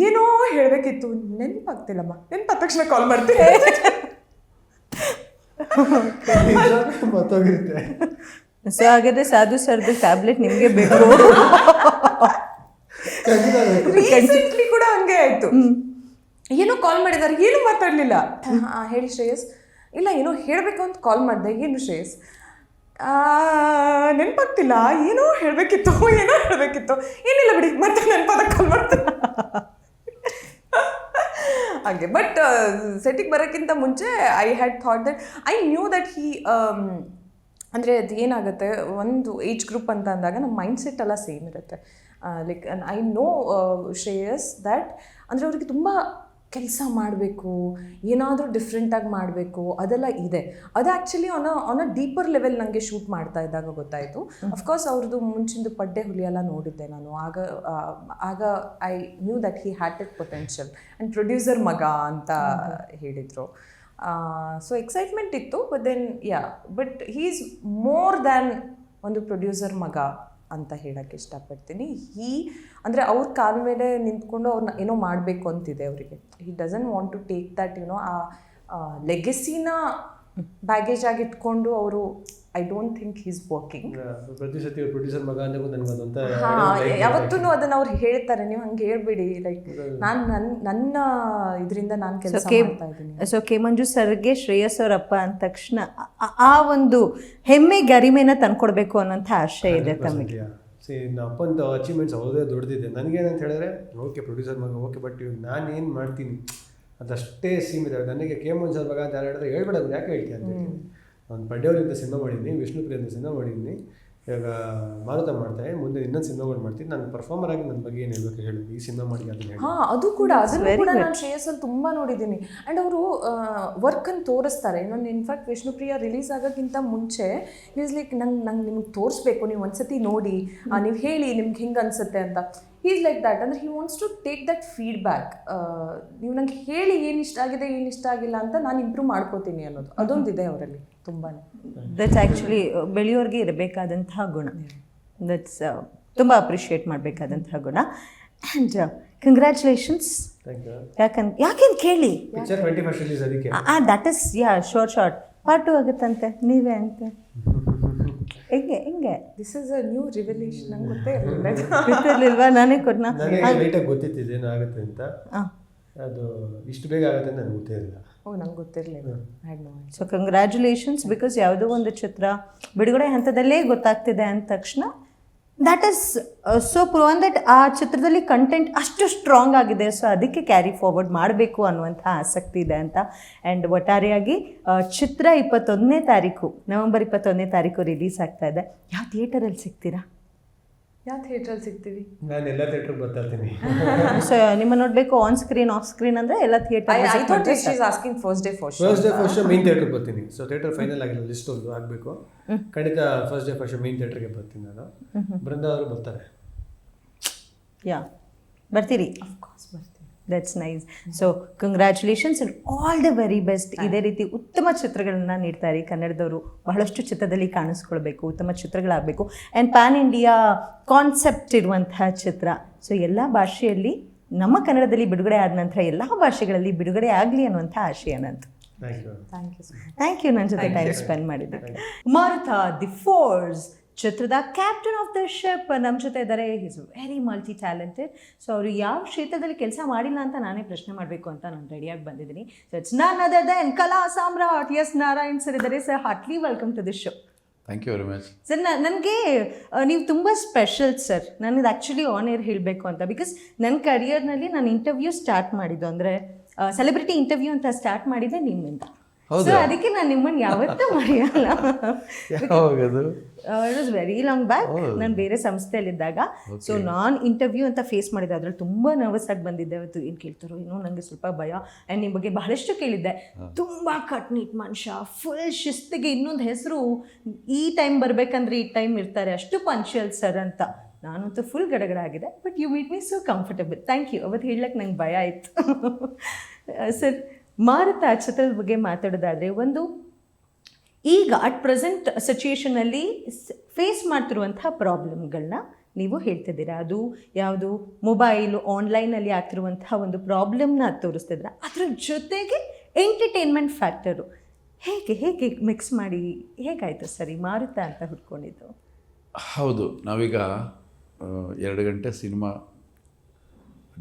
ಏನೋ ಹೇಳಬೇಕಿತ್ತು, ನೆನಪಾಗ್ತಿಲ್ಲಮ್ಮ, ನೆನಪಾದ ತಕ್ಷಣ ಕಾಲ್ ಮಾಡ್ತೀನಿ. ಮತ್ತೋಗಿರುತ್ತೆ. ಸೊ ಹಾಗಾದ್ರೆ ಸಾಧು ಸರ್ದು ಟ್ಯಾಬ್ಲೆಟ್ ನಿಮಗೆ ಬೇಕು. ರೀಸೆಂಟ್ಲಿ ಕೂಡ ಹಂಗೆ ಆಯ್ತು, ಏನೋ ಕಾಲ್ ಮಾಡಿದ್ದಾರೆ, ಏನು ಮಾತಾಡಲಿಲ್ಲ. ಹೇಳಿ ಶ್ರೇಯಸ್, ಇಲ್ಲ ಏನೋ ಹೇಳಬೇಕು ಅಂತ ಕಾಲ್ ಮಾಡಿದೆ, ಏನು ಶ್ರೇಯಸ್, ನೆನಪಾಗ್ತಿಲ್ಲ, ಏನೋ ಹೇಳಬೇಕಿತ್ತು, ಏನೋ ಹೇಳಬೇಕಿತ್ತು, ಏನಿಲ್ಲ ಬಿಡಿ ಮತ್ತೆ ನೆನಪಾದ ಕಾಲ್ ಮಾಡ್ತೀನಿ ಹಾಗೆ. ಬಟ್ ಸೆಟ್ಟಿಗೆ ಬರೋಕ್ಕಿಂತ ಮುಂಚೆ I had thought that, I knew that he, ಅಂದರೆ ಅದು ಏನಾಗುತ್ತೆ, ಒಂದು ಏಜ್ ಗ್ರೂಪ್ ಅಂತ ಅಂದಾಗ ನಮ್ಮ ಮೈಂಡ್ ಸೆಟ್ ಎಲ್ಲ ಸೇಮ್ ಇರುತ್ತೆ. Like I know Shreyas that, ಅಂದರೆ ಅವ್ರಿಗೆ ತುಂಬ ಕೆಲಸ ಮಾಡಬೇಕು, ಏನಾದರೂ ಡಿಫ್ರೆಂಟಾಗಿ ಮಾಡಬೇಕು, ಅದೆಲ್ಲ ಇದೆ. ಅದು actually on a deeper level ನನಗೆ ಶೂಟ್ ಮಾಡ್ತಾ ಇದ್ದಾಗ ಗೊತ್ತಾಯಿತು. ಅಫ್ಕೋರ್ಸ್ ಅವ್ರದ್ದು ಮುಂಚಿಂದು ಪಡ್ಡೆ ಹುಲಿ ಎಲ್ಲ ನೋಡಿದ್ದೆ ನಾನು. ಆಗ I knew that he had it potential and producer ಮಗ ಅಂತ ಹೇಳಿದರು. ಸೊ ಎಕ್ಸೈಟ್ಮೆಂಟ್ ಇತ್ತು. But then but he is more than ಒಂದು ಪ್ರೊಡ್ಯೂಸರ್ ಮಗ ಅಂತ ಹೇಳೋಕ್ಕೆ ಇಷ್ಟಪಡ್ತೀನಿ. ಅಂದರೆ ಅವ್ರ ಕಾಲ ಮೇಲೆ ನಿಂತ್ಕೊಂಡು ಅವ್ರನ್ನ ಏನೋ ಮಾಡಬೇಕು ಅಂತಿದೆ ಅವರಿಗೆ. He doesn't want to take that ಆ ಲೆಗೆಸಿನ ಬ್ಯಾಗೇಜ್ ಆಗಿ ಇಟ್ಕೊಂಡು ಅವರು, I don't think he's working. ಪ್ರತಿ ಸತಿ ಪ್ರೊಡ್ಯೂಸರ್ ಮಗ ಅಂದಾಗ ನನಗೊಂದಂತ ಯಾವತ್ತೂ ಅದನ್ನು ಅವ್ರು ಹೇಳ್ತಾರೆ, ನೀವು ಹಂಗೆ ಹೇಳ್ಬೇಡಿ, ಲೈಕ್ ನಾನು ನನ್ನ ಇದರಿಂದ ನಾನು ಕೆಲಸ ಮಾಡ್ತಾ ಇದ್ದೀನಿ. ಸೊ ಕೆ ಮಂಜು ಸರ್ಗೆ ಶ್ರೇಯಸ್ ಅವರಪ್ಪ ಅಂದ ತಕ್ಷಣ ಆ ಒಂದು ಹೆಮ್ಮೆ ಗರಿಮೆನ ತಂದ್ಕೊಡ್ಬೇಕು ಅನ್ನೋಂಥ ಆಶಯ ಇದೆ ತಮಗೆ. ಅಪ್ಪಂದು ಅಚೀವ್ಮೆಂಟ್ಸ್ ಅವ್ರದೇ ದೊಡ್ಡದಿದೆ. ನನಗೇನಂತ ಹೇಳಿದ್ರೆ, ಓಕೆ ಪ್ರೊಡ್ಯೂಸರ್ ಮಗ ಓಕೆ, ಬಟ್ ಇವಾಗ ನಾನು ಏನು ಮಾಡ್ತೀನಿ ಅದಷ್ಟೇ ಸೀಮಿತ. ನನಗೆ ಕೆ ಮಂಜು ಮಗ ಅಂತ ಯಾರು ಹೇಳಿದ್ರೆ ಹೇಳ್ಬೇಡ, ಯಾಕೆ ಹೇಳ್ತೀಯ ಅಂತ ಹೇಳ್ತೀನಿ. ನಾನು ಪಡ್ಡೆಯವರಿಂದ ಸಿನಿಮಾ ಮಾಡಿದ್ದೀನಿ, ವಿಷ್ಣುಪ್ರಿಯಿಂದ ಸಿನಿಮಾ ಮಾಡಿದ್ದೀನಿ, ಇವಾಗ ಮಾರುತ ಮಾಡ್ತಾರೆ, ಮುಂದೆ ಇನ್ನೊಂದು ಸಿನಿಮಾಗಳು ಮಾಡ್ತೀನಿ. ನಾನು ಪರ್ಫಾರ್ಮರ್ ಆಗಿ ನನ್ನ ಬಗ್ಗೆ ಏನು ಹೇಳ್ಬೇಕು ಹೇಳಿ, ಈ ಸಿನಿಮಾ ಮಾಡಿ ಅದನ್ನ ಹೇಳಿ. ಅದು ಕೂಡ ನಾನು ಶ್ರೇಯಸ್ಸಲ್ಲಿ ತುಂಬ ನೋಡಿದ್ದೀನಿ. ಆ್ಯಂಡ್ ಅವರು ವರ್ಕನ್ನು ತೋರಿಸ್ತಾರೆ. ನಾನು ಇನ್ಫ್ಯಾಕ್ಟ್ ವಿಷ್ಣುಪ್ರಿಯ ರಿಲೀಸ್ ಆಗೋಕ್ಕಿಂತ ಮುಂಚೆ ಈಸ್ ಲೈಕ್, ನಂಗೆ ನಿಮ್ಗೆ ತೋರಿಸ್ಬೇಕು, ನೀವು ಒಂದ್ಸತಿ ನೋಡಿ, ನೀವು ಹೇಳಿ ನಿಮ್ಗೆ ಹಿಂಗೆ ಅನಿಸುತ್ತೆ ಅಂತ. Is like that. ಅಂದರೆ he wants to take that feedback. ನೀವು ನಂಗೆ ಹೇಳಿ ಏನು ಇಷ್ಟ ಆಗಿದೆ, ಏನು ಇಷ್ಟ ಆಗಿಲ್ಲ ಅಂತ ನಾನು ಇಂಪ್ರೂವ್ ಮಾಡ್ಕೋತೀನಿ ಅನ್ನೋದು ಅದೊಂದಿದೆ ಅವರಲ್ಲಿ ತುಂಬಾ. ದಟ್ಸ್ ಆ್ಯಕ್ಚುಲಿ ಬೆಳೆಯೋರಿಗೆ ಇರಬೇಕಾದಂತಹ ಗುಣ. ದಟ್ಸ್ ತುಂಬ ಅಪ್ರಿಷಿಯೇಟ್ ಮಾಡಬೇಕಾದಂತಹ ಗುಣ. And congratulations. ಯಾಕೆಂತ ಕೇಳಿ, ಪಿಕ್ಚರ್ 21st ರಿಲೀಸ್ ಅದಕ್ಕೆ. ದಟ್ ಇಸ್ ಶಾರ್ಟ್ ಪಾರ್ಟ್ 2 ಆಗುತ್ತಂತೆ, ನೀವೇ ಅಂತೆ. ಹೆಂಗೆ ದಿಸ್ ಇಸ್ ಅ ನ್ಯೂ ರಿವೆಲೇಷನ್. ನಂಗೆ ಗೊತ್ತೇ ಗೊತ್ತಿರ್ಲಿಲ್ವಾ? ನಾನೇ ಕೊಡ್ನಾ? ನನಗೆ ಲೈಟಾಗಿ ಗೊತ್ತಿತ್ತು ಇದೇನು ಆಗುತ್ತೆ ಅಂತ. ಅದು ಇಷ್ಟು ಬೇಗ ಆಗುತ್ತೆ ಅಂತ ನನಗೆ ಗೊತ್ತೇ ಇರಲಿಲ್ಲ. ನಂಗೆ ಗೊತ್ತಿರಲಿಲ್ಲ. So congratulations. ಬಿಕಾಸ್ ಯಾವುದೋ ಒಂದು ಚಿತ್ರ ಬಿಡುಗಡೆ ಹಂತದಲ್ಲೇ ಗೊತ್ತಾಗ್ತಿದೆ ಅಂದ ತಕ್ಷಣ that is so proven that ಆ ಚಿತ್ರದಲ್ಲಿ ಕಂಟೆಂಟ್ ಅಷ್ಟು ಸ್ಟ್ರಾಂಗ್ ಆಗಿದೆ. ಸೊ ಅದಕ್ಕೆ ಕ್ಯಾರಿ ಫಾರ್ವರ್ಡ್ ಮಾಡಬೇಕು ಅನ್ನುವಂಥ ಆಸಕ್ತಿ ಇದೆ ಅಂತ. ಆ್ಯಂಡ್ ಒಟ್ಟಾರೆಯಾಗಿ ಚಿತ್ರ 21ನೇ ತಾರೀಕು, ನವೆಂಬರ್ 21ನೇ ತಾರೀಕು ರಿಲೀಸ್ ಆಗ್ತಾ ಇದೆ. ಯಾವ ಥಿಯೇಟರಲ್ಲಿ ಸಿಗ್ತೀರಾ? ಯಾವ ಥಿಯೇಟ್ರಲ್ಲಿ ಸಿಗ್ತೀವಿ? ನಾನು ಎಲ್ಲ ಥಿಯೇಟ್ರಿಗೆ ಬರ್ತಾ ಇರ್ತೀನಿ. ಸೊ ನಿಮ್ಮ ನೋಡಬೇಕು ಆನ್ ಸ್ಕ್ರೀನ್ ಆಫ್ ಸ್ಕ್ರೀನ್ ಅಂದರೆ ಎಲ್ಲ ಥಿಯೇಟರ್. ಫಸ್ಟ್ ಡೇ ಮೇನ್ ಥಿಯೇಟ್ರಿಗೆ ಬರ್ತೀನಿ. ಸೊ ಥಿಯೇಟರ್ ಫೈನಲ್ ಆಗಿಲ್ಲ, ಲಿಸ್ಟ್ ಒಂದು ಆಗಬೇಕು. ಖಂಡಿತ ಫಸ್ಟ್ ಡೇ ಫಸ್ಟ್ ಮೇನ್ ಥಿಯೇಟ್ರಿಗೆ ಬರ್ತೀನಿ ನಾನು. ಬೃಂದ ಅವರು ಬರ್ತಾರೆ. ಬರ್ತೀರಿ? ಅಫ್ಕೋರ್ಸ್ ಬರ್ತೀನಿ. That's nice. So congratulations and all the very best. ಇದೇ ರೀತಿ ಉತ್ತಮ ಚಿತ್ರಗಳನ್ನ ನೀಡ್ತಾರೆ ಕನ್ನಡದವರು. ಬಹಳಷ್ಟು ಚಿತ್ರದಲ್ಲಿ ಕಾಣಿಸ್ಕೊಳ್ಬೇಕು, ಉತ್ತಮ ಚಿತ್ರಗಳಾಗಬೇಕು ಆ್ಯಂಡ್ ಪ್ಯಾನ್ ಇಂಡಿಯಾ ಕಾನ್ಸೆಪ್ಟ್ ಇರುವಂತಹ ಚಿತ್ರ. ಸೊ ಎಲ್ಲ ಭಾಷೆಯಲ್ಲಿ ನಮ್ಮ ಕನ್ನಡದಲ್ಲಿ ಬಿಡುಗಡೆ ಆದ ನಂತರ ಎಲ್ಲ ಭಾಷೆಗಳಲ್ಲಿ ಬಿಡುಗಡೆ ಆಗಲಿ ಅನ್ನುವಂಥ ಆಶಯ ನಂದು. Thank you so much. Thank you ನನ್ನ ಜೊತೆ ಟೈಮ್ ಸ್ಪೆಂಡ್ ಮಾಡಿದ್ದಕ್ಕೆ. ಮಾರುತ ದಿ ಫೋರ್ಸ್ ಚಿತ್ರದ ಕ್ಯಾಪ್ಟನ್ ಆಫ್ ದ ಶಿಪ್ ನಮ್ಮ ಜೊತೆ ಇದ್ದಾರೆ. Is very multi talented. So ಅವರು ಯಾವ ಕ್ಷೇತ್ರದಲ್ಲಿ ಕೆಲಸ ಮಾಡಿಲ್ಲ ಅಂತ ನಾನೇ ಪ್ರಶ್ನೆ ಮಾಡಬೇಕು ಅಂತ ನಾನು ರೆಡಿಯಾಗಿ ಬಂದಿದ್ದೀನಿ. So it's none other than Kala Samrat S Narayan sir ಇದ್ದಾರೆ. Sir heartly welcome to the show. Thank you very much. Sir ನನಗೆ ನೀವು ತುಂಬ ಸ್ಪೆಷಲ್ ಸರ್. ನನಗೆ ಆ್ಯಕ್ಚುಲಿ ಆನ್ ಏರ್ ಹೇಳಬೇಕು ಅಂತ, ಬಿಕಾಸ್ ನನ್ನ ಕರಿಯರ್ನಲ್ಲಿ ನಾನು ಇಂಟರ್ವ್ಯೂ ಸ್ಟಾರ್ಟ್ ಮಾಡಿದ್ದು ಅಂದರೆ ಸೆಲೆಬ್ರಿಟಿ ಇಂಟರ್ವ್ಯೂ ಅಂತ ಸ್ಟಾರ್ಟ್ ಮಾಡಿದ್ದೆ ನಿಮ್ಮಿಂದ. ಸೊ ಅದಕ್ಕೆ ನಾನು ನಿಮ್ಮನ್ನು ಯಾವತ್ತೂ ಮರೆಯಲ್ಲ. It was very long back. ನಾನು ಬೇರೆ ಸಂಸ್ಥೆಯಲ್ಲಿದ್ದಾಗ. ಸೊ ನಾನು ಇಂಟರ್ವ್ಯೂ ಅಂತ ಫೇಸ್ ಮಾಡಿದ್ದೆ. ಅದ್ರಲ್ಲಿ ತುಂಬ ನರ್ವಸ್ ಆಗಿ ಬಂದಿದ್ದೆ. ಅವತ್ತು ಏನು ಕೇಳ್ತಾರೋ ಏನೋ ನನಗೆ ಸ್ವಲ್ಪ ಭಯ. ಆ್ಯಂಡ್ ನಿಮ್ಮ ಬಗ್ಗೆ ಬಹಳಷ್ಟು ಕೇಳಿದ್ದೆ. ತುಂಬ ಕಟ್ನಿಟ್ ಮನುಷ್ಯ, ಫುಲ್ ಶಿಸ್ತಿಗೆ. ಇನ್ನೊಂದು ಹೆಸರು, ಈ ಟೈಮ್ ಬರಬೇಕಂದ್ರೆ ಈ ಟೈಮ್ ಇರ್ತಾರೆ, ಅಷ್ಟು ಪಂಕ್ಚುಯಲ್ ಸರ್ ಅಂತ. ನಾನಂತೂ ಫುಲ್ ಗಡಗಡ ಆಗಿದೆ. But you made me so comfortable. Thank you. ಅವತ್ತು ಹೇಳಕ್ಕೆ ನಂಗೆ ಭಯ ಆಯಿತು. ಸರ್, ಮಾರುತ ಚಿತ್ರದ ಬಗ್ಗೆ ಮಾತಾಡೋದಾದರೆ, ಒಂದು ಈಗ ಅಟ್ ಪ್ರೆಸೆಂಟ್ ಸಿಚುಯೇಷನಲ್ಲಿ ಫೇಸ್ ಮಾಡ್ತಿರುವಂಥ ಪ್ರಾಬ್ಲಮ್ಗಳನ್ನ ನೀವು ಹೇಳ್ತಿದ್ದೀರಾ. ಅದು ಯಾವುದು, ಮೊಬೈಲು ಆನ್ಲೈನಲ್ಲಿ ಆಗ್ತಿರುವಂತಹ ಒಂದು ಪ್ರಾಬ್ಲಮ್ನ ತೋರಿಸ್ತಿದ್ರ. ಅದರ ಜೊತೆಗೆ ಎಂಟರ್ಟೈನ್ಮೆಂಟ್ ಫ್ಯಾಕ್ಟರು ಹೇಗೆ ಹೇಗೆ ಮಿಕ್ಸ್ ಮಾಡಿ ಹೇಗಾಯಿತು ಸರಿ ಮಾರುತ ಅಂತ ಹುಡ್ಕೊಂಡಿದ್ದು? ಹೌದು, ನಾವೀಗ 2 ಗಂಟೆ ಸಿನಿಮಾ,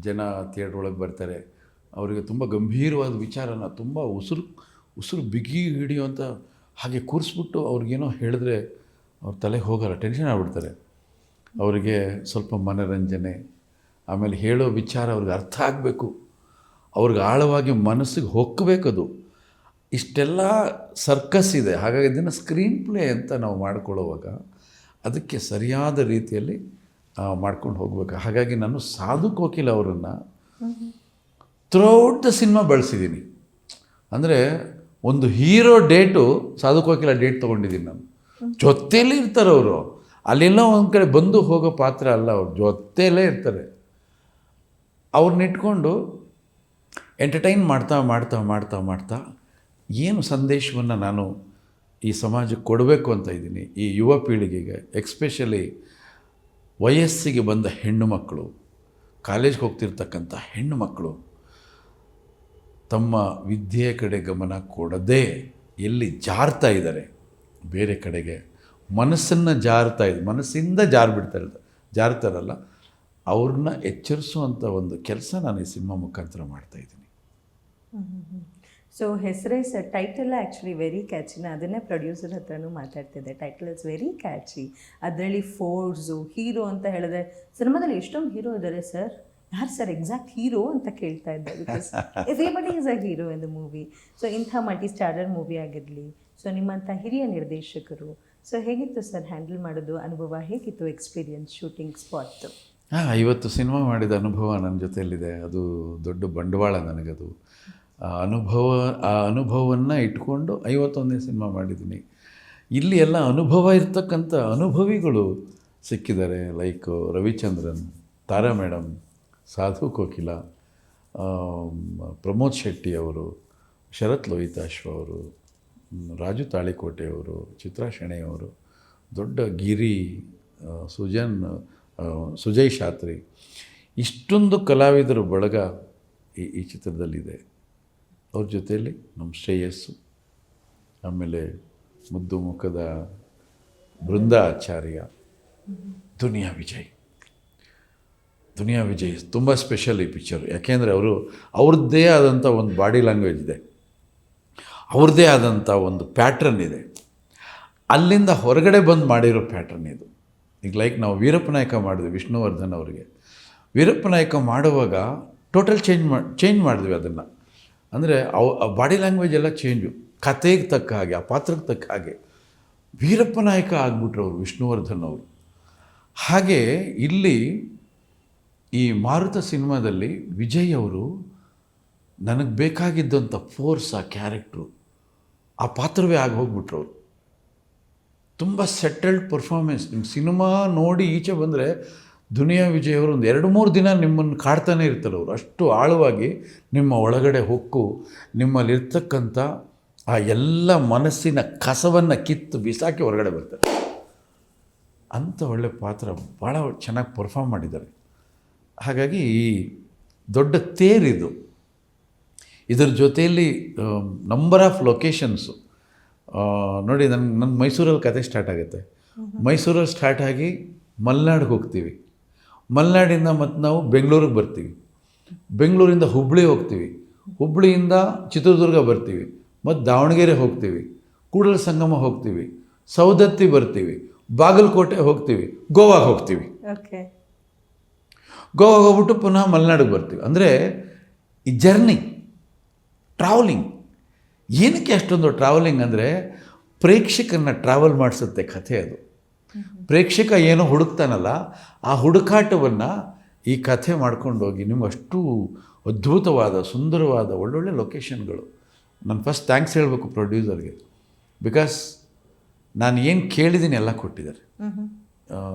ಜನ ಥಿಯೇಟ್ರ್ ಒಳಗೆ ಬರ್ತಾರೆ. ಅವರಿಗೆ ತುಂಬ ಗಂಭೀರವಾದ ವಿಚಾರನ ತುಂಬ ಉಸಿರು ಬಿಗಿ ಹಿಡಿಯುವಂಥ ಹಾಗೆ ಕೂರಿಸ್ಬಿಟ್ಟು ಅವ್ರಿಗೇನೋ ಹೇಳಿದ್ರೆ ಅವ್ರ ತಲೆಗೆ ಹೋಗಲ್ಲ, ಟೆನ್ಷನ್ ಆಗ್ಬಿಡ್ತಾರೆ. ಅವರಿಗೆ ಸ್ವಲ್ಪ ಮನೋರಂಜನೆ, ಆಮೇಲೆ ಹೇಳೋ ವಿಚಾರ ಅವ್ರಿಗೆ ಅರ್ಥ ಆಗಬೇಕು, ಅವ್ರಿಗೆ ಆಳವಾಗಿ ಮನಸ್ಸಿಗೆ ಹೊಕ್ಕಬೇಕದು. ಇಷ್ಟೆಲ್ಲ ಸರ್ಕಸ್ ಇದೆ. ಹಾಗಾಗಿ ಇದನ್ನು ಸ್ಕ್ರೀನ್ ಪ್ಲೇ ಅಂತ ನಾವು ಮಾಡ್ಕೊಳ್ಳೋವಾಗ ಅದಕ್ಕೆ ಸರಿಯಾದ ರೀತಿಯಲ್ಲಿ ಮಾಡ್ಕೊಂಡು ಹೋಗ್ಬೇಕು. ಹಾಗಾಗಿ ನಾನು ಸಾಧು ಕೋಕಿಲ ಅವರನ್ನು ಥ್ರೂಔಟ್ ದ ಸಿನಿಮಾ ಬಳಸಿದ್ದೀನಿ. ಅಂದರೆ ಒಂದು hero date Sadhu Kokila date ತೊಗೊಂಡಿದ್ದೀನಿ ನಾನು. ಜೊತೆಯಲ್ಲೇ ಇರ್ತಾರೆ ಅವರು. ಅಲ್ಲೆಲ್ಲ ಒಂದು ಕಡೆ ಬಂದು ಹೋಗೋ ಪಾತ್ರ ಅಲ್ಲ, ಅವ್ರು ಜೊತೆಯಲ್ಲೇ ಇರ್ತಾರೆ. ಅವ್ರನ್ನ ಇಟ್ಕೊಂಡು ಎಂಟರ್ಟೈನ್ ಮಾಡ್ತಾ ಮಾಡ್ತಾ ಮಾಡ್ತಾ ಮಾಡ್ತಾ ಏನು ಸಂದೇಶವನ್ನು ನಾನು ಈ ಸಮಾಜಕ್ಕೆ ಕೊಡಬೇಕು ಅಂತ ಇದ್ದೀನಿ, ಈ ಯುವ ಪೀಳಿಗೆಗೆ, ಎಕ್ಸ್ಪೆಷಲಿ ವಯಸ್ಸಿಗೆ ಬಂದ ಹೆಣ್ಣು ಮಕ್ಕಳು, ಕಾಲೇಜ್ಗೆ ಹೋಗ್ತಿರ್ತಕ್ಕಂಥ ಹೆಣ್ಣು ಮಕ್ಕಳು ತಮ್ಮ ವಿದ್ಯೆಯ ಕಡೆ ಗಮನ ಕೊಡದೆ ಎಲ್ಲಿ ಜಾರ್ತಾ ಇದ್ದಾರೆ, ಬೇರೆ ಕಡೆಗೆ ಮನಸ್ಸನ್ನು ಮನಸ್ಸಿಂದ ಜಾರ್ತಾರಲ್ಲ, ಅವ್ರನ್ನ ಎಚ್ಚರಿಸುವಂಥ ಒಂದು ಕೆಲಸ ನಾನು ಈ ಸಿನಿಮಾ ಮುಖಾಂತರ ಮಾಡ್ತಾಯಿದ್ದೀನಿ. ಸೊ ಹೆಸರೇ sir, title actually very catchy. ನಾನು ಅದನ್ನೇ ಪ್ರೊಡ್ಯೂಸರ್ ಹತ್ರನೂ ಮಾತಾಡ್ತಿದ್ದೆ. Title is very catchy. ಅದರಲ್ಲಿ ಫೋರ್ಸು, ಹೀರೋ ಅಂತ ಹೇಳಿದ್ರೆ ಸಿನಿಮಾದಲ್ಲಿ ಎಷ್ಟೊಂದು ಹೀರೋ ಇದ್ದಾರೆ ಸರ್. ಯಾರು ಸರ್ ಎಕ್ಸಾಕ್ಟ್ ಹೀರೋ ಅಂತ ಕೇಳ್ತಾ ಇದ್ದೆ. Because everybody is a hero in the movie. So ಇಂಥ ಮಲ್ಟಿ ಸ್ಟಾರರ್ ಮೂವಿ ಆಗಿರಲಿ, ಸೊ ನಿಮ್ಮಂಥ ಹಿರಿಯ ನಿರ್ದೇಶಕರು, ಸೊ ಹೇಗಿತ್ತು ಸರ್ ಹ್ಯಾಂಡಲ್ ಮಾಡೋದು? ಅನುಭವ ಹೇಗಿತ್ತು? Experience, shooting spot? 50 ಸಿನಿಮಾ ಮಾಡಿದ ಅನುಭವ ನನ್ನ ಜೊತೆಯಲ್ಲಿದೆ. ಅದು ದೊಡ್ಡ ಬಂಡವಾಳ ನನಗದು. ಆ ಅನುಭವವನ್ನು ಇಟ್ಕೊಂಡು 51ನೇ ಸಿನಿಮಾ ಮಾಡಿದ್ದೀನಿ. ಇಲ್ಲಿ ಎಲ್ಲ ಅನುಭವ ಇರ್ತಕ್ಕಂಥ ಅನುಭವಿಗಳು ಸಿಕ್ಕಿದ್ದಾರೆ. ಲೈಕ್ ರವಿಚಂದ್ರನ್, ತಾರಾ ಮೇಡಮ್, ಸಾಧು ಕೋಕಿಲ, ಪ್ರಮೋದ್ ಶೆಟ್ಟಿ ಅವರು, ಶರತ್ ಲೋಹಿತಾಶ್ವ ಅವರು, ರಾಜು ತಾಳಿಕೋಟೆಯವರು, ಚಿತ್ರಾ ಶೆಣೆಯವರು, ದೊಡ್ಡ ಗಿರಿ, ಸುಜಯ್ ಶಾಸ್ತ್ರಿ, ಇಷ್ಟೊಂದು ಕಲಾವಿದರು ಬಳಗ ಈ ಚಿತ್ರದಲ್ಲಿದೆ. ಅವ್ರ ಜೊತೆಯಲ್ಲಿ ನಮ್ಮ ಶ್ರೇಯಸ್ಸು, ಆಮೇಲೆ ಮುದ್ದು ಮುಖದ ಬೃಂದ ಆಚಾರ್ಯ, ದುನಿಯಾ ವಿಜಯ್ ತುಂಬ ಸ್ಪೆಷಲ್ ಈ ಪಿಕ್ಚರು. ಯಾಕೆಂದರೆ ಅವ್ರದ್ದೇ ಆದಂಥ ಒಂದು ಬಾಡಿ ಲ್ಯಾಂಗ್ವೇಜ್ ಇದೆ, ಅವ್ರದ್ದೇ ಆದಂಥ ಒಂದು ಪ್ಯಾಟ್ರನ್ ಇದೆ. ಅಲ್ಲಿಂದ ಹೊರಗಡೆ ಬಂದು ಮಾಡಿರೋ ಪ್ಯಾಟ್ರನ್ ಇದು. ಈಗ ಲೈಕ್ ನಾವು ವೀರಪ್ಪ ನಾಯಕ ಮಾಡಿದ್ವಿ ವಿಷ್ಣುವರ್ಧನ್ ಅವರಿಗೆ. ವೀರಪ್ಪ ನಾಯಕ ಮಾಡುವಾಗ ಟೋಟಲ್ ಚೇಂಜ್ ಮಾಡಿದ್ವಿ ಅದನ್ನು. ಅಂದರೆ ಬಾಡಿ ಲ್ಯಾಂಗ್ವೇಜ್ ಎಲ್ಲ ಚೇಂಜು, ಕತೆಗೆ ತಕ್ಕ ಹಾಗೆ, ಆ ಪಾತ್ರಕ್ಕೆ ತಕ್ಕ ಹಾಗೆ ವೀರಪ್ಪ ನಾಯಕ ಆಗಿಬಿಟ್ರು ಅವರು, ವಿಷ್ಣುವರ್ಧನ್ ಅವರು. ಹಾಗೆ ಇಲ್ಲಿ ಈ ಮಾರುತ ಸಿನಿಮಾದಲ್ಲಿ ವಿಜಯ್ ಅವರು ನನಗೆ ಬೇಕಾಗಿದ್ದಂಥ ಫೋರ್ಸ್, ಆ ಕ್ಯಾರೆಕ್ಟ್ರು, ಆ ಪಾತ್ರವೇ ಆಗಿ ಹೋಗ್ಬಿಟ್ರು ಅವರು. ತುಂಬ ಸೆಟಲ್ಡ್ ಪರ್ಫಾರ್ಮೆನ್ಸ್. ನಿಮ್ಮ ಸಿನಿಮಾ ನೋಡಿ ಈಚೆ ಬಂದರೆ ದುನಿಯಾ ವಿಜಯ್ ಅವರು ಒಂದು 2-3 ದಿನ ನಿಮ್ಮನ್ನು ಕಾಡ್ತಾನೆ ಇರ್ತಾರೆ ಅವರು. ಅಷ್ಟು ಆಳವಾಗಿ ನಿಮ್ಮ ಒಳಗಡೆ ಹೊಕ್ಕು ನಿಮ್ಮಲ್ಲಿರ್ತಕ್ಕಂಥ ಆ ಎಲ್ಲ ಮನಸ್ಸಿನ ಕಸವನ್ನು ಕಿತ್ತು ಬಿಸಾಕಿ ಹೊರಗಡೆ ಬರ್ತಾರೆ. ಅಂಥ ಒಳ್ಳೆ ಪಾತ್ರ ಭಾಳ ಚೆನ್ನಾಗಿ ಪರ್ಫಾರ್ಮ್ ಮಾಡಿದ್ದಾರೆ. ಹಾಗಾಗಿ ಈ ದೊಡ್ಡ ತೇರಿದು. ಇದರ ಜೊತೆಯಲ್ಲಿ ನಂಬರ್ ಆಫ್ ಲೊಕೇಶನ್ಸು ನೋಡಿ. ನನ್ನ ಮೈಸೂರಲ್ಲಿ ಕತೆ ಸ್ಟಾರ್ಟ್ ಆಗುತ್ತೆ. ಮೈಸೂರಲ್ಲಿ ಸ್ಟಾರ್ಟ್ ಆಗಿ ಮಲೆನಾಡಿಗೆ ಹೋಗ್ತೀವಿ. ಮಲೆನಾಡಿಂದ ಮತ್ತು ನಾವು ಬೆಂಗಳೂರಿಗೆ ಬರ್ತೀವಿ. ಬೆಂಗಳೂರಿಂದ ಹುಬ್ಬಳ್ಳಿ ಹೋಗ್ತೀವಿ. ಹುಬ್ಬಳ್ಳಿಯಿಂದ ಚಿತ್ರದುರ್ಗ ಬರ್ತೀವಿ. ಮತ್ತು ದಾವಣಗೆರೆ ಹೋಗ್ತೀವಿ. ಕೂಡಲ ಸಂಗಮ ಹೋಗ್ತೀವಿ. ಸೌದತ್ತಿ ಬರ್ತೀವಿ. ಬಾಗಲಕೋಟೆ ಹೋಗ್ತೀವಿ. ಗೋವಾಗೆ ಹೋಗ್ತೀವಿ. ಓಕೆ, ಗೋವಾಗೆ ಹೋಗ್ಬಿಟ್ಟು ಪುನಃ ಮಲೆನಾಡಿಗೆ ಬರ್ತೀವಿ. ಅಂದರೆ ಈ ಜರ್ನಿ, ಟ್ರಾವೆಲಿಂಗ್. ಏನಕ್ಕೆ ಅಷ್ಟೊಂದು ಟ್ರಾವೆಲಿಂಗ್ ಅಂದರೆ ಪ್ರೇಕ್ಷಕರನ್ನ ಟ್ರಾವೆಲ್ ಮಾಡಿಸುತ್ತೆ ಕಥೆ. ಅದು ಪ್ರೇಕ್ಷಕ ಏನೋ ಹುಡುಕ್ತಾನಲ್ಲ, ಆ ಹುಡುಕಾಟವನ್ನು ಈ ಕಥೆ ಮಾಡ್ಕೊಂಡೋಗಿ ನಿಮ್ಗೆ ಅಷ್ಟು ಅದ್ಭುತವಾದ ಸುಂದರವಾದ ಒಳ್ಳೊಳ್ಳೆ ಲೊಕೇಶನ್ಗಳು. ನಾನು ಫಸ್ಟ್ ಥ್ಯಾಂಕ್ಸ್ ಹೇಳಬೇಕು ಪ್ರೊಡ್ಯೂಸರ್ಗೆ. ಬಿಕಾಸ್ ನಾನು ಏನು ಕೇಳಿದ್ದೀನಿ ಎಲ್ಲ ಕೊಟ್ಟಿದ್ದಾರೆ.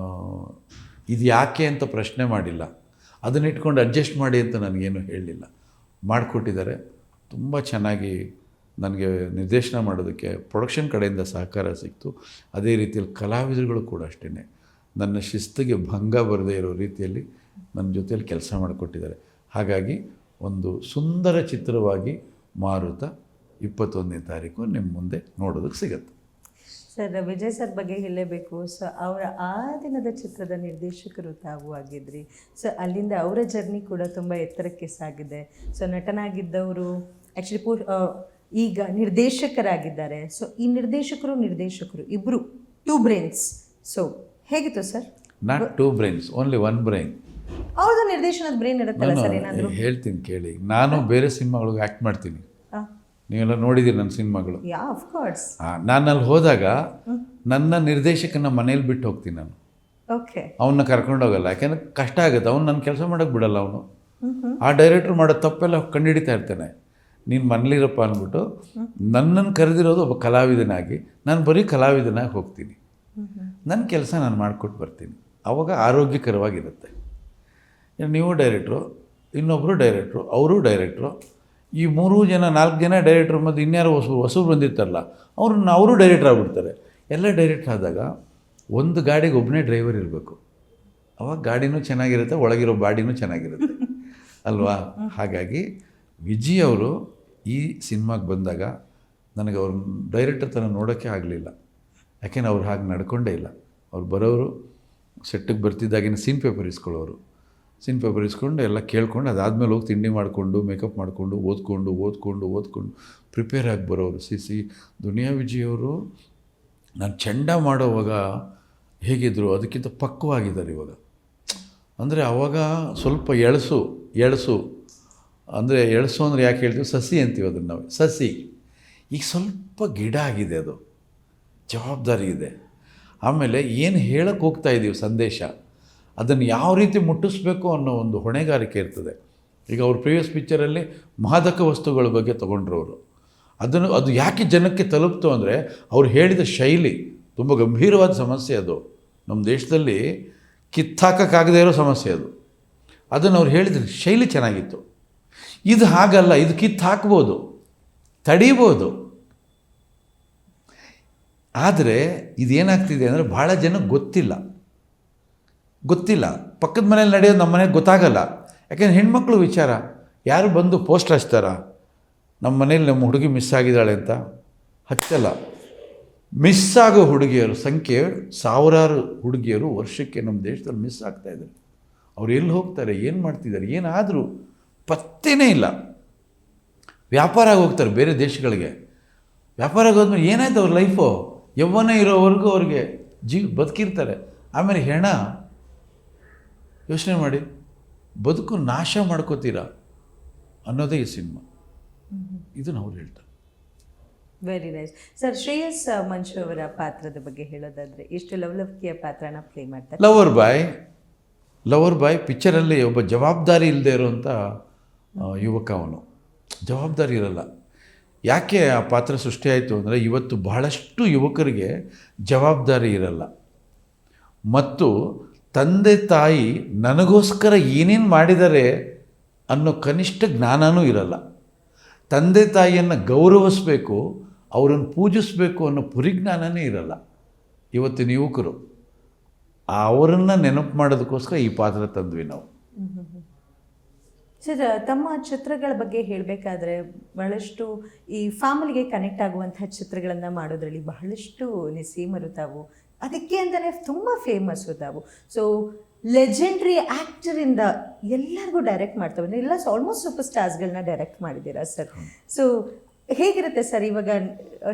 ಇದು ಯಾಕೆ ಅಂತ ಪ್ರಶ್ನೆ ಮಾಡಿಲ್ಲ, ಅದನ್ನ ಇಟ್ಕೊಂಡು ಅಡ್ಜಸ್ಟ್ ಮಾಡಿ ಅಂತ ನನಗೇನು ಹೇಳಲಿಲ್ಲ, ಮಾಡಿಕೊಟ್ಟಿದ್ದಾರೆ. ತುಂಬ ಚೆನ್ನಾಗಿ ನನಗೆ ನಿರ್ದೇಶನ ಮಾಡೋದಕ್ಕೆ ಪ್ರೊಡಕ್ಷನ್ ಕಡೆಯಿಂದ ಸಹಕಾರ ಸಿಕ್ತು. ಅದೇ ರೀತಿಯಲ್ಲಿ ಕಲಾವಿದರುಗಳು ಕೂಡ ಅಷ್ಟೇ ನನ್ನ ಶಿಸ್ತಿಗೆ ಭಂಗ ಬರದೇ ಇರೋ ರೀತಿಯಲ್ಲಿ ನನ್ನ ಜೊತೆಯಲ್ಲಿ ಕೆಲಸ ಮಾಡಿಕೊಟ್ಟಿದ್ದಾರೆ. ಹಾಗಾಗಿ ಒಂದು ಸುಂದರ ಚಿತ್ರವಾಗಿ ಮಾರುತ 21ನೇ ತಾರೀಕು ನಿಮ್ಮ ಮುಂದೆ ನೋಡೋದಕ್ಕೆ ಸಿಗುತ್ತೆ. ಸರ್, ವಿಜಯ್ ಸರ್ ಬಗ್ಗೆ ಹೇಳಲೇಬೇಕು. ಸೊ ಅವರ ಆ ದಿನದ ಚಿತ್ರದ ನಿರ್ದೇಶಕರು ತಾವು ಆಗಿದ್ರಿ. ಸೊ ಅಲ್ಲಿಂದ ಅವರ ಜರ್ನಿ ಕೂಡ ತುಂಬ ಎತ್ತರಕ್ಕೆ ಸಾಗಿದೆ. ಸೊ ನಟನಾಗಿದ್ದವರು ಆ್ಯಕ್ಚುಲಿ ಈಗ ನಿರ್ದೇಶಕರಾಗಿದ್ದಾರೆ. ಸೊ ಈ ನಿರ್ದೇಶಕರು ಇಬ್ಬರು 2 ಬ್ರೈನ್ಸ್. ಸೊ ಹೇಗಿತ್ತು sir? Not 2 brains, only 1 brain. ಹೌದು, ನಿರ್ದೇಶನದ ಬ್ರೈನ್ ಇರುತ್ತಲ್ಲ ಸರ್ ಏನಾದರೂ? ಹೇಳ್ತೀನಿ ಕೇಳಿ. ನಾನು ಬೇರೆ ಸಿನಿಮಾಗಳಿಗೆ ಆ್ಯಕ್ಟ್ ಮಾಡ್ತೀನಿ. ನೀವೆಲ್ಲ ನೋಡಿದ್ದೀರಿ ನನ್ನ ಸಿನಿಮಾಗಳು. ಯಾ, ಆಫ್ ಕೋರ್ಸ್. ನಾನು ಅಲ್ಲಿ ಹೋದಾಗ ನನ್ನ ನಿರ್ದೇಶಕನ ಮನೇಲಿ ಬಿಟ್ಟು ಹೋಗ್ತೀನಿ ನಾನು. ಓಕೆ. ಅವನ್ನ ಕರ್ಕೊಂಡು ಹೋಗಲ್ಲ, ಯಾಕೆಂದ್ರೆ ಕಷ್ಟ ಆಗುತ್ತೆ. ಅವ್ನು ನನ್ನ ಕೆಲಸ ಮಾಡೋಕ್ಕೆ ಬಿಡಲ್ಲ. ಅವನು ಆ ಡೈರೆಕ್ಟ್ರ್ ಮಾಡೋ ತಪ್ಪೆಲ್ಲ ಕಂಡುಹಿಡಿತಾ ಇರ್ತಾನೆ. ನೀನು ಮನೇಲಿರಪ್ಪ ಅಂದ್ಬಿಟ್ಟು ನನ್ನನ್ನು ಕರೆದಿರೋದು ಒಬ್ಬ ಕಲಾವಿದನಾಗಿ, ನಾನು ಬರೀ ಕಲಾವಿದನಾಗಿ ಹೋಗ್ತೀನಿ. ನನ್ನ ಕೆಲಸ ನಾನು ಮಾಡಿಕೊಟ್ಟು ಬರ್ತೀನಿ. ಆವಾಗ ಆರೋಗ್ಯಕರವಾಗಿರುತ್ತೆ. ನೀವು ಡೈರೆಕ್ಟ್ರು, ಇನ್ನೊಬ್ಬರು ಡೈರೆಕ್ಟ್ರು, ಅವರು ಡೈರೆಕ್ಟ್ರು, ಈ 3 ಜನ 4 ಜನ ಡೈರೆಕ್ಟ್ರು ಮತ್ತು ಇನ್ಯಾರು ಹೊಸಬ್ರು ಬಂದಿರ್ತಾರಲ್ಲ ಅವರು ಡೈರೆಕ್ಟ್ರ್ ಆಗಿಬಿಡ್ತಾರೆ. ಎಲ್ಲ ಡೈರೆಕ್ಟ್ರ್ ಆದಾಗ ಒಂದು ಗಾಡಿಗೆ ಒಬ್ಬನೇ ಡ್ರೈವರ್ ಇರಬೇಕು. ಅವಾಗ ಗಾಡಿನೂ ಚೆನ್ನಾಗಿರುತ್ತೆ, ಒಳಗಿರೋ ಬಾಡಿನೂ ಚೆನ್ನಾಗಿರುತ್ತೆ ಅಲ್ವಾ? ಹಾಗಾಗಿ ವಿಜಯ್ ಅವರು ಈ ಸಿನಿಮಾಗೆ ಬಂದಾಗ ನನಗೆ ಅವ್ರ ಡೈರೆಕ್ಟರ್ ಥರ ನೋಡೋಕ್ಕೆ ಆಗಲಿಲ್ಲ. ಯಾಕೆಂದ್ರೆ ಅವ್ರು ಹಾಗೆ ನಡ್ಕೊಂಡೇ ಇಲ್ಲ. ಅವ್ರು ಬರೋರು ಸೆಟ್ಟಿಗೆ ಬರ್ತಿದ್ದಾಗಿನ ಸೀನ್ ಪೇಪರ್ ಇಸ್ಕೊಳ್ಳೋರು. ಸೀನ್ ಪೇಪರ್ ಇಸ್ಕೊಂಡು ಎಲ್ಲ ಕೇಳ್ಕೊಂಡು ಅದಾದಮೇಲೆ ಹೋಗಿ ತಿಂಡಿ ಮಾಡಿಕೊಂಡು ಮೇಕಪ್ ಮಾಡಿಕೊಂಡು ಓದ್ಕೊಂಡು ಪ್ರಿಪೇರ್ ಆಗಿ ಬರೋರು. ದುನಿಯಾ ವಿಜಯ್ ಅವರು ನಾನು ಚೆಂಡ ಮಾಡೋವಾಗ ಹೇಗಿದ್ದರು ಅದಕ್ಕಿಂತ ಪಕ್ವವಾಗಿದ್ದಾರೆ ಇವಾಗ. ಅಂದರೆ ಆವಾಗ ಸ್ವಲ್ಪ ಎಳಸು ಅಂದರೆ ಎಳಸು ಅಂದರೆ ಯಾಕೆ ಹೇಳ್ತೀವಿ, ಸಸಿ ಅಂತೀವಿ ಅದನ್ನು ನಾವು, ಸಸಿ. ಈಗ ಸ್ವಲ್ಪ ಗಿಡ ಆಗಿದೆ, ಅದು ಜವಾಬ್ದಾರಿ ಇದೆ. ಆಮೇಲೆ ಏನು ಹೇಳಕ್ಕೆ ಹೋಗ್ತಾ ಇದ್ದೀವಿ ಸಂದೇಶ, ಅದನ್ನು ಯಾವ ರೀತಿ ಮುಟ್ಟಿಸ್ಬೇಕು ಅನ್ನೋ ಒಂದು ಹೊಣೆಗಾರಿಕೆ ಇರ್ತದೆ. ಈಗ ಅವ್ರ ಪ್ರೀವಿಯಸ್ ಪಿಕ್ಚರಲ್ಲಿ ಮಾದಕ ವಸ್ತುಗಳ ಬಗ್ಗೆ ತೊಗೊಂಡ್ರು ಅವರು. ಅದು ಯಾಕೆ ಜನಕ್ಕೆ ತಲುಪ್ತು ಅಂದರೆ ಅವ್ರು ಹೇಳಿದ ಶೈಲಿ ತುಂಬ ಗಂಭೀರವಾದ ಸಮಸ್ಯೆ. ಅದು ನಮ್ಮ ದೇಶದಲ್ಲಿ ಕಿತ್ತಾಕಕ್ಕಾಗದೇ ಇರೋ ಸಮಸ್ಯೆ ಅದು. ಅದನ್ನು ಅವ್ರು ಹೇಳಿದ ಶೈಲಿ ಚೆನ್ನಾಗಿತ್ತು. ಇದು ಹಾಗಲ್ಲ, ಇದು ಕಿತ್ತಾಕ್ಬೋದು, ತಡೀಬೋದು. ಆದರೆ ಇದೇನಾಗ್ತಿದೆ ಅಂದರೆ ಭಾಳ ಜನಕ್ಕೆ ಗೊತ್ತಿಲ್ಲ. ಪಕ್ಕದ ಮನೇಲಿ ನಡೆಯೋದು ನಮ್ಮ ಮನೆಗೆ ಗೊತ್ತಾಗಲ್ಲ. ಯಾಕೆಂದರೆ ಹೆಣ್ಮಕ್ಳು ವಿಚಾರ, ಯಾರು ಬಂದು ಪೋಸ್ಟ್ ಹಚ್ತಾರ ನಮ್ಮ ಮನೇಲಿ ನಮ್ಮ ಹುಡುಗಿ ಮಿಸ್ ಆಗಿದ್ದಾಳೆ ಅಂತ? ಹಚ್ಚಲ್ಲ. ಮಿಸ್ ಆಗೋ ಹುಡುಗಿಯರು ಸಂಖ್ಯೆ ಸಾವಿರಾರು ಹುಡುಗಿಯರು ವರ್ಷಕ್ಕೆ ನಮ್ಮ ದೇಶದಲ್ಲಿ ಮಿಸ್ ಆಗ್ತಾಯಿದ್ದಾರೆ. ಅವ್ರು ಎಲ್ಲಿ ಹೋಗ್ತಾರೆ, ಏನು ಮಾಡ್ತಿದ್ದಾರೆ, ಏನಾದರೂ ಪತ್ತೇನೇ ಇಲ್ಲ. ವ್ಯಾಪಾರ ಹೋಗ್ತಾರೆ ಬೇರೆ ದೇಶಗಳಿಗೆ. ವ್ಯಾಪಾರಕ್ಕೆ ಹೋದ್ಮೇಲೆ ಏನಾಯ್ತು ಅವ್ರ ಲೈಫು, ಯೌವನ ಇರೋವರೆಗೂ ಅವ್ರಿಗೆ ಬದುಕಿರ್ತಾರೆ. ಆಮೇಲೆ ಹೆಣ, ಯೋಚನೆ ಮಾಡಿ, ಬದುಕು ನಾಶ ಮಾಡ್ಕೋತೀರಾ ಅನ್ನೋದೇ ಈ ಸಿನಿಮಾ. ಇದನ್ನು ಅವ್ರು ಹೇಳ್ತಾರೆ. Very nice sir. Shreyas Manju ಅವರ ಪಾತ್ರದ ಬಗ್ಗೆ ಹೇಳೋದಾದರೆ ಎಷ್ಟು ಲವಲವಿಕೆಯ ಪಾತ್ರನ ಪ್ಲೇ ಮಾಡ್ತಾರೆ? ಲವರ್ ಬಾಯ್ ಪಿಕ್ಚರಲ್ಲಿ ಒಬ್ಬ ಜವಾಬ್ದಾರಿ ಇಲ್ಲದೆ ಇರೋವಂಥ ಯುವಕ. ಅವನು ಜವಾಬ್ದಾರಿ ಇರಲ್ಲ. ಯಾಕೆ ಆ ಪಾತ್ರ ಸೃಷ್ಟಿಯಾಯಿತು ಅಂದರೆ ಇವತ್ತು ಬಹಳಷ್ಟು ಯುವಕರಿಗೆ ಜವಾಬ್ದಾರಿ ಇರಲ್ಲ ಮತ್ತು ತಂದೆ ತಾಯಿ ನನಗೋಸ್ಕರ ಏನೇನು ಮಾಡಿದ್ದಾರೆ ಅನ್ನೋ ಕನಿಷ್ಠ ಜ್ಞಾನವೂ ಇರಲ್ಲ. ತಂದೆ ತಾಯಿಯನ್ನು ಗೌರವಿಸಬೇಕು, ಅವರನ್ನು ಪೂಜಿಸಬೇಕು ಅನ್ನೋ ಪರಿಜ್ಞಾನನೇ ಇರಲ್ಲ ಇವತ್ತಿನ ಯುವಕರು. ಅವರನ್ನು ನೆನಪು ಮಾಡೋದಕ್ಕೋಸ್ಕರ ಈ ಪಾತ್ರ ತಂದ್ವಿ ನಾವು. ಸರ್, ತಮ್ಮ ಚಿತ್ರಗಳ ಬಗ್ಗೆ ಹೇಳಬೇಕಾದ್ರೆ ಬಹಳಷ್ಟು ಈ ಫ್ಯಾಮಿಲಿಗೆ ಕನೆಕ್ಟ್ ಆಗುವಂತಹ ಚಿತ್ರಗಳನ್ನು ಮಾಡೋದ್ರಲ್ಲಿ ಬಹಳಷ್ಟು ನಿಸೀಮರು ತಾವು, ಅದಕ್ಕೆ ಅಂತಲೇ ತುಂಬ ಫೇಮಸ್ಸು ತಾವು. ಸೊ ಲೆಜೆಂಡ್ರಿ ಆ್ಯಕ್ಟರಿಂದ ಎಲ್ಲರಿಗೂ ಡೈರೆಕ್ಟ್ ಮಾಡ್ತಾ ಬಂದರೆ ಎಲ್ಲ ಆಲ್ಮೋಸ್ಟ್ ಸೂಪರ್ ಸ್ಟಾರ್ಸ್ಗಳನ್ನ ಡೈರೆಕ್ಟ್ ಮಾಡಿದ್ದೀರಾ ಸರ್. ಸೊ ಹೇಗಿರುತ್ತೆ ಸರ್ ಇವಾಗ,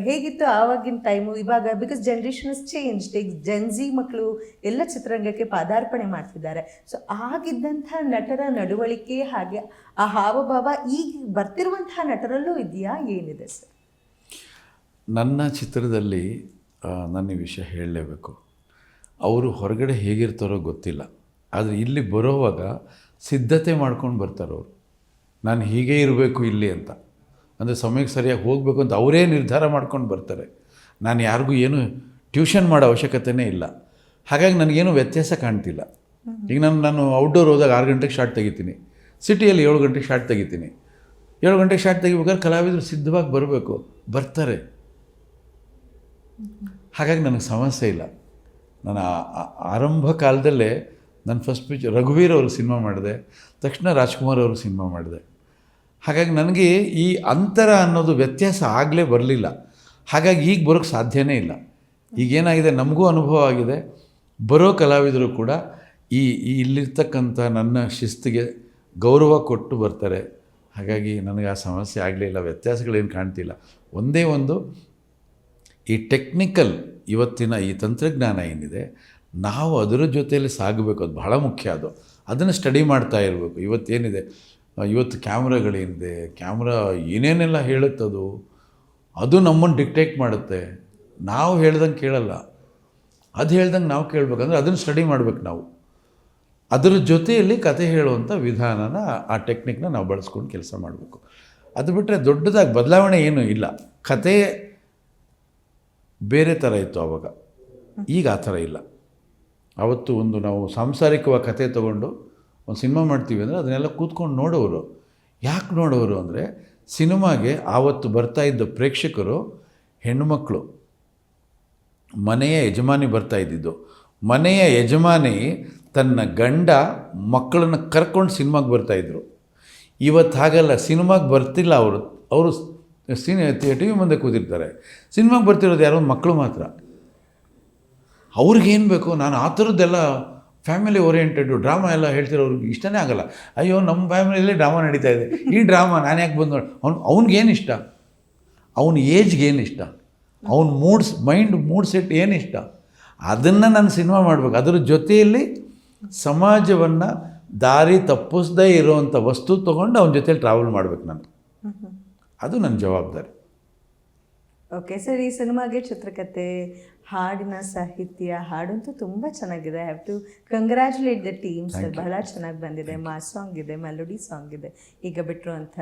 ಹೇಗಿತ್ತು ಆವಾಗಿನ ಟೈಮು ಇವಾಗ? Because generation is changed. ಈಗ ಜೆನ್ಜಿ ಮಕ್ಕಳು ಎಲ್ಲ ಚಿತ್ರರಂಗಕ್ಕೆ ಪಾದಾರ್ಪಣೆ ಮಾಡ್ತಿದ್ದಾರೆ. ಸೊ ಆಗಿದ್ದಂಥ ನಟರ ನಡವಳಿಕೆ ಹಾಗೆ ಆ ಹಾವಭಾವ ಈಗ ಬರ್ತಿರುವಂತಹ ನಟರಲ್ಲೂ ಇದೆಯಾ, ಏನಿದೆ ಸರ್? ನನ್ನ ಚಿತ್ರದಲ್ಲಿ ನನ್ನ ಈ ವಿಷಯ ಹೇಳಲೇಬೇಕು. ಅವರು ಹೊರಗಡೆ ಹೇಗಿರ್ತಾರೋ ಗೊತ್ತಿಲ್ಲ, ಆದರೆ ಇಲ್ಲಿ ಬರೋವಾಗ ಸಿದ್ಧತೆ ಮಾಡ್ಕೊಂಡು ಬರ್ತಾರೆ ಅವರು. ನಾನು ಹೀಗೆ ಇರಬೇಕು ಇಲ್ಲಿ ಅಂತ, ಅಂದರೆ ಸಮಯಕ್ಕೆ ಸರಿಯಾಗಿ ಹೋಗಬೇಕು ಅಂತ ಅವರೇ ನಿರ್ಧಾರ ಮಾಡ್ಕೊಂಡು ಬರ್ತಾರೆ. ನಾನು ಯಾರಿಗೂ ಏನು ಟ್ಯೂಷನ್ ಮಾಡೋ ಅವಶ್ಯಕತೆಯೇ ಇಲ್ಲ. ಹಾಗಾಗಿ ನನಗೇನು ವ್ಯತ್ಯಾಸ ಕಾಣ್ತಿಲ್ಲ. ಈಗ ನಾನು ಔಟ್ಡೋರ್ ಹೋದಾಗ 6 ಗಂಟೆಗೆ ಶಾರ್ಟ್ ತೆಗಿತೀನಿ, ಸಿಟಿಯಲ್ಲಿ 7 ಗಂಟೆಗೆ ಶಾರ್ಟ್ ತೆಗಿತೀನಿ. 7 ಗಂಟೆಗೆ ಶಾರ್ಟ್ ತೆಗಿಬೇಕಾದ್ರೆ ಕಲಾವಿದರು ಸಿದ್ಧವಾಗಿ ಬರಬೇಕು, ಬರ್ತಾರೆ. ಹಾಗಾಗಿ ನನಗೆ ಸಮಸ್ಯೆ ಇಲ್ಲ. ನಾನು ಆರಂಭ ಕಾಲದಲ್ಲೇ ನನ್ನ ಫಸ್ಟ್ ಪಿಕ್ಚರ್ ರಘುವೀರ್ ಅವರು ಸಿನಿಮಾ ಮಾಡಿದೆ, ತಕ್ಷಣ ರಾಜ್ಕುಮಾರ್ ಅವರು ಸಿನಿಮಾ ಮಾಡಿದೆ. ಹಾಗಾಗಿ ನನಗೆ ಈ ಅಂತರ ಅನ್ನೋದು ವ್ಯತ್ಯಾಸ ಆಗಲೇ ಬರಲಿಲ್ಲ. ಹಾಗಾಗಿ ಈಗ ಬರೋಕ್ಕೆ ಸಾಧ್ಯನೇ ಇಲ್ಲ. ಈಗೇನಾಗಿದೆ, ನಮಗೂ ಅನುಭವ ಆಗಿದೆ, ಬರೋ ಕಲಾವಿದರು ಕೂಡ ಇಲ್ಲಿರ್ತಕ್ಕಂಥ ನನ್ನ ಶಿಸ್ತಿಗೆ ಗೌರವ ಕೊಟ್ಟು ಬರ್ತಾರೆ. ಹಾಗಾಗಿ ನನಗೆ ಆ ಸಮಸ್ಯೆ ಆಗಲಿಲ್ಲ, ವ್ಯತ್ಯಾಸಗಳೇನು ಕಾಣ್ತಿಲ್ಲ. ಒಂದೇ ಒಂದು, ಈ ಟೆಕ್ನಿಕಲ್ ಇವತ್ತಿನ ಈ ತಂತ್ರಜ್ಞಾನ ಏನಿದೆ, ನಾವು ಅದರ ಜೊತೆಯಲ್ಲಿ ಸಾಗಬೇಕು. ಅದು ಬಹಳ ಮುಖ್ಯ. ಅದನ್ನು ಸ್ಟಡಿ ಮಾಡ್ತಾ ಇರಬೇಕು. ಇವತ್ತೇನಿದೆ, ಇವತ್ತು ಕ್ಯಾಮ್ರಾಗಳೇನಿದೆ, ಕ್ಯಾಮ್ರಾ ಏನೇನೆಲ್ಲ ಹೇಳುತ್ತದು, ಅದು ನಮ್ಮನ್ನು ಡಿಕ್ಟೇಟ್ ಮಾಡುತ್ತೆ. ನಾವು ಹೇಳ್ದಂಗೆ ಕೇಳಲ್ಲ, ಅದು ಹೇಳ್ದಂಗೆ ನಾವು ಕೇಳಬೇಕಂದ್ರೆ ಅದನ್ನು ಸ್ಟಡಿ ಮಾಡಬೇಕು ನಾವು. ಅದರ ಜೊತೆಯಲ್ಲಿ ಕತೆ ಹೇಳುವಂಥ ವಿಧಾನನ, ಆ ಟೆಕ್ನಿಕ್ನ ನಾವು ಬಳಸ್ಕೊಂಡು ಕೆಲಸ ಮಾಡಬೇಕು. ಅದು ಬಿಟ್ಟರೆ ದೊಡ್ಡದಾಗಿ ಬದಲಾವಣೆ ಏನೂ ಇಲ್ಲ. ಕತೆ ಬೇರೆ ಥರ ಇತ್ತು ಆವಾಗ, ಈಗ ಆ ಥರ ಇಲ್ಲ. ಆವತ್ತು ಒಂದು ನಾವು ಸಾಂಸಾರಿಕವಾಗಿ ಕತೆ ತೊಗೊಂಡು ಒಂದು ಸಿನಿಮಾ ಮಾಡ್ತೀವಿ ಅಂದರೆ ಅದನ್ನೆಲ್ಲ ಕೂತ್ಕೊಂಡು ನೋಡೋರು. ಯಾಕೆ ನೋಡೋರು ಅಂದರೆ, ಸಿನಿಮಾಗೆ ಆವತ್ತು ಬರ್ತಾಯಿದ್ದ ಪ್ರೇಕ್ಷಕರು ಹೆಣ್ಣುಮಕ್ಕಳು, ಮನೆಯ ಯಜಮಾನಿ ಬರ್ತಾಯಿದ್ದಿದ್ದು. ಮನೆಯ ಯಜಮಾನಿ ತನ್ನ ಗಂಡ ಮಕ್ಕಳನ್ನು ಕರ್ಕೊಂಡು ಸಿನಿಮಾಗೆ ಬರ್ತಾಯಿದ್ರು. ಇವತ್ತು ಹಾಗಲ್ಲ, ಸಿನಿಮಾಗೆ ಬರ್ತಿಲ್ಲ ಅವರು ಟಿ ವಿ ಮುಂದೆ ಕೂತಿರ್ತಾರೆ. ಸಿನಿಮಾಗೆ ಬರ್ತಿರೋದು ಯಾರೋ ಮಕ್ಕಳು ಮಾತ್ರ. ಅವ್ರಿಗೇನು ಬೇಕು, ನಾನು ಆ ಥರದ್ದೆಲ್ಲ ಫ್ಯಾಮಿಲಿ ಓರಿಯೆಂಟೆಡು ಡ್ರಾಮಾ ಎಲ್ಲ ಹೇಳ್ತಿರೋರಿಗೆ ಇಷ್ಟನೇ ಆಗಲ್ಲ. ಅಯ್ಯೋ, ನಮ್ಮ ಫ್ಯಾಮಿಲಿಯಲ್ಲೇ ಡ್ರಾಮಾ ನಡೀತಾ ಇದೆ, ಈ ಡ್ರಾಮಾ ನಾನು ಯಾಕೆ ಬಂದು ನೋಡಿ. ಅವ್ನಿಗೇನು ಇಷ್ಟ, ಅವನ ಏಜ್ಗೆ ಏನು ಇಷ್ಟ, ಅವನ ಮೂಡ್ ಸೆಟ್ ಏನು ಇಷ್ಟ, ಅದನ್ನು ನಾನು ಸಿನಿಮಾ ಮಾಡಬೇಕು. ಅದರ ಜೊತೆಯಲ್ಲಿ ಸಮಾಜವನ್ನು ದಾರಿ ತಪ್ಪಿಸದೇ ಇರೋವಂಥ ವಸ್ತು ತೊಗೊಂಡು ಅವನ ಜೊತೆಲಿ ಟ್ರಾವೆಲ್ ಮಾಡಬೇಕು ನಾನು. ಅದು ನನ್ನ ಜವಾಬ್ದಾರಿ. ಓಕೆ ಸರ್, ಈ ಸಿನಿಮಾಗೆ ಚಿತ್ರಕಥೆ, ಹಾಡಿನ ಸಾಹಿತ್ಯ, ಹಾಡಂತೂ ತುಂಬ ಚೆನ್ನಾಗಿದೆ. I have to congratulate the team sir. ಬಹಳ ಚೆನ್ನಾಗಿ ಬಂದಿದೆ. ಮಾಸ್ ಸಾಂಗ್ ಇದೆ, ಮೆಲೋಡಿ ಸಾಂಗ್ ಇದೆ. ಈಗ ಬಿಟ್ಟಿರುವಂಥ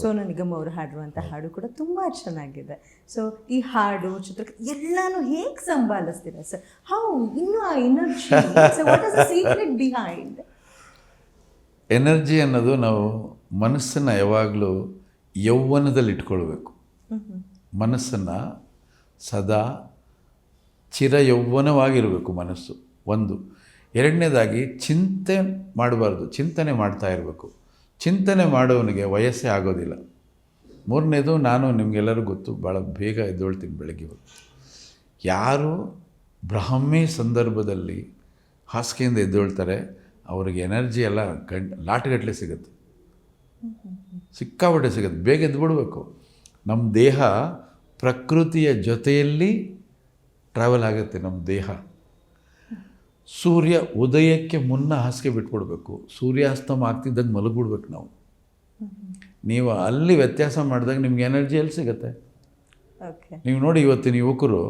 ಸೋನು ನಿಗಮ್ ಅವರು ಹಾಡಿರುವಂಥ ಹಾಡು ಕೂಡ ತುಂಬ ಚೆನ್ನಾಗಿದೆ. ಸೊ ಈ ಹಾಡು, ಚಿತ್ರಕಥೆ ಎಲ್ಲನೂ ಹೇಗೆ ಸಂಭಾಲಿಸ್ತೀರಾ ಸರ್? ಹೌ ಇನ್ನೂ ಆ energy, what is the secret behind? Energy ಅನ್ನೋದು ನಾವು ಮನಸ್ಸನ್ನು ಯಾವಾಗಲೂ ಯೌವನದಲ್ಲಿ ಇಟ್ಕೊಳ್ಬೇಕು. ಮನಸ್ಸನ್ನು ಸದಾ ಚಿರ ಯೌವನವಾಗಿರಬೇಕು ಮನಸ್ಸು, ಒಂದು. ಎರಡನೇದಾಗಿ ಚಿಂತೆ ಮಾಡಬಾರ್ದು, ಚಿಂತನೆ ಮಾಡ್ತಾ ಇರಬೇಕು. ಚಿಂತನೆ ಮಾಡೋವನಿಗೆ ವಯಸ್ಸೇ ಆಗೋದಿಲ್ಲ. ಮೂರನೇದು, ನಾನು ನಿಮಗೆಲ್ಲರಿಗೂ ಗೊತ್ತು, ಭಾಳ ಬೇಗ ಎದ್ದೇಳ್ತೀನಿ ಬೆಳಗ್ಗೆ. ಯಾರು ಬ್ರಾಹ್ಮಿ ಸಂದರ್ಭದಲ್ಲಿ ಹಾಸಿಗೆಯಿಂದ ಎದ್ದೇಳ್ತಾರೆ ಅವ್ರಿಗೆ ಎನರ್ಜಿ ಎಲ್ಲ ಲಾಟ್ಗಟ್ಟಲೆ ಸಿಗುತ್ತೆ, ಸಿಕ್ಕಾಪಟ್ಟೆ ಸಿಗುತ್ತೆ. ಬೇಗ ಎದ್ಬಿಡ್ಬೇಕು. ನಮ್ಮ ದೇಹ ಪ್ರಕೃತಿಯ ಜೊತೆಯಲ್ಲಿ ಟ್ರಾವೆಲ್ ಆಗುತ್ತೆ. ನಮ್ಮ ದೇಹ ಸೂರ್ಯ ಉದಯಕ್ಕೆ ಮುನ್ನ ಹಾಸಿಗೆ ಬಿಟ್ಬಿಡ್ಬೇಕು, ಸೂರ್ಯಾಸ್ತಮ ಆಗ್ತಿದ್ದಂಗೆ ಮಲಗಿಬಿಡ್ಬೇಕು ನಾವು. ನೀವು ಅಲ್ಲಿ ವ್ಯತ್ಯಾಸ ಮಾಡಿದಾಗ ನಿಮ್ಗೆ ಎನರ್ಜಿ ಎಲ್ಲಿ ಸಿಗುತ್ತೆ? ನೀವು ನೋಡಿ, ಇವತ್ತಿನ ಯುವಕರು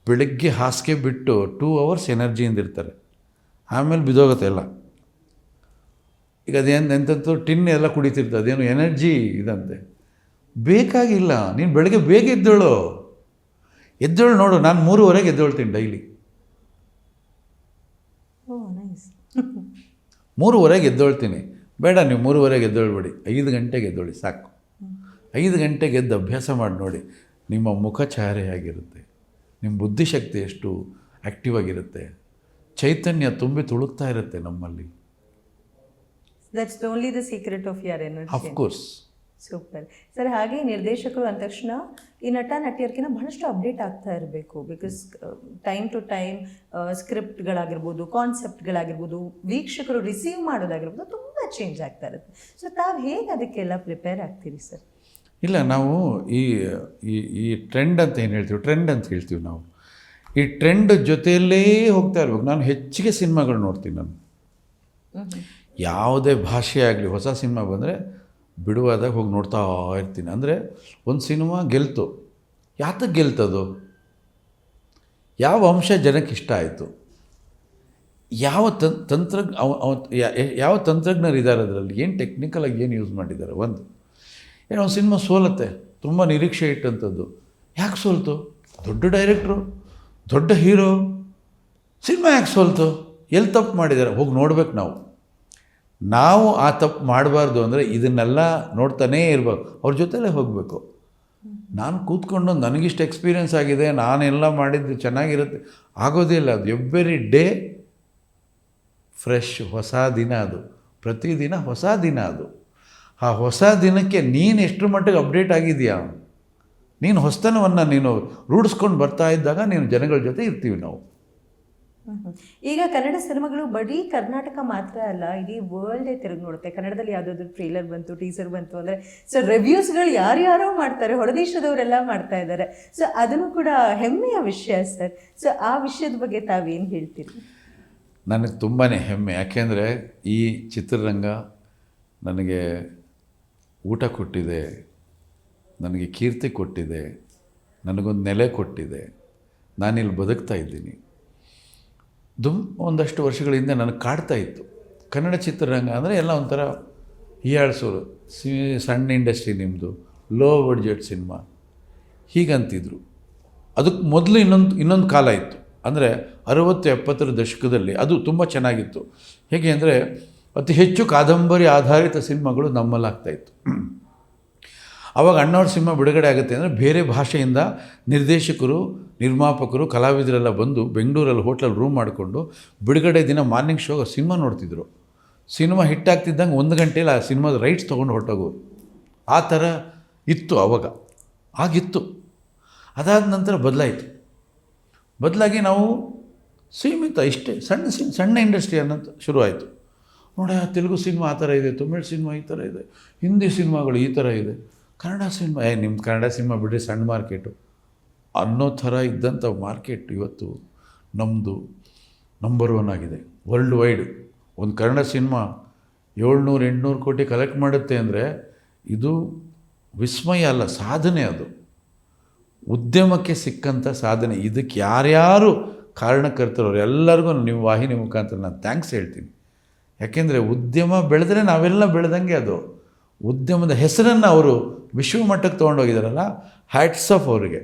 ಬೆಳಗ್ಗೆ ಹಾಸಿಗೆ ಬಿಟ್ಟು 2 ಅವರ್ಸ್ ಎನರ್ಜಿಯಿಂದ ಇರ್ತಾರೆ, ಆಮೇಲೆ ಬಿದ್ದೋಗುತ್ತೆ ಎಲ್ಲ. ಈಗ ಅದೇನು ಎಂಥದ್ದು ಟಿನ್ ಎಲ್ಲ ಕುಡಿತಿರ್ತದೆ, ಅದೇನು ಎನರ್ಜಿ ಇದಂತೆ. ಬೇಕಾಗಿಲ್ಲ. ನೀನು ಬೆಳಗ್ಗೆ ಬೇಗ ಎದ್ದೇಳು ನೋಡು. ನಾನು 3:30ಗೆ ಎದ್ದೇಳ್ತೀನಿ ಡೈಲಿ. ಓ ನೈಸ್. 3:30ಗೆ ಎದ್ದೊಳ್ತೀನಿ. ಬೇಡ ನೀವು 3:30ಗೆ ಎದ್ದೊಳ್ಬೇಡಿ, 5 ಗಂಟೆಗೆ ಎದ್ದೊಳ್ಳಿ ಸಾಕು. 5 ಗಂಟೆಗೆ ಎದ್ದು ಅಭ್ಯಾಸ ಮಾಡಿ ನೋಡಿ, ನಿಮ್ಮ ಮುಖ ಛಾಯೆಯಾಗಿರುತ್ತೆ, ನಿಮ್ಮ ಬುದ್ಧಿಶಕ್ತಿ ಎಷ್ಟು ಆ್ಯಕ್ಟಿವ್ ಆಗಿರುತ್ತೆ, ಚೈತನ್ಯ ತುಂಬಿ ತುಳುಕ್ತಾ ಇರುತ್ತೆ ನಮ್ಮಲ್ಲಿ. That's only the secret of your energy. Of course. Super sir. ಹಾಗೆ ನಿರ್ದೇಶಕರು ಅಂದ ತಕ್ಷಣ ಈ ನಟ ನಟಿಯರ್ಕಿನ ಬಹಳಷ್ಟು ಅಪ್ಡೇಟ್ ಆಗ್ತಾ ಇರಬೇಕು. ಬಿಕಾಸ್ ಟೈಮ್ ಟು ಟೈಮ್ ಸ್ಕ್ರಿಪ್ಟ್ಗಳಾಗಿರ್ಬೋದು, ಕಾನ್ಸೆಪ್ಟ್ಗಳಾಗಿರ್ಬೋದು, ವೀಕ್ಷಕರು ರಿಸೀವ್ ಮಾಡೋದಾಗಿರ್ಬೋದು, ತುಂಬ ಚೇಂಜ್ ಆಗ್ತಾ ಇರುತ್ತೆ. ಸೊ ತಾವು ಹೇಗೆ ಅದಕ್ಕೆಲ್ಲ ಪ್ರಿಪೇರ್ ಆಗ್ತೀರಿ ಸರ್? ಇಲ್ಲ, ನಾವು ಈ ಈ ಈ ಟ್ರೆಂಡ್ ಅಂತ ಏನು ಹೇಳ್ತೀವಿ, ಟ್ರೆಂಡ್ ಅಂತ ಹೇಳ್ತೀವಿ ನಾವು. ಈ ಟ್ರೆಂಡ್ ಜೊತೆಯಲ್ಲೇ ಹೋಗ್ತಾ ಇರ್ಬೇಕು. ನಾನು ಹೆಚ್ಚಿಗೆ ಸಿನಿಮಾಗಳು ನೋಡ್ತೀನಿ. ನಾನು ಯಾವುದೇ ಭಾಷೆ ಆಗಲಿ, ಹೊಸ ಸಿನಿಮಾ ಬಂದರೆ ಬಿಡುವಾದಾಗ ಹೋಗಿ ನೋಡ್ತಾ ಇರ್ತೀನಿ. ಅಂದರೆ ಒಂದು ಸಿನಿಮಾ ಗೆಲ್ತು, ಯಾತಕ್ಕೆ ಗೆಲ್ತದು, ಯಾವ ಅಂಶ ಜನಕ್ಕೆ ಇಷ್ಟ ಆಯಿತು, ಯಾವ ಯಾವ ತಂತ್ರಜ್ಞರು ಇದ್ದಾರೆ ಅದರಲ್ಲಿ, ಏನು ಟೆಕ್ನಿಕಲಾಗಿ ಏನು ಯೂಸ್ ಮಾಡಿದ್ದಾರೆ. ಒಂದು ಸಿನಿಮಾ ಸೋಲುತ್ತೆ, ತುಂಬ ನಿರೀಕ್ಷೆ ಇಟ್ಟಂಥದ್ದು, ಯಾಕೆ ಸೋಲ್ತು, ದೊಡ್ಡ ಡೈರೆಕ್ಟ್ರು, ದೊಡ್ಡ ಹೀರೋ, ಸಿನಿಮಾ ಯಾಕೆ ಸೋಲ್ತು, ಎಲ್ಲಿ ತಪ್ಪು ಮಾಡಿದ್ದಾರೆ, ಹೋಗಿ ನೋಡ್ಬೇಕು. ನಾವು ಆ ತಪ್ಪು ಮಾಡಬಾರ್ದು ಅಂದರೆ ಇದನ್ನೆಲ್ಲ ನೋಡ್ತಾನೇ ಇರಬೇಕು, ಅವ್ರ ಜೊತೆಲೇ ಹೋಗಬೇಕು. ನಾನು ಕೂತ್ಕೊಂಡು ನನಗಿಷ್ಟು ಎಕ್ಸ್ಪೀರಿಯೆನ್ಸ್ ಆಗಿದೆ, ನಾನೆಲ್ಲ ಮಾಡಿದ್ದು ಚೆನ್ನಾಗಿರುತ್ತೆ ಆಗೋದೇ ಇಲ್ಲ. ಅದು ಎವ್ರಿ ಡೇ ಫ್ರೆಶ್, ಹೊಸ ದಿನ. ಅದು ಪ್ರತಿದಿನ ಹೊಸ ದಿನ. ಅದು ಆ ಹೊಸ ದಿನಕ್ಕೆ ನೀನು ಎಷ್ಟು ಮಟ್ಟಿಗೆ ಅಪ್ಡೇಟ್ ಆಗಿದೆಯಾ, ನೀನು ಹೊಸತನವನ್ನು ನೀನು ರೂಢಿಸ್ಕೊಂಡು ಬರ್ತಾ ಇದ್ದಾಗ ನೀನು ಜನಗಳ ಜೊತೆ ಇರ್ತೀವಿ ನಾವು. ಈಗ ಕನ್ನಡ ಸಿನಿಮಾಗಳು ಬರೀ ಕರ್ನಾಟಕ ಮಾತ್ರ ಅಲ್ಲ, ಇಡೀ ವರ್ಲ್ಡೇ ತಿರುಗಿ ನೋಡುತ್ತೆ. ಕನ್ನಡದಲ್ಲಿ ಯಾವುದಾದ್ರು ಟ್ರೇಲರ್ ಬಂತು, ಟೀಸರ್ ಬಂತು ಅಂದರೆ ಸೊ ರಿವ್ಯೂಸ್ಗಳು ಯಾರ್ಯಾರೋ ಮಾಡ್ತಾರೆ, ಹೊರದೇಶದವರೆಲ್ಲ ಮಾಡ್ತಾ ಇದ್ದಾರೆ. ಸೊ ಅದನ್ನು ಕೂಡ ಹೆಮ್ಮೆಯ ವಿಷಯ ಸರ್. ಸೊ ಆ ವಿಷಯದ ಬಗ್ಗೆ ತಾವೇನು ಹೇಳ್ತೀರಿ? ನನಗೆ ತುಂಬಾ ಹೆಮ್ಮೆ. ಯಾಕೆಂದರೆ ಈ ಚಿತ್ರರಂಗ ನನಗೆ ಊಟ ಕೊಟ್ಟಿದೆ, ನನಗೆ ಕೀರ್ತಿ ಕೊಟ್ಟಿದೆ, ನನಗೊಂದು ನೆಲೆ ಕೊಟ್ಟಿದೆ, ನಾನಿಲ್ಲಿ ಬದುಕ್ತಾ ಇದ್ದೀನಿ. ಒಂದಷ್ಟು ವರ್ಷಗಳ ಹಿಂದೆ ನನಗೆ ಕಾಡ್ತಾ ಇತ್ತು ಕನ್ನಡ ಚಿತ್ರರಂಗ ಅಂದರೆ ಎಲ್ಲ ಒಂಥರ ಹೀಯಾಳಿಸೋರು, ಸಣ್ಣ ಇಂಡಸ್ಟ್ರಿ ನಿಮ್ಮದು, ಲೋ ಬಡ್ಜೆಟ್ ಸಿನಿಮಾ ಹೀಗಂತಿದ್ರು. ಅದಕ್ಕೆ ಮೊದಲು ಇನ್ನೊಂದು ಕಾಲ ಇತ್ತು, ಅಂದರೆ 60-70ರ ದಶಕದಲ್ಲಿ ಅದು ತುಂಬ ಚೆನ್ನಾಗಿತ್ತು. ಹೇಗೆ ಅಂದರೆ ಅತಿ ಹೆಚ್ಚು ಕಾದಂಬರಿ ಆಧಾರಿತ ಸಿನಿಮಾಗಳು ನಮ್ಮಲ್ಲಿ ಆಗ್ತಾಯಿತ್ತು. ಆವಾಗ ಅಣ್ಣವ್ರ ಸಿನಿಮಾ ಬಿಡುಗಡೆ ಆಗುತ್ತೆ ಅಂದರೆ ಬೇರೆ ಭಾಷೆಯಿಂದ ನಿರ್ದೇಶಕರು, ನಿರ್ಮಾಪಕರು, ಕಲಾವಿದರೆಲ್ಲ ಬಂದು ಬೆಂಗಳೂರಲ್ಲಿ ಹೋಟ್ಲಲ್ಲಿ ರೂಮ್ ಮಾಡಿಕೊಂಡು ಬಿಡುಗಡೆ ದಿನ ಮಾರ್ನಿಂಗ್ ಶೋಗೆ ಸಿನಿಮಾ ನೋಡ್ತಿದ್ರು. ಸಿನಿಮಾ ಹಿಟ್ಟಾಗ್ತಿದ್ದಂಗೆ 1 ಗಂಟೆಯಲ್ಲಿ ಆ ಸಿನಿಮಾದ ರೈಟ್ಸ್ ತೊಗೊಂಡು ಹೊರಟೋಗೋರು. ಆ ಥರ ಇತ್ತು ಆವಾಗ, ಆಗಿತ್ತು. ಅದಾದ ನಂತರ ಬದಲಾಗಿ ನಾವು ಸೀಮಿತ ಇಷ್ಟೇ ಸಣ್ಣ ಇಂಡಸ್ಟ್ರಿ ಅನ್ನೋದು ಶುರುವಾಯಿತು. ನೋಡಿ, ತೆಲುಗು ಸಿನಿಮಾ ಆ ಥರ ಇದೆ, ತಮಿಳ್ ಸಿನಿಮಾ ಈ ಥರ ಇದೆ, ಹಿಂದಿ ಸಿನಿಮಾಗಳು ಈ ಥರ ಇದೆ, ಕನ್ನಡ ಸಿನಿಮಾ ನಿಮ್ಮ ಕನ್ನಡ ಸಿನಿಮಾ ಬಿಟ್ಟರೆ ಸಣ್ಣ ಮಾರ್ಕೆಟು ಅನ್ನೋ ಥರ ಇದ್ದಂಥ ಮಾರ್ಕೆಟ್ ಇವತ್ತು ನಮ್ಮದು ನಂಬರ್ 1 ಆಗಿದೆ ವರ್ಲ್ಡ್ ವೈಡ್. ಒಂದು ಕನ್ನಡ ಸಿನಿಮಾ 700-800 ಕೋಟಿ ಕಲೆಕ್ಟ್ ಮಾಡುತ್ತೆ ಅಂದರೆ ಇದು ವಿಸ್ಮಯ ಅಲ್ಲ, ಸಾಧನೆ. ಅದು ಉದ್ಯಮಕ್ಕೆ ಸಿಕ್ಕಂಥ ಸಾಧನೆ. ಇದಕ್ಕೆ ಯಾರ್ಯಾರು ಕಾರಣಕರ್ತರವ್ರು ಎಲ್ಲರಿಗೂ ನಿಮ್ಮ ವಾಹಿನಿ ಮುಖಾಂತರ ನಾನು ಥ್ಯಾಂಕ್ಸ್ ಹೇಳ್ತೀನಿ. ಯಾಕೆಂದರೆ ಉದ್ಯಮ ಬೆಳೆದ್ರೆ ನಾವೆಲ್ಲ ಬೆಳೆದಂಗೆ. ಅದು ಉದ್ಯಮದ ಹೆಸರನ್ನು ಅವರು ವಿಶ್ವಮಟ್ಟಕ್ಕೆ ತೊಗೊಂಡೋಗಿದ್ದಾರಲ್ಲ, ಹ್ಯಾಟ್ಸ್ ಆಫ್ ಅವರಿಗೆ.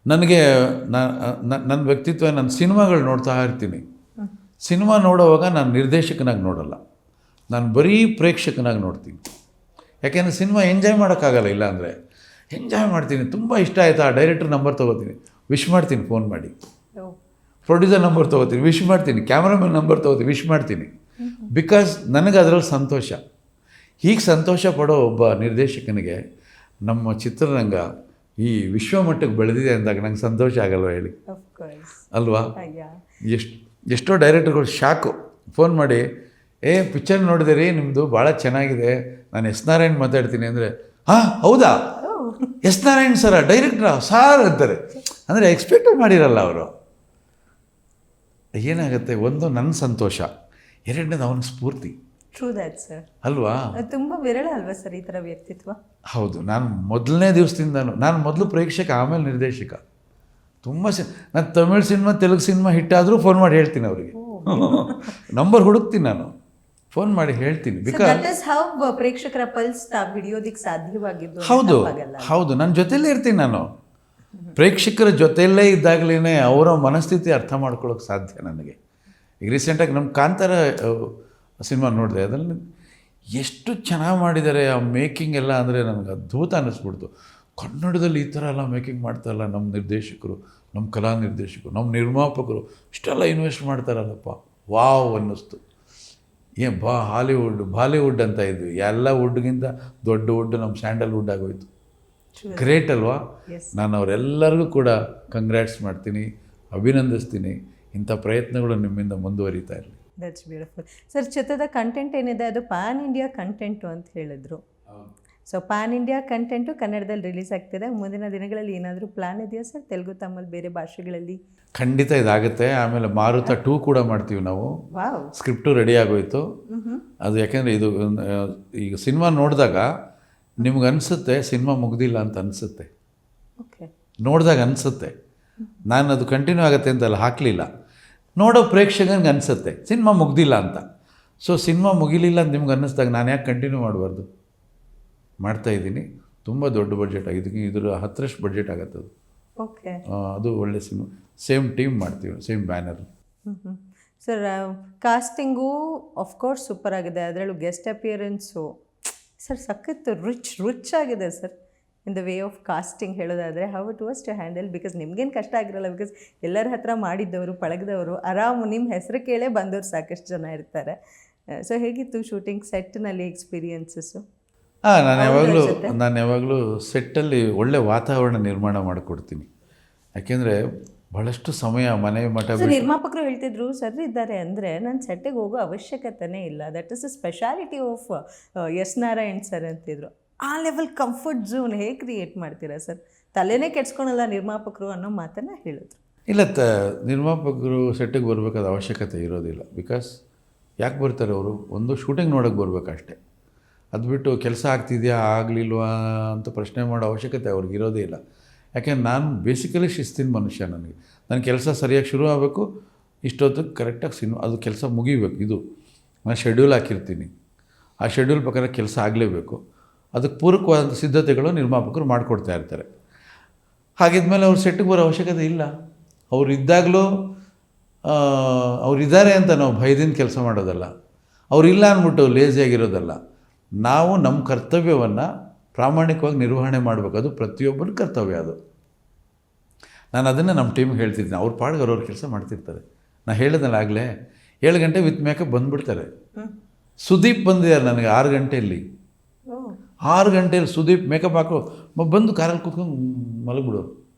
ನನಗೆ ನನ್ನ ವ್ಯಕ್ತಿತ್ವ, ನನ್ನ ಸಿನಿಮಾಗಳು ನೋಡ್ತಾ ಇರ್ತೀನಿ. ಸಿನಿಮಾ ನೋಡೋವಾಗ ನಾನು ನಿರ್ದೇಶಕನಾಗಿ ನೋಡಲ್ಲ, ನಾನು ಬರೀ ಪ್ರೇಕ್ಷಕನಾಗಿ ನೋಡ್ತೀನಿ. ಯಾಕೆಂದರೆ ಸಿನಿಮಾ ಎಂಜಾಯ್ ಮಾಡೋಕ್ಕಾಗಲ್ಲ. ಇಲ್ಲಾಂದರೆ ಎಂಜಾಯ್ ಮಾಡ್ತೀನಿ. ತುಂಬ ಇಷ್ಟ ಆಯಿತಾ, ಆ ಡೈರೆಕ್ಟರ್ ನಂಬರ್ ತೊಗೋತೀನಿ, ವಿಶ್ ಮಾಡ್ತೀನಿ, ಫೋನ್ ಮಾಡಿ. ಪ್ರೊಡ್ಯೂಸರ್ ನಂಬರ್ ತೊಗೋತೀನಿ, ವಿಶ್ ಮಾಡ್ತೀನಿ. ಕ್ಯಾಮ್ರಾಮನ್ ನಂಬರ್ ತೊಗೋತೀನಿ, ವಿಶ್ ಮಾಡ್ತೀನಿ. ಬಿಕಾಸ್ ನನಗೆ ಅದರಲ್ಲಿ ಸಂತೋಷ. ಹೀಗೆ ಸಂತೋಷ ಪಡೋ ಒಬ್ಬ ನಿರ್ದೇಶಕನಿಗೆ ನಮ್ಮ ಚಿತ್ರರಂಗ ಈ ವಿಶ್ವಮಟ್ಟಕ್ಕೆ ಬೆಳೆದಿದೆ ಅಂದಾಗ ನಂಗೆ ಸಂತೋಷ ಆಗಲ್ವ ಹೇಳಿ, ಅಲ್ವಾ? ಎಷ್ಟೋ ಡೈರೆಕ್ಟರ್ಗಳು ಶಾಕು, ಫೋನ್ ಮಾಡಿ, ಪಿಕ್ಚರ್ ನೋಡಿದಿರಿ ನಿಮ್ಮದು ಭಾಳ ಚೆನ್ನಾಗಿದೆ, ನಾನು ಎಸ್ ನಾರಾಯಣ್ ಮಾತಾಡ್ತೀನಿ ಅಂದರೆ, ಹಾಂ ಹೌದಾ, ಎಸ್ ನಾರಾಯಣ್ ಸರ ಡೈರೆಕ್ಟ್ರಾ ಸಾರ್ ಅಂತಾರೆ. ಅಂದರೆ ಎಕ್ಸ್ಪೆಕ್ಟ್ ಮಾಡಿರಲ್ಲ ಅವರು. ಏನಾಗುತ್ತೆ, ಒಂದು ನನ್ನ ಸಂತೋಷ, ಎರಡನೇದು ಅವನ ಸ್ಫೂರ್ತಿ. ಟ್ರೂ ದ್ಯಾಟ್ ಸರ್, ಅಲ್ವಾ? ತುಂಬ ವಿರಳ ಅಲ್ವಾ ಸರ್ ಈ ಥರ ವ್ಯಕ್ತಿತ್ವ? ಹೌದು. ನಾನು ಮೊದಲನೇ ದಿವಸದಿಂದನೂ ನಾನು ಮೊದಲು ಪ್ರೇಕ್ಷಕ, ಆಮೇಲೆ ನಿರ್ದೇಶಕ. ತುಂಬ ನಾನು ತಮಿಳ್ ಸಿನಿಮಾ, ತೆಲುಗು ಸಿನಿಮಾ ಹಿಟ್ಟಾದರೂ ಫೋನ್ ಮಾಡಿ ಹೇಳ್ತೀನಿ ಅವರಿಗೆ. ನಂಬರ್ ಹುಡುಕ್ತೀನಿ, ನಾನು ಫೋನ್ ಮಾಡಿ ಹೇಳ್ತೀನಿ. ಬಿಕಾಸ್ ಪ್ರೇಕ್ಷಕರ ಪಲ್ಸ್ ಹಿಡಿಯೋದಿಕ್ಕೆ ಸಾಧ್ಯವಾಗಿದ್ದು. ಹೌದು, ನನ್ನ ಜೊತೆಯಲ್ಲೇ ಇರ್ತೀನಿ. ನಾನು ಪ್ರೇಕ್ಷಕರ ಜೊತೆಯಲ್ಲೇ ಇದ್ದಾಗಲೇ ಅವರ ಮನಸ್ಥಿತಿ ಅರ್ಥ ಮಾಡ್ಕೊಳ್ಳೋಕೆ ಸಾಧ್ಯ ನನಗೆ. ಈಗ ರೀಸೆಂಟಾಗಿ ನಮ್ಮ ಕಾಂತಾರ ಸಿನಿಮಾ ನೋಡಿದೆ, ಅದರಲ್ಲಿ ಎಷ್ಟು ಚೆನ್ನಾಗಿ ಮಾಡಿದ್ದಾರೆ ಆ ಮೇಕಿಂಗ್ ಎಲ್ಲ, ಅಂದರೆ ನನಗೆ ಅದ್ಭುತ ಅನ್ನಿಸ್ಬಿಡ್ತು. ಕನ್ನಡದಲ್ಲಿ ಈ ಥರ ಎಲ್ಲ ಮೇಕಿಂಗ್ ಮಾಡ್ತಾರಲ್ಲ ನಮ್ಮ ನಿರ್ದೇಶಕರು, ನಮ್ಮ ಕಲಾ ನಿರ್ದೇಶಕರು, ನಮ್ಮ ನಿರ್ಮಾಪಕರು ಇಷ್ಟೆಲ್ಲ ಇನ್ವೆಸ್ಟ್ ಮಾಡ್ತಾರಲ್ಲಪ್ಪ, ವಾವ್ ಅನ್ನಿಸ್ತು. ಏನು ಬಾಲಿವುಡ್ ಅಂತ ಇದ್ವಿ, ಎಲ್ಲ ವುಡ್ಗಿಂತ ದೊಡ್ಡ ವುಡ್ ನಮ್ಮ ಸ್ಯಾಂಡಲ್ವುಡ್ ಆಗೋಯ್ತು. ಗ್ರೇಟ್ ಅಲ್ವಾ? ನಾನು ಅವರೆಲ್ಲರಿಗೂ ಕೂಡ ಕಂಗ್ರ್ಯಾಟ್ಸ್ ಮಾಡ್ತೀನಿ, ಅಭಿನಂದಿಸ್ತೀನಿ. ಇಂಥ ಪ್ರಯತ್ನಗಳು ನಿಮ್ಮಿಂದ ಮುಂದುವರಿತಾ ಇರಲಿ. That's beautiful sir. ಚಿತ್ರದ ಕಂಟೆಂಟ್ ಏನಿದೆ ಅದು ಪ್ಯಾನ್ ಇಂಡಿಯಾ ಕಂಟೆಂಟು ಅಂತ ಹೇಳಿದ್ರು. ಸೊ ಪ್ಯಾನ್ ಇಂಡಿಯಾ ಕಂಟೆಂಟು ಕನ್ನಡದಲ್ಲಿ ರಿಲೀಸ್ ಆಗ್ತಿದೆ. ಮುಂದಿನ ದಿನಗಳಲ್ಲಿ ಏನಾದರೂ ಪ್ಲಾನ್ ಇದೆಯಾ ಸರ್, ತೆಲುಗು, ತಮಿಳ್, ಬೇರೆ ಭಾಷೆಗಳಲ್ಲಿ? ಖಂಡಿತ ಇದಾಗುತ್ತೆ. ಆಮೇಲೆ ಮಾರುತ 2 ಕೂಡ ಮಾಡ್ತೀವಿ ನಾವು. ವಾವ್. ಸ್ಕ್ರಿಪ್ಟು ರೆಡಿ ಆಗೋಯ್ತು. ಅದು ಯಾಕೆಂದರೆ ಇದು ಈಗ ಸಿನಿಮಾ ನೋಡಿದಾಗ ನಿಮ್ಗೆ ಅನಿಸುತ್ತೆ ಸಿನಿಮಾ ಮುಗ್ದಿಲ್ಲ ಅಂತ ಅನಿಸುತ್ತೆ. ಓಕೆ. ನೋಡಿದಾಗ ಅನಿಸುತ್ತೆ. ನಾನು ಅದು ಕಂಟಿನ್ಯೂ ಆಗುತ್ತೆ ಅಂತೆಲ್ಲ ಹಾಕಲಿಲ್ಲ. ನೋಡೋ ಪ್ರೇಕ್ಷಕನಿಗೆ ಅನಿಸುತ್ತೆ ಸಿನಿಮಾ ಮುಗ್ದಿಲ್ಲ ಅಂತ. ಸೊ ಸಿನಿಮಾ ಮುಗಿಲಿಲ್ಲ ಅಂತ ನಿಮ್ಗೆ ಅನ್ನಿಸ್ದಾಗ ನಾನು ಯಾಕೆ ಕಂಟಿನ್ಯೂ ಮಾಡಬಾರ್ದು? ಮಾಡ್ತಾಯಿದ್ದೀನಿ. ತುಂಬ ದೊಡ್ಡ ಬಡ್ಜೆಟ್ ಆಗಿದೆ, ಇದ್ರ 10ರಷ್ಟು ಬಡ್ಜೆಟ್ ಆಗುತ್ತೆ ಅದು. ಓಕೆ. ಅದು ಒಳ್ಳೆ ಸಿನಿಮಾ. ಸೇಮ್ ಟೀಮ್ ಮಾಡ್ತೀವಿ, same banner. Sir casting of course super ಆಗಿದೆ, ಅದರಲ್ಲೂ ಗೆಸ್ಟ್ ಅಪಿಯರೆನ್ಸು ಸರ್ ಸಖತ್ತು ರಿಚ್ ಆಗಿದೆ sir. In the way of casting ಹೇಳೋದಾದರೆ how it was to handle, because ನಿಮ್ಗೇನು ಕಷ್ಟ ಆಗಿರಲ್ಲ, ಬಿಕಾಸ್ ಎಲ್ಲರ ಹತ್ರ ಮಾಡಿದ್ದವರು, ಪಳಗದವರು, ಆರಾಮು ನಿಮ್ಮ ಹೆಸರು ಕೇಳೇ ಬಂದವರು ಸಾಕಷ್ಟು ಜನ ಇರ್ತಾರೆ. ಸೊ ಹೇಗಿತ್ತು ಶೂಟಿಂಗ್ ಸೆಟ್ನಲ್ಲಿ ಎಕ್ಸ್ಪೀರಿಯನ್ಸಸ್ಸು? ನಾನು ಯಾವಾಗಲೂ ಸೆಟ್ಟಲ್ಲಿ ಒಳ್ಳೆ ವಾತಾವರಣ ನಿರ್ಮಾಣ ಮಾಡಿಕೊಡ್ತೀನಿ. ಯಾಕೆಂದರೆ ಭಾಳಷ್ಟು ಸಮಯ ಮನೆ ಮಠ ನಿರ್ಮಾಪಕರು ಹೇಳ್ತಿದ್ರು ಸರ್ ಇದ್ದಾರೆ ಅಂದರೆ ನಾನು ಸೆಟ್ಟಿಗೆ ಹೋಗೋ ಅವಶ್ಯಕತೆನೇ ಇಲ್ಲ. That is a speciality of S Narayan sir ಅಂತಿದ್ರು. ಆ ಲೆವೆಲ್ ಕಂಫರ್ಟ್ ಝೋನ್ ಹೇಗೆ ಕ್ರಿಯೇಟ್ ಮಾಡ್ತೀರಾ ಸರ್? ತಲೆನೇ ಕೆಡ್ಸ್ಕೊಳಲ್ಲ ನಿರ್ಮಾಪಕರು ಅನ್ನೋ ಮಾತನ್ನು ಹೇಳಿದ್ರು. ಇಲ್ಲ, ನಿರ್ಮಾಪಕರು ಸೆಟ್ಟಿಗೆ ಬರಬೇಕಾದ ಅವಶ್ಯಕತೆ ಇರೋದಿಲ್ಲ. ಬಿಕಾಸ್ ಯಾಕೆ ಬರ್ತಾರೆ ಅವರು? ಒಂದು ಶೂಟಿಂಗ್ ನೋಡೋಕ್ಕೆ ಬರಬೇಕಷ್ಟೆ. ಅದು ಬಿಟ್ಟು ಕೆಲಸ ಆಗ್ತಿದೆಯಾ ಆಗಲಿಲ್ವಾ ಅಂತ ಪ್ರಶ್ನೆ ಮಾಡೋ ಅವಶ್ಯಕತೆ ಅವ್ರಿಗೆ ಇರೋದೇ ಇಲ್ಲ. ಯಾಕೆಂದ್ರೆ ನಾನು ಬೇಸಿಕಲಿ ಶಿಸ್ತಿನ ಮನುಷ್ಯ. ನನ್ನ ಕೆಲಸ ಸರಿಯಾಗಿ ಶುರು ಆಗಬೇಕು, ಇಷ್ಟೊತ್ತಿಗೆ ಕರೆಕ್ಟಾಗಿ ಅದು ಕೆಲಸ ಮುಗಿಬೇಕು. ಇದು ನಾನು ಶೆಡ್ಯೂಲ್ ಹಾಕಿರ್ತೀನಿ, ಆ ಶೆಡ್ಯೂಲ್ ಪ್ರಕಾರ ಕೆಲಸ ಆಗಲೇಬೇಕು. ಅದಕ್ಕೆ ಪೂರಕವಾದಂಥ ಸಿದ್ಧತೆಗಳು ನಿರ್ಮಾಪಕರು ಮಾಡಿಕೊಡ್ತಾ ಇರ್ತಾರೆ. ಹಾಗಿದ್ಮೇಲೆ ಅವ್ರು ಸೆಟ್ಟಿಗೆ ಬರೋ ಅವಶ್ಯಕತೆ ಇಲ್ಲ. ಅವ್ರು ಇದ್ದಾಗಲೂ ಅವರಿದ್ದಾರೆ ಅಂತ ನಾವು ಭಯದಿಂದ ಕೆಲಸ ಮಾಡೋದಲ್ಲ, ಅವರಿಲ್ಲ ಅಂದ್ಬಿಟ್ಟು ಲೇಸಿಯಾಗಿರೋದಲ್ಲ. ನಾವು ನಮ್ಮ ಕರ್ತವ್ಯವನ್ನು ಪ್ರಾಮಾಣಿಕವಾಗಿ ನಿರ್ವಹಣೆ ಮಾಡಬೇಕು. ಅದು ಪ್ರತಿಯೊಬ್ಬರ ಕರ್ತವ್ಯ. ಅದು ನಾನು ಅದನ್ನು ನಮ್ಮ ಟೀಮ್ಗೆ ಹೇಳ್ತಿದ್ದೀನಿ. ಅವ್ರ ಪಾಡಿಗೆ ಅವ್ರವ್ರ ಕೆಲಸ ಮಾಡ್ತಿರ್ತಾರೆ. ನಾನು ಹೇಳಿದ್ನಲ್ಲ ಆಗಲೇ, 7 ಗಂಟೆ ವಿತ್ ಮೇಕಪ್ ಬಂದುಬಿಡ್ತಾರೆ. ಸುದೀಪ್ ಬಂದಿದ್ದಾರೆ ನನಗೆ 6 ಗಂಟೆಯಲ್ಲಿ. 6 ಗಂಟೆಯಲ್ಲಿ ಸುದೀಪ್ ಮೇಕಪ್ ಹಾಕೋ ಬಂದು ಕಾರಲ್ಲಿ ಕೂತ್ಕೊಂಡು ಮಲಗಿಬಿಡೋರು.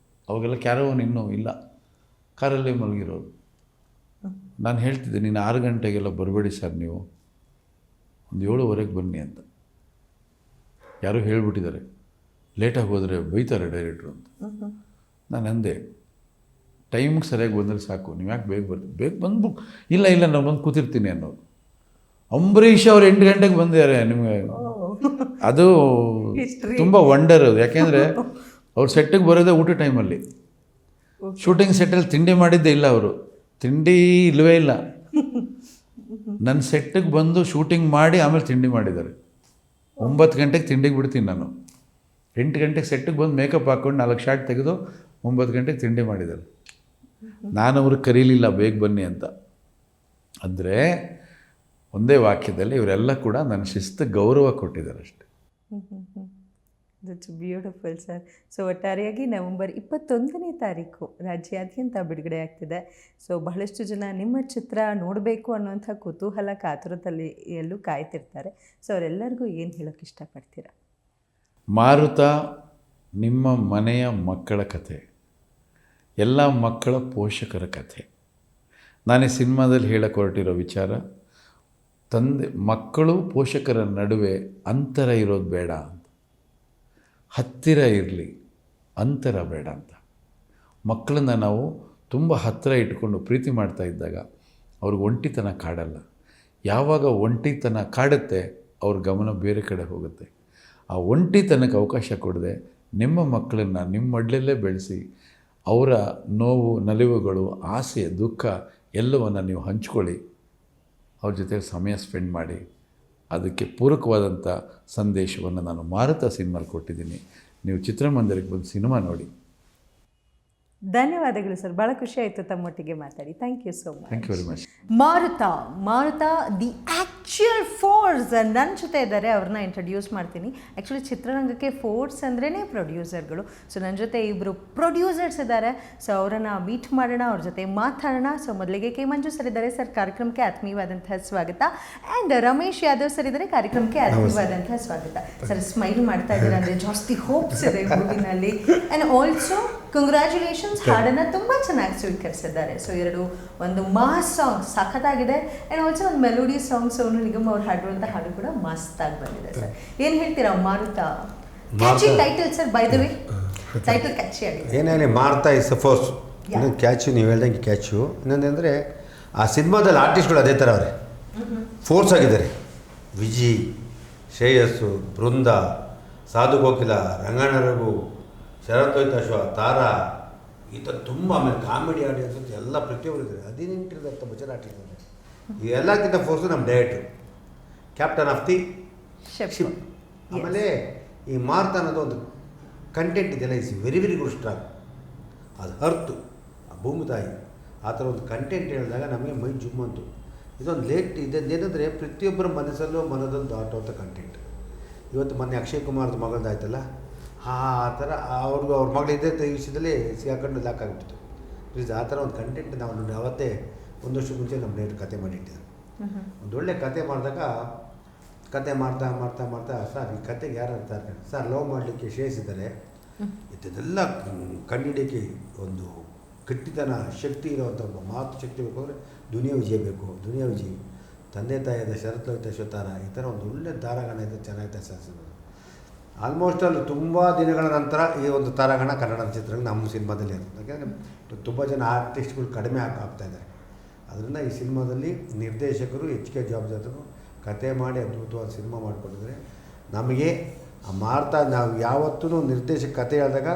ಅವಾಗೆಲ್ಲ ಕ್ಯಾರವನ್ ಇನ್ನೂ ಇಲ್ಲ, ಕಾರಲ್ಲೇ ಮಲಗಿರೋರು. ನಾನು ಹೇಳ್ತಿದ್ದೆ, ನೀನು 6 ಗಂಟೆಗೆಲ್ಲ ಬರಬೇಡಿ ಸರ್, ನೀವು ಒಂದು 7:15 ಬನ್ನಿ ಅಂತ. ಯಾರೋ ಹೇಳ್ಬಿಟ್ಟಿದ್ದಾರೆ, ಲೇಟಾಗಿ ಹೋದರೆ ಬೈತಾರೆ ಡೈರೆಕ್ಟ್ರು ಅಂತ. ನಾನು ಅಂದೆ, ಟೈಮಿಗೆ ಸರಿಯಾಗಿ ಬಂದರೆ ಸಾಕು, ನೀವು ಯಾಕೆ ಬೇಗ ಬಂದ್ಬಿಟ್ಟು ಇಲ್ಲ ನಾನು ಬಂದು ಕೂತಿರ್ತೀನಿ ಅನ್ನೋರು. ಅಂಬರೀಷ್ ಅವ್ರು 8 ಗಂಟೆಗೆ ಬಂದಿದ್ದಾರೆ. ನಿಮಗೆ ಅದು ತುಂಬ ವಂಡರ್ ಅದು. ಯಾಕೆಂದರೆ ಅವ್ರು ಸೆಟ್ಟಿಗೆ ಬರೋದೇ ಊಟ ಟೈಮಲ್ಲಿ. ಶೂಟಿಂಗ್ ಸೆಟ್ಟಲ್ಲಿ ತಿಂಡಿ ಮಾಡಿದ್ದೇ ಇಲ್ಲ ಅವರು, ತಿಂಡಿ ಇಲ್ಲವೇ ಇಲ್ಲ. ನನ್ನ ಸೆಟ್ಟಿಗೆ ಬಂದು ಶೂಟಿಂಗ್ ಮಾಡಿ ಆಮೇಲೆ ತಿಂಡಿ ಮಾಡಿದ್ದಾರೆ. 9 ಗಂಟೆಗೆ ತಿಂಡಿಗೆ ಬಿಡ್ತೀನಿ ನಾನು. 8 ಗಂಟೆಗೆ ಸೆಟ್ಟಿಗೆ ಬಂದು ಮೇಕಪ್ ಹಾಕ್ಕೊಂಡು 4 ಶಾಟ್ ತೆಗೆದು 9 ಗಂಟೆಗೆ ತಿಂಡಿ ಮಾಡಿದ್ದಾರೆ. ನಾನು ಅವ್ರಿಗೆ ಕರೀಲಿಲ್ಲ ಬೇಗ ಬನ್ನಿ ಅಂತ. ಅಂದರೆ ಒಂದೇ ವಾಕ್ಯದಲ್ಲಿ ಇವರೆಲ್ಲ ಕೂಡ ನನ್ನ ಶಿಸ್ತು ಗೌರವ ಕೊಟ್ಟಿದ್ದಾರೆ ಅಷ್ಟೆ. That's beautiful sir. ಸೊ ಒಟ್ಟಾರೆಯಾಗಿ ನವೆಂಬರ್ 21ನೇ ತಾರೀಕು ರಾಜ್ಯಾದ್ಯಂತ ಬಿಡುಗಡೆ ಆಗ್ತಿದೆ. ಸೊ ಬಹಳಷ್ಟು ಜನ ನಿಮ್ಮ ಚಿತ್ರ ನೋಡಬೇಕು ಅನ್ನುವಂಥ ಕುತೂಹಲ ಕಾತುರದಲ್ಲಿ ಎಲ್ಲೂ ಕಾಯ್ತಿರ್ತಾರೆ. ಸೊ ಅವರೆಲ್ಲರಿಗೂ ಏನು ಹೇಳೋಕ್ಕೆ ಇಷ್ಟಪಡ್ತೀರಾ? ಮಾರುತ ನಿಮ್ಮ ಮನೆಯ ಮಕ್ಕಳ ಕಥೆ, ಎಲ್ಲ ಮಕ್ಕಳ ಪೋಷಕರ ಕಥೆ. ನಾನು ಈ ಸಿನಿಮಾದಲ್ಲಿ ಹೇಳಕ್ಕೆ ಹೊರಟಿರೋ ವಿಚಾರ, ಮಕ್ಕಳು ಪೋಷಕರ ನಡುವೆ ಅಂತರ ಇರೋದು ಬೇಡ ಅಂತ, ಹತ್ತಿರ ಇರಲಿ, ಅಂತರ ಬೇಡ ಅಂತ. ಮಕ್ಕಳನ್ನ ನಾವು ತುಂಬ ಹತ್ತಿರ ಇಟ್ಕೊಂಡು ಪ್ರೀತಿ ಮಾಡ್ತಾ ಇದ್ದಾಗ ಅವ್ರಿಗೆ ಒಂಟಿತನ ಕಾಡಲ್ಲ. ಯಾವಾಗ ಒಂಟಿತನ ಕಾಡುತ್ತೆ ಅವ್ರ ಗಮನ ಬೇರೆ ಕಡೆ ಹೋಗುತ್ತೆ. ಆ ಒಂಟಿತನಕ್ಕೆ ಅವಕಾಶ ಕೊಡದೆ ನಿಮ್ಮ ಮಕ್ಕಳನ್ನು ನಿಮ್ಮ ಮಡ್ಲಲ್ಲೇ ಬೆಳೆಸಿ ಅವರ ನೋವು, ನಲಿವುಗಳು, ಆಸೆ, ದುಃಖ ಎಲ್ಲವನ್ನು ನೀವು ಹಂಚ್ಕೊಳ್ಳಿ. ಅವ್ರ ಜೊತೆ ಸಮಯ ಸ್ಪೆಂಡ್ ಮಾಡಿ. ಅದಕ್ಕೆ ಪೂರಕವಾದಂಥ ಸಂದೇಶವನ್ನು ನಾನು ಮಾರುತ ಸಿನಿಮಾಲ್ಲಿ ಕೊಟ್ಟಿದ್ದೀನಿ. ನೀವು ಚಿತ್ರಮಂದಿರಕ್ಕೆ ಬಂದು ಸಿನಿಮಾ ನೋಡಿ. ಧನ್ಯವಾದಗಳು ಸರ್, ಭಾಳ ಖುಷಿ ಆಯಿತು ತಮ್ಮೊಟ್ಟಿಗೆ ಮಾತಾಡಿ. Thank you so much. Thank you very much. Maruta the actual force ನನ್ನ ಜೊತೆ ಇದ್ದಾರೆ. ಅವ್ರನ್ನ ಇಂಟ್ರಡ್ಯೂಸ್ ಮಾಡ್ತೀನಿ. ಆ್ಯಕ್ಚುಲಿ ಚಿತ್ರರಂಗಕ್ಕೆ ಫೋರ್ಸ್ ಅಂದ್ರೇ ಪ್ರೊಡ್ಯೂಸರ್ಗಳು. ಸೊ ನನ್ನ ಜೊತೆ ಇಬ್ಬರು ಪ್ರೊಡ್ಯೂಸರ್ಸ್ ಇದ್ದಾರೆ. ಸೊ ಅವರನ್ನು ಮೀಟ್ ಮಾಡೋಣ, ಅವ್ರ ಜೊತೆ ಮಾತಾಡೋಣ. ಸೊ ಮೊದಲಿಗೆ ಕೆ ಮಂಜು ಸರ್ ಇದ್ದಾರೆ. ಸರ್, ಕಾರ್ಯಕ್ರಮಕ್ಕೆ ಆತ್ಮೀಯವಾದಂತಹ ಸ್ವಾಗತ. ಆ್ಯಂಡ್ ರಮೇಶ್ ಯಾದವ್ ಸರ್ ಇದ್ದಾರೆ. ಕಾರ್ಯಕ್ರಮಕ್ಕೆ ಆತ್ಮೀಯವಾದಂತಹ ಸ್ವಾಗತ. ಸರ್, ಸ್ಮೈಲ್ ಮಾಡ್ತಾ ಇದ್ದೀರಾ ಅಂದರೆ ಜಾಸ್ತಿ ಹೋಪ್ಸ್ ಇದೆ ಮೂವಿನಲ್ಲಿ. ಆ್ಯಂಡ್ ಆಲ್ಸೋ ಕಂಗ್ರ್ಯಾಚುಲೇಷನ್ಸ್, ಹಾಡನ್ನು ತುಂಬ ಚೆನ್ನಾಗಿ ಸ್ವೀಕರಿಸಿದ್ದಾರೆ. ಸೊ ಒಂದು ಮಾಸ್ ಸಾಂಗ್ ಸಖತ್ತಾಗಿದೆ. ಆ್ಯಂಡ್ ಆಲ್ಸೋ ಒಂದು ಮೆಲೋಡಿ ಸಾಂಗ್ ಸೋನು ನಿಗಮ್ ಅವ್ರು ಹಾಡಿರುವಂಥ ಹಾಡು ಕೂಡ ಮಸ್ತಾಗಿ ಬಂದಿದೆ. ಸರ್, ಏನು ಹೇಳ್ತೀರಾ ಮಾರುತ? Catchy title sir, by the way title catchy ಆಗಿದೆ. ಏನೇ ಮಾರ್ತಾ ಇಸ್ ಫೋರ್ಸ್, ಇನ್ನೊಂದು ಕ್ಯಾಚು, ನೀವು ಹೇಳ್ದಂಗೆ ಕ್ಯಾಚು. ಇನ್ನೊಂದಂದರೆ ಆ ಸಿನಿಮಾದಲ್ಲಿ ಆರ್ಟಿಸ್ಟ್ಗಳು ಅದೇ ಥರ ಅವರೇ ಫೋರ್ಸ್ ಆಗಿದ್ದಾರೆ. ವಿಜಿ, ಶ್ರೇಯಸ್ಸು, ಬೃಂದ, ಸಾಧು ಕೋಕಿಲ, ರಂಗಣ್ಣ ರಘು, ಶರತ್ ಅಶ್ವ, ತಾರಾ, ಈ ಥರ ತುಂಬ. ಆಮೇಲೆ ಕಾಮಿಡಿ ಆಡಿಯನ್ಸ್ ಅಂತ ಎಲ್ಲ ಪ್ರತಿಯೊಬ್ಬರು ಇದ್ದಾರೆ. 18 ಬಜೆಟ್ ಆರ್ಟಿಸ್ಟ್ ಇದ್ದಾರೆ. ಇವೆಲ್ಲಕ್ಕಿಂತ ಫೋರ್ಸು ನಮ್ಮ ಡೈರೆಕ್ಟ್ರು, ಕ್ಯಾಪ್ಟನ್ ಆಫ್ ದಿ ಶಿಪ್. ಆಮೇಲೆ ಈ ಮಾರ್ತಾ ಅನ್ನೋದು ಒಂದು ಕಂಟೆಂಟ್ ಇದೆಯಲ್ಲ, is very very good strong. ಅದು ಹರ್ತು ಆ ಭೂಮಿ ತಾಯಿ ಆ ಥರ ಒಂದು ಕಂಟೆಂಟ್ ಹೇಳಿದಾಗ ನಮಗೆ ಮೈ ಜುಮ್ಮಂತು. ಇದೊಂದು ಇದೇನೆಂದರೆ ಪ್ರತಿಯೊಬ್ಬರ ಮನಸ್ಸಲ್ಲೂ ಮನದೊಂದು ದಾಟುವಂಥ ಕಂಟೆಂಟ್. ಇವತ್ತು ಮೊನ್ನೆ ಅಕ್ಷಯ್ ಕುಮಾರ್ದು ಮಗಳದಾಯ್ತಲ್ಲ, ಆ ಥರ ಅವ್ರ ಮಗಳಿದ್ದೇ ಈ ವಿಷಯದಲ್ಲಿ ಸಿಗಾಕೊಂಡು ಲಾಕ್ ಆಗಿಬಿಟ್ಟಿತ್ತು. ಪ್ಲೀಸ್ ಆ ಥರ ಒಂದು ಕಂಟೆಂಟ್ ನಾವು ಅವತ್ತೇ ಒಂದು ವರ್ಷ ಮುಂಚೆ ನಮ್ಮ ನೇಟ್ ಕತೆ ಮಾಡಿಟ್ಟಿದ್ದೆ. ಒಂದು ಒಳ್ಳೆ ಕತೆ ಮಾಡಿದಾಗ ಕತೆ ಮಾಡ್ತಾ ಸರ್ ಈ ಕತೆಗೆ ಯಾರು ಇರ್ತಾರೆ ಸರ್, ಲವ್ ಮಾಡಲಿಕ್ಕೆ ಶ್ರೇಯಿಸಿದ್ದಾರೆ, ಇದೆಲ್ಲ ಕಂಡುಹಿಡಿಯೋಕ್ಕೆ ಒಂದು ಗಟ್ಟಿತನ ಶಕ್ತಿ ಇರೋವಂಥ ಒಬ್ಬ ಮಾತು ಶಕ್ತಿ ಬೇಕು ಅಂದರೆ ದುನಿಯಾ ವಿಜಯ ಬೇಕು. ದುನಿಯಾ ವಿಜಯ್ ತಂದೆ ತಾಯಿಯಾದ ಶರತ್ ಅಶ್ವತಾರ, ಈ ಥರ ಒಂದು ಒಳ್ಳೆ ತಾರಾಗಣ ಇದೆ, ಚೆನ್ನಾಗಿದೆ ಸರ್. ಆಲ್ಮೋಸ್ಟ್ ಅಲ್ಲಿ ತುಂಬ ದಿನಗಳ ನಂತರ ಈ ಒಂದು ತಾರಾಗಣ ಕನ್ನಡ ಚಿತ್ರರಂಗ ನಮ್ಮ ಸಿನಿಮಾದಲ್ಲಿ ಇರುತ್ತೆ. ಯಾಕೆಂದರೆ ತುಂಬ ಜನ ಆರ್ಟಿಸ್ಟ್ಗಳು ಕಡಿಮೆ ಆಗ್ತಾಯಿದ್ದಾರೆ. ಅದರಿಂದ ಈ ಸಿನಿಮಾದಲ್ಲಿ ನಿರ್ದೇಶಕರು ಹೆಚ್ಚಿಗೆ ಜವಾಬ್ದಾರರು ಕತೆ ಮಾಡಿ ಅದ್ಭುತವಾದ ಸಿನಿಮಾ ಮಾಡಿಕೊಟ್ಟಿದ್ದಾರೆ. ನಮಗೆ ಆ ಮಾರ್ತಾ ನಾವು ಯಾವತ್ತೂ ನಿರ್ದೇಶಕ ಕತೆ ಹೇಳಿದಾಗ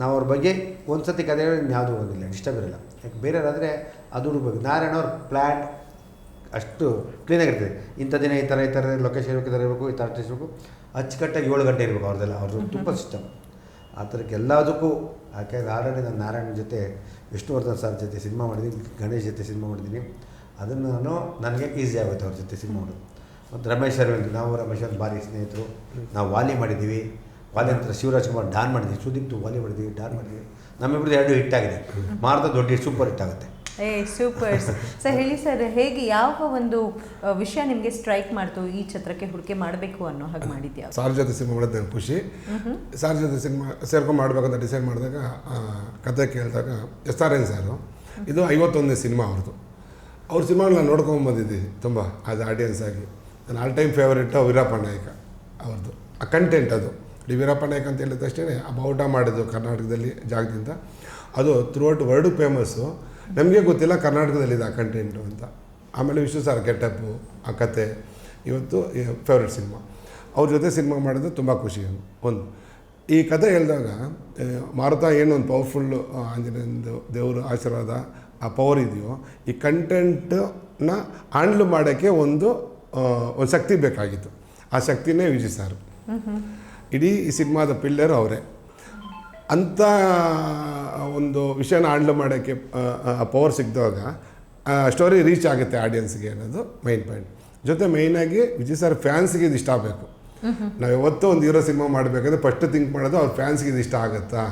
ನಾವು ಅವ್ರ ಬಗ್ಗೆ ಒಂದು ಸತಿ ಕತೆ ಹೇಳಿ ಯಾವುದೂ ಹೋಗಿಲ್ಲ, ಡಿಸ್ಟರ್ಬ್ ಇರಲ್ಲ. ಯಾಕೆ ಬೇರೆಯವರಾದರೆ ಅದು ಹುಡುಗಬೇಕು. ನಾರಾಯಣ ಅವ್ರ ಪ್ಲ್ಯಾನ್ ಅಷ್ಟು ಕ್ಲೀನಾಗಿರ್ತದೆ. ಇಂಥ ದಿನ ಈ ಥರ ಲೊಕೇಶನ್ ಇರಬೇಕು, ಈ ಥರ ಆರ್ಟಿಸ್ಟ್ ಇರಬೇಕು, ಅಚ್ಚುಕಟ್ಟಾಗಿ 7 ಗಂಟೆ ಇರಬೇಕು ಅವ್ರದ್ದೆಲ್ಲ. ಅವ್ರದ್ದು ತುಂಬ ಸಿಸ್ಟಮ್. ಆ ಥರಕ್ಕೆ ಎಲ್ಲದಕ್ಕೂ. ಯಾಕೆಂದರೆ ಆಲ್ರೆಡಿ ನಾನು ನಾರಾಯಣ ಜೊತೆ ವಿಷ್ಣುವರ್ಧನ್ ಸರ್ ಜೊತೆ ಸಿನಿಮಾ ಮಾಡಿದ್ದೀನಿ, ಗಣೇಶ್ ಜೊತೆ ಸಿನಿಮಾ ಮಾಡಿದ್ದೀನಿ. ಅದನ್ನು ನನಗೆ ಈಸಿ ಆಗುತ್ತೆ ಅವ್ರ ಜೊತೆ ಸಿನಿಮಾ ಮಾಡೋದು. ಮತ್ತು ರಮೇಶ್ ಅರವಿಂದ್, ನಾವು ರಮೇಶ್ ಅವ್ರ ಭಾರಿ ಸ್ನೇಹಿತರು. ನಾವು ವಾಲಿ ಮಾಡಿದ್ದೀವಿ, ವಾಲಿ ನಂತರ ಶಿವರಾಜ್ ಕುಮಾರ್ ಡಾನ್ ಮಾಡಿದ್ದೀವಿ, ಸುದೀಪ್ತು ವಾಲಿ ಮಾಡಿದ್ದೀವಿ, ಡಾನ್ ಮಾಡಿದ್ದೀವಿ. ನಮ್ಮಿಬ್ಬರದ್ದು 2 ಹಿಟ್ ಆಗಿದೆ. ಮಾರ್ತಾ ದೊಡ್ಡ ಸೂಪರ್ ಹಿಟ್ ಆಗುತ್ತೆ. Super sir. ಹೇಳಿ ಸರ್, ಹೇಗೆ ಯಾವ ಒಂದು ವಿಷಯ ನಿಮಗೆ ಸ್ಟ್ರೈಕ್ ಮಾಡ್ತು ಈ ಚಿತ್ರಕ್ಕೆ ಹೂಡಿಕೆ ಮಾಡಬೇಕು ಅನ್ನೋ ಹಾಗೆ ಮಾಡಿದ್ಯಾ? ಸಾರ್ ಜೊತೆ ಸಿನಿಮಾ ಮಾಡೋದು ನನಗೆ ಖುಷಿ. ಸಾರ್ ಜೊತೆ ಸಿನಿಮಾ ಸೇರ್ಕೊಂಡು ಮಾಡಬೇಕಂತ ಡಿಸೈಡ್ ಮಾಡಿದಾಗ ಕತೆ ಕೇಳಿದಾಗ SRN ಸಾರು, ಇದು 51ನೇ ಸಿನಿಮಾ ಅವ್ರದ್ದು. ಅವ್ರ ಸಿನಿಮಾಗಳು ನಾನು ನೋಡ್ಕೊಂಬಂದಿದ್ದೀನಿ ತುಂಬ ಅದು ಆಡಿಯನ್ಸ್ ಆಗಿ. ನನ್ನ ಆಲ್ ಟೈಮ್ ಫೇವರೇಟು ವೀರಪ್ಪ ನಾಯಕ ಅವ್ರದ್ದು. ಆ ಕಂಟೆಂಟ್ ಅದು ವೀರಪ್ಪ ನಾಯಕ ಅಂತ ಹೇಳಿದ ತಕ್ಷಣ ಆ ಬಾವುಟ ಮಾಡಿದ್ದು ಕರ್ನಾಟಕದಲ್ಲಿ ಜಾಗದಿಂದ ಅದು ಥ್ರೂಔಟ್ ವರ್ಲ್ಡ್ ಫೇಮಸ್ಸು. ನಮಗೆ ಗೊತ್ತಿಲ್ಲ ಕರ್ನಾಟಕದಲ್ಲಿದೆ ಆ ಕಂಟೆಂಟು ಅಂತ. ಆಮೇಲೆ ವಿಷ್ಣು ಸರ್ ಗೆಟಪ್ಪು, ಆ ಕತೆ ಇವತ್ತು ಫೇವ್ರೆಟ್ ಸಿನಿಮಾ. ಅವ್ರ ಜೊತೆ ಸಿನಿಮಾ ಮಾಡೋದು ತುಂಬ ಖುಷಿ. ಒಂದು ಈ ಕತೆ ಹೇಳಿದಾಗ ಮಾರುತಾ ಏನೊಂದು ಪವರ್ಫುಲ್ಲು ಆಂಜನೇಯಂದು ದೇವರು ಆಶೀರ್ವಾದ, ಆ ಪವರ್ ಇದೆಯೋ, ಈ ಕಂಟೆಂಟನ್ನ ಹ್ಯಾಂಡ್ಲ್ ಮಾಡೋಕ್ಕೆ ಒಂದು ಶಕ್ತಿ ಬೇಕಾಗಿತ್ತು. ಆ ಶಕ್ತಿನೇ ವಿಜಯ್ ಸರ್. ಇಡೀ ಈ ಸಿನಿಮಾದ ಪಿಲ್ಲರ್ ಅವರೇ. ಅಂಥ ಒಂದು ವಿಷಯನ ಹ್ಯಾಂಡ್ಲ್ ಮಾಡೋಕ್ಕೆ ಪವರ್ ಸಿಕ್ಕಿದಾಗ ಸ್ಟೋರಿ ರೀಚ್ ಆಗುತ್ತೆ ಆಡಿಯನ್ಸ್ಗೆ ಅನ್ನೋದು ಮೈನ್ ಪಾಯಿಂಟ್. ಜೊತೆ ಮೇಯ್ನಾಗಿ ವಿಜಯ್ ಸರ್ ಫ್ಯಾನ್ಸ್ಗೆ ಇದು ಇಷ್ಟ ಆಗಬೇಕು. ನಾವು ಯಾವತ್ತೂ ಒಂದು ಹೀರೋ ಸಿನಿಮಾ ಮಾಡಬೇಕಾದ್ರೆ ಫಸ್ಟ್ ಥಿಂಕ್ ಮಾಡೋದು ಅವ್ರ ಫ್ಯಾನ್ಸ್ಗೆ ಇದು ಇಷ್ಟ ಆಗುತ್ತಾ.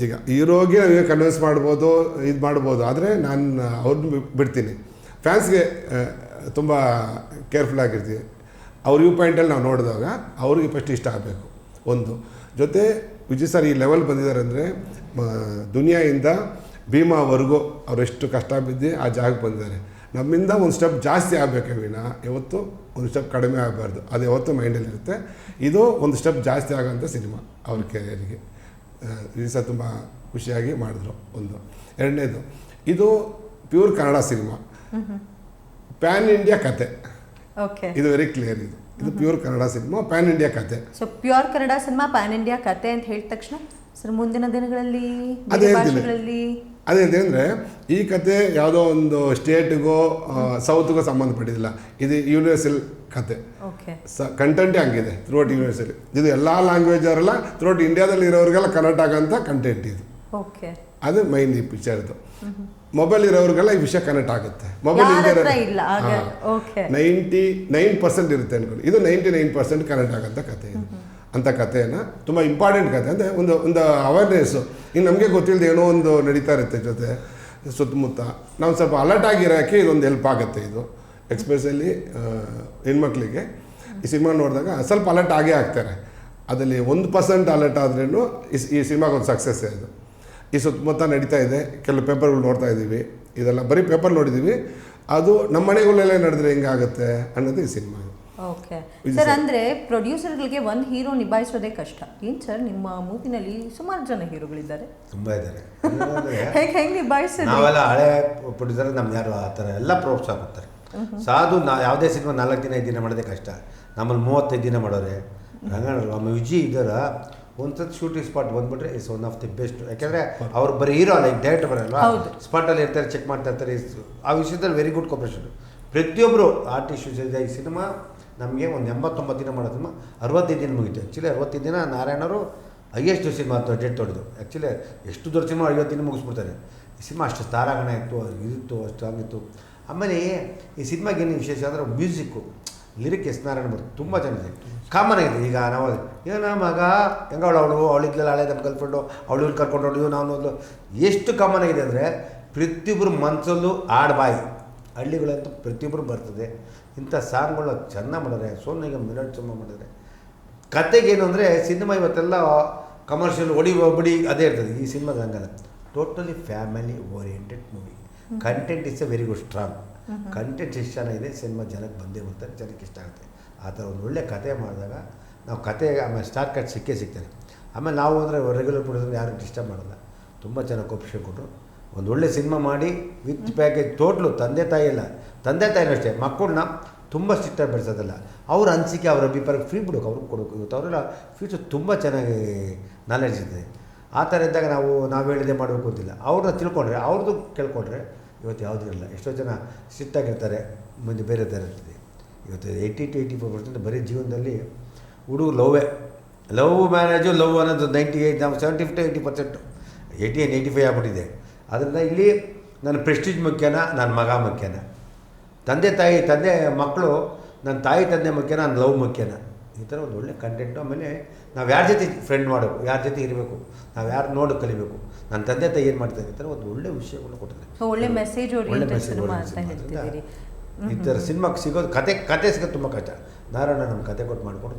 ಈಗ ಹೀರೋಗೆ ನಾವೇ ಕನ್ವಿನ್ಸ್ ಮಾಡ್ಬೋದು, ಇದು ಮಾಡ್ಬೋದು, ಆದರೆ ನಾನು ಅವ್ರನ್ನ ಬಿಡ್ತೀನಿ. ಫ್ಯಾನ್ಸ್ಗೆ ತುಂಬ ಕೇರ್ಫುಲ್ ಆಗಿರ್ತೀವಿ. ಅವ್ರ ವ್ಯೂ ಪಾಯಿಂಟಲ್ಲಿ ನಾವು ನೋಡಿದಾಗ ಅವ್ರಿಗೆ ಫಸ್ಟ್ ಇಷ್ಟ ಆಗಬೇಕು ಒಂದು. ಜೊತೆ ವಿಜಯ್ ಸರ್ ಈ ಲೆವೆಲ್ ಬಂದಿದ್ದಾರೆ ಅಂದರೆ ದುನಿಯಾಯಿಂದ ಭೀಮಾವರೆಗೂ ಅವರೆಷ್ಟು ಕಷ್ಟ ಬಿದ್ದು ಆ ಜಾಗಕ್ಕೆ ಬಂದಿದ್ದಾರೆ. ನಮ್ಮಿಂದ ಒಂದು ಸ್ಟೆಪ್ ಜಾಸ್ತಿ ಆಗಬೇಕೆ ವಿನ ಯಾವತ್ತು ಒಂದು ಸ್ಟೆಪ್ ಕಡಿಮೆ ಆಗಬಾರ್ದು. ಅದು ಯಾವತ್ತೂ ಮೈಂಡಲ್ಲಿರುತ್ತೆ. ಇದು ಒಂದು ಸ್ಟೆಪ್ ಜಾಸ್ತಿ ಆಗೋಂಥ ಸಿನಿಮಾ ಅವ್ರ ಕೆರಿಯರಿಗೆ. ವಿಜಯ್ ಸರ್ ತುಂಬ ಖುಷಿಯಾಗಿ ಮಾಡಿದ್ರು ಒಂದು. ಎರಡನೇದು, ಇದು pure Kannada cinema, pan India ಕತೆ. ಓಕೆ, ಇದು ವೆರಿ ಕ್ಲಿಯರ್. ಇದು pure Kannada cinema, pan India ಕತೆ. So pure Kannada cinema, pan India ಕತೆ ಅಂತ ಹೇಳಿದ ತಕ್ಷಣ ಸರ್ ಮುಂದಿನ ದಿನಗಳಲ್ಲಿ ಅದೇ ಭಾಷೆಗಳಲ್ಲಿ ಅದೇಂದರೆ ಈ ಕತೆ ಯಾವುದೋ ಒಂದು ಸ್ಟೇಟ್ಗೋ ಸೌತ್ಗೋ ಸಂಬಂಧಪಟ್ಟಿಲ್ಲ. ಇದು ಯೂನಿವರ್ಸಲ್ ಕತೆ. ಓಕೆ, ಕಂಟೆಂಟೇ ಹಂಗಿದೆ ಥ್ರೂಔಟ್ ಯೂನಿವರ್ಸಲ್. ಇದು ಎಲ್ಲ ಲ್ಯಾಂಗ್ವೇಜ್ ಅವರೆಲ್ಲ ಥ್ರೂಔಟ್ ಇಂಡಿಯಾದಲ್ಲಿ ಇರೋರಿಗೆಲ್ಲ ಕನೆಕ್ಟ್ ಆಗೋಂಥ ಕಂಟೆಂಟ್ ಇದು. ಓಕೆ. ಅದು ಮೈನ್ ಈ ಪಿಕ್ಚರ್ದು. ಮೊಬೈಲ್ ಇರೋರಿಗೆಲ್ಲ ಈ ವಿಷಯ ಕನೆಕ್ಟ್ ಆಗುತ್ತೆ. ಮೊಬೈಲ್ ಯಾರ ಹತ್ರ ಇಲ್ಲ ಓಕೆ 99% ಇರುತ್ತೆ ಅನ್ಕೊಂಡು, ಇದು 99% ಕನೆಕ್ಟ್ ಆಗೋಂಥ ಕಥೆ ಇದು. ಅಂಥ ಕಥೆಯನ್ನು ತುಂಬ ಇಂಪಾರ್ಟೆಂಟ್ ಕಥೆ, ಅಂದರೆ ಒಂದು ಅವೇರ್ನೆಸ್ಸು. ಇನ್ನು ನಮಗೆ ಗೊತ್ತಿಲ್ಲದೆ ಏನೋ ಒಂದು ನಡೀತಾ ಇರುತ್ತೆ ಜೊತೆ ಸುತ್ತಮುತ್ತ, ನಾವು ಸ್ವಲ್ಪ ಅಲರ್ಟ್ ಆಗಿರೋಕ್ಕೆ ಇದೊಂದು ಹೆಲ್ಪ್ ಆಗುತ್ತೆ. ಇದು ಎಕ್ಸ್ಪೆಷಲಿ ಹೆಣ್ಮಕ್ಳಿಗೆ ಈ ಸಿನಿಮಾ ನೋಡಿದಾಗ ಸ್ವಲ್ಪ ಅಲರ್ಟ್ ಆಗೇ ಆಗ್ತಾರೆ. ಅದರಲ್ಲಿ 1% ಅಲರ್ಟ್ ಆದ್ರೂ ಈ ಸಿನಿಮಾಗೊಂದು ಸಕ್ಸಸ್ಸೇ ಅದು. ಈ ಸುತ್ತಮುತ್ತ ನಡೀತಾ ಇದೆ, ಕೆಲವು ಪೇಪರ್ಗಳು ನೋಡ್ತಾ ಇದ್ದೀವಿ, ಇದೆಲ್ಲ ಬರೀ ಪೇಪರ್ ನೋಡಿದ್ದೀವಿ, ಅದು ನಮ್ಮ ಮನೆಗಳಲ್ಲೇ ನಡೆದ್ರೆ ಹೆಂಗಾಗುತ್ತೆ ಅನ್ನೋದು ಈ ಸಿನಿಮಾ. ಓಕೆ ಸರ್, ಅಂದರೆ ಪ್ರೊಡ್ಯೂಸರ್ಗಳಿಗೆ ಒಂದು ಹೀರೋ ನಿಭಾಯಿಸೋದೇ ಕಷ್ಟ. ಏನು ಸರ್, ನಿಮ್ಮ ಮೂವಿನಲ್ಲಿ ಸುಮಾರು ಜನ ಹೀರೋಗಳಿದ್ದಾರೆ, ತುಂಬ ಇದ್ದಾರೆ. ಹೆಂಗೆ ನಿಭಾಯಿಸೋದು? ನಾವೆಲ್ಲ ಹಳೆ ಪ್ರೊಡ್ಯೂಸರ್ ನಮ್ಗೆ ಯಾರು ಆ ಥರ ಎಲ್ಲ ಪ್ರೋತ್ಸಾಹ ಕೊಡ್ತಾರೆ. ಸಾಧು ಯಾವುದೇ ಸಿನಿಮಾ 4 ದಿನ 5 ದಿನ ಮಾಡೋದೇ ಕಷ್ಟ, ನಮ್ಮಲ್ಲಿ 35 ದಿನ ಮಾಡೋರೆ. ರಂಗಣ್ಣ ಆಮೇಲೆ ವಿಜಯ್ ಇದರ ಒಂದ್ಸತಿ ಶೂಟಿಂಗ್ ಸ್ಪಾಟ್ ಬಂದ್ಬಿಟ್ರೆ is one of the best. ಯಾಕೆಂದರೆ ಅವ್ರು ಬರೀ ಹೀರೋ ಅಲ್ಲ, ಈಗ ಡೈರೆಕ್ಟ್ ಬರಲ್ವಾ, ಸ್ಪಾಟಲ್ಲಿ ಇರ್ತಾರೆ, ಚೆಕ್ ಮಾಡ್ತಾ ಇರ್ತಾರೆ. ಆ ವಿಷಯದಲ್ಲಿ ವೆರಿ ಗುಡ್ ಕೋಪರೇಷನ್. ಪ್ರತಿಯೊಬ್ಬರು ಆರ್ಟಿಸ್ಟ್ ಇದೆ. ಈ ಸಿನಿಮಾ ನಮಗೆ ಒಂದು 89 ದಿನ ಮಾಡೋ ಸಿನಿಮಾ 65 ದಿನ ಮುಗಿತು. ಆ್ಯಕ್ಚುಲಿ 65 ದಿನ ನಾರಾಯಣವರು ಹೈಯೆಸ್ಟ್ ಸಿನಿಮಾ ಡೇಟ್ ತೊಡೆದು. ಆ್ಯಕ್ಚುಲಿ ಎಷ್ಟು ದೊಡ್ಡ ಸಿನಿಮಾ 50 ದಿನ ಮುಗಿಸ್ಬಿಡ್ತಾರೆ. ಈ ಸಿನಿಮಾ ಅಷ್ಟು ತಾರಾಗಣ ಇತ್ತು, ಇದಿತ್ತು, ಅಷ್ಟು ಆಗಿತ್ತು. ಆಮೇಲೆ ಈ ಸಿನಿಮಾಗೆ ಏನು ವಿಶೇಷ ಅಂದರೆ ಮ್ಯೂಸಿಕ್ಕು, ಲಿರಿಕ್ ಎಸ್ ನಾರಾಯಣ ಬರ್ತದೆ, ತುಂಬ ಚೆನ್ನಾಗಿದೆ. ಕಾಮನ್ ಆಗಿದೆ. ಈಗ ನಾವು ಏನೋ ಮಗ ಹೆಂಗವಳು ಅವಳಿದ್ಲೆಲ್ಲ ಹಳೆ ನಮ್ಮ ಗರ್ಲ್ಫ್ರೆಂಡು ಅವಳು ಕರ್ಕೊಂಡು ಹೊಡೆದು ನಾವು ಎಷ್ಟು ಕಾಮನ್ ಆಗಿದೆ ಅಂದರೆ ಪ್ರತಿಯೊಬ್ಬರು ಮನಸ್ಸಲ್ಲೂ ಬಾಯಿ ಹಳ್ಳಿಗಳಂತೂ ಪ್ರತಿಯೊಬ್ಬರು ಬರ್ತದೆ. ಇಂಥ ಸಾಂಗ್ಗಳು ಚೆನ್ನಾಗಿ ಮಾಡಿದ್ರೆ, ಸೋನು ನಿಗಮ್ ಮಿರಾಟ್ ಸಿನಿಮಾ ಮಾಡಿದ್ರೆ. ಕತೆಗೇನು ಅಂದರೆ ಸಿನಿಮಾ ಇವತ್ತೆಲ್ಲ ಕಮರ್ಷಿಯಲ್ ಒಡಿ ಅದೇ ಇರ್ತದೆ. ಈ ಸಿನಿಮಾದ ಹಂಗಲ್ಲ, totally family oriented movie. Content is A very good strong. Content ಎಷ್ಟು ಚೆನ್ನಾಗಿದೆ, ಸಿನಿಮಾ ಜನಕ್ಕೆ ಬಂದೇ ಬರ್ತಾರೆ, ಜನಕ್ಕೆ ಇಷ್ಟ ಆಗುತ್ತೆ. ಆ ಥರ ಒಂದು ಒಳ್ಳೆ ಕತೆ ಮಾಡಿದಾಗ ನಾವು ಕತೆ ಆಮೇಲೆ ಸ್ಟಾರ್ ಕಟ್ ಸಿಗ್ತಾರೆ. ಆಮೇಲೆ ನಾವು ಅಂದರೆ ರೆಗ್ಯುಲರ್ ಪ್ರೊಡ್ಯೂಸರ್ ಯಾರು ಡಿಸ್ಟರ್ಬ್ ಮಾಡೋಲ್ಲ. ತುಂಬ ಚೆನ್ನಾಗಿ ಕೋಪರೇಷನ್ ಕೊಟ್ಟರು. ಒಂದು ಒಳ್ಳೆ ಸಿನಿಮಾ ಮಾಡಿ ವಿತ್ ಪ್ಯಾಕೇಜ್ ಟೋಟ್ಲು. ತಂದೆ ತಾಯಿ ತಾಯಿನೂ ಅಷ್ಟೇ, ಮಕ್ಕಳನ್ನ ತುಂಬ ಸ್ಟ್ರಿಕ್ಟಾಗಿ ಬೆಳೆಸೋದಲ್ಲ, ಅವ್ರ ಅನಿಸಿಕೆ ಅವ್ರ ಅಭಿಪ್ರಾಯ ಫ್ರೀ ಬಿಡೋಕೆ ಅವ್ರಿಗೆ ಕೊಡೋಕೆ. ಇವತ್ತು ಅವರೆಲ್ಲ ಫ್ಯೂಚರ್ ತುಂಬ ಚೆನ್ನಾಗಿ ನಾಲೆಡ್ಜ್ ಇದೆ. ಆ ಥರ ಇದ್ದಾಗ ನಾವು ಹೇಳಿದೆ ಮಾಡಬೇಕು ಅಂತಿಲ್ಲ. ಅವ್ರನ್ನ ತಿಳ್ಕೊಂಡ್ರೆ, ಅವ್ರದ್ದು ಕೇಳ್ಕೊಂಡ್ರೆ ಇವತ್ತು ಯಾವುದೂ ಇರಲ್ಲ. ಎಷ್ಟೋ ಜನ ಸ್ಟ್ರಿಕ್ಟಾಗಿರ್ತಾರೆ, ಮುಂದೆ ಬೇರೆ ಥರ ಇರ್ತದೆ. ಇವತ್ತು 80 to 85% ಬರೀ ಜೀವನದಲ್ಲಿ ಹುಡುಗರು ಲವ್ ಮ್ಯಾರೇಜು ಅನ್ನೋದು 98, ನಾವು 70 to 80%, 85 ಆಗ್ಬಿಟ್ಟಿದೆ. ಅದರಿಂದ ಇಲ್ಲಿ ನನ್ನ ಪ್ರೆಸ್ಟೀಜ್ ಮುಖ್ಯನಾ, ನನ್ನ ಮಗ ಮುಖ್ಯನಾ, ತಂದೆ ಮಕ್ಕಳು, ನನ್ನ ತಾಯಿ ತಂದೆ ಮುಖ್ಯನಾ, ನನ್ನ ಲವ್ ಮುಖ್ಯನಾ, ಈ ಥರ ಒಂದು ಒಳ್ಳೆ ಕಂಟೆಂಟು. ಆಮೇಲೆ ನಾವು ಯಾರ ಜೊತೆ ಫ್ರೆಂಡ್ ಮಾಡಬೇಕು, ಯಾರ ಜೊತೆ ಇರಬೇಕು, ನಾವು ಯಾರು ನೋಡಿ ಕಲಿಬೇಕು, ನನ್ನ ತಂದೆ ತಾಯಿ ಏನು ಮಾಡ್ತಾರೆ, ಈ ಥರ ಒಂದು ಒಳ್ಳೆ ವಿಷಯಗಳನ್ನ ಕೊಟ್ಟಿದ್ದಾರೆ. ಒಳ್ಳೆ ಮೆಸೇಜ್ ಓರಿಯೆಂಟೆಡ್ ಸಿನಿಮಾ ಅಂತ ಹೇಳ್ತಿದ್ದೀರಿ. ಈ ಥರ ಸಿನಿಮಾಗೆ ಸಿಗೋದು ಕತೆ ಸಿಗೋದು ತುಂಬ ಕಷ್ಟ. ನಾರಾಯಣ ನಮ್ಮ ಕತೆ ಕೊಟ್ಟು ಮಾಡಿಕೊಂಡು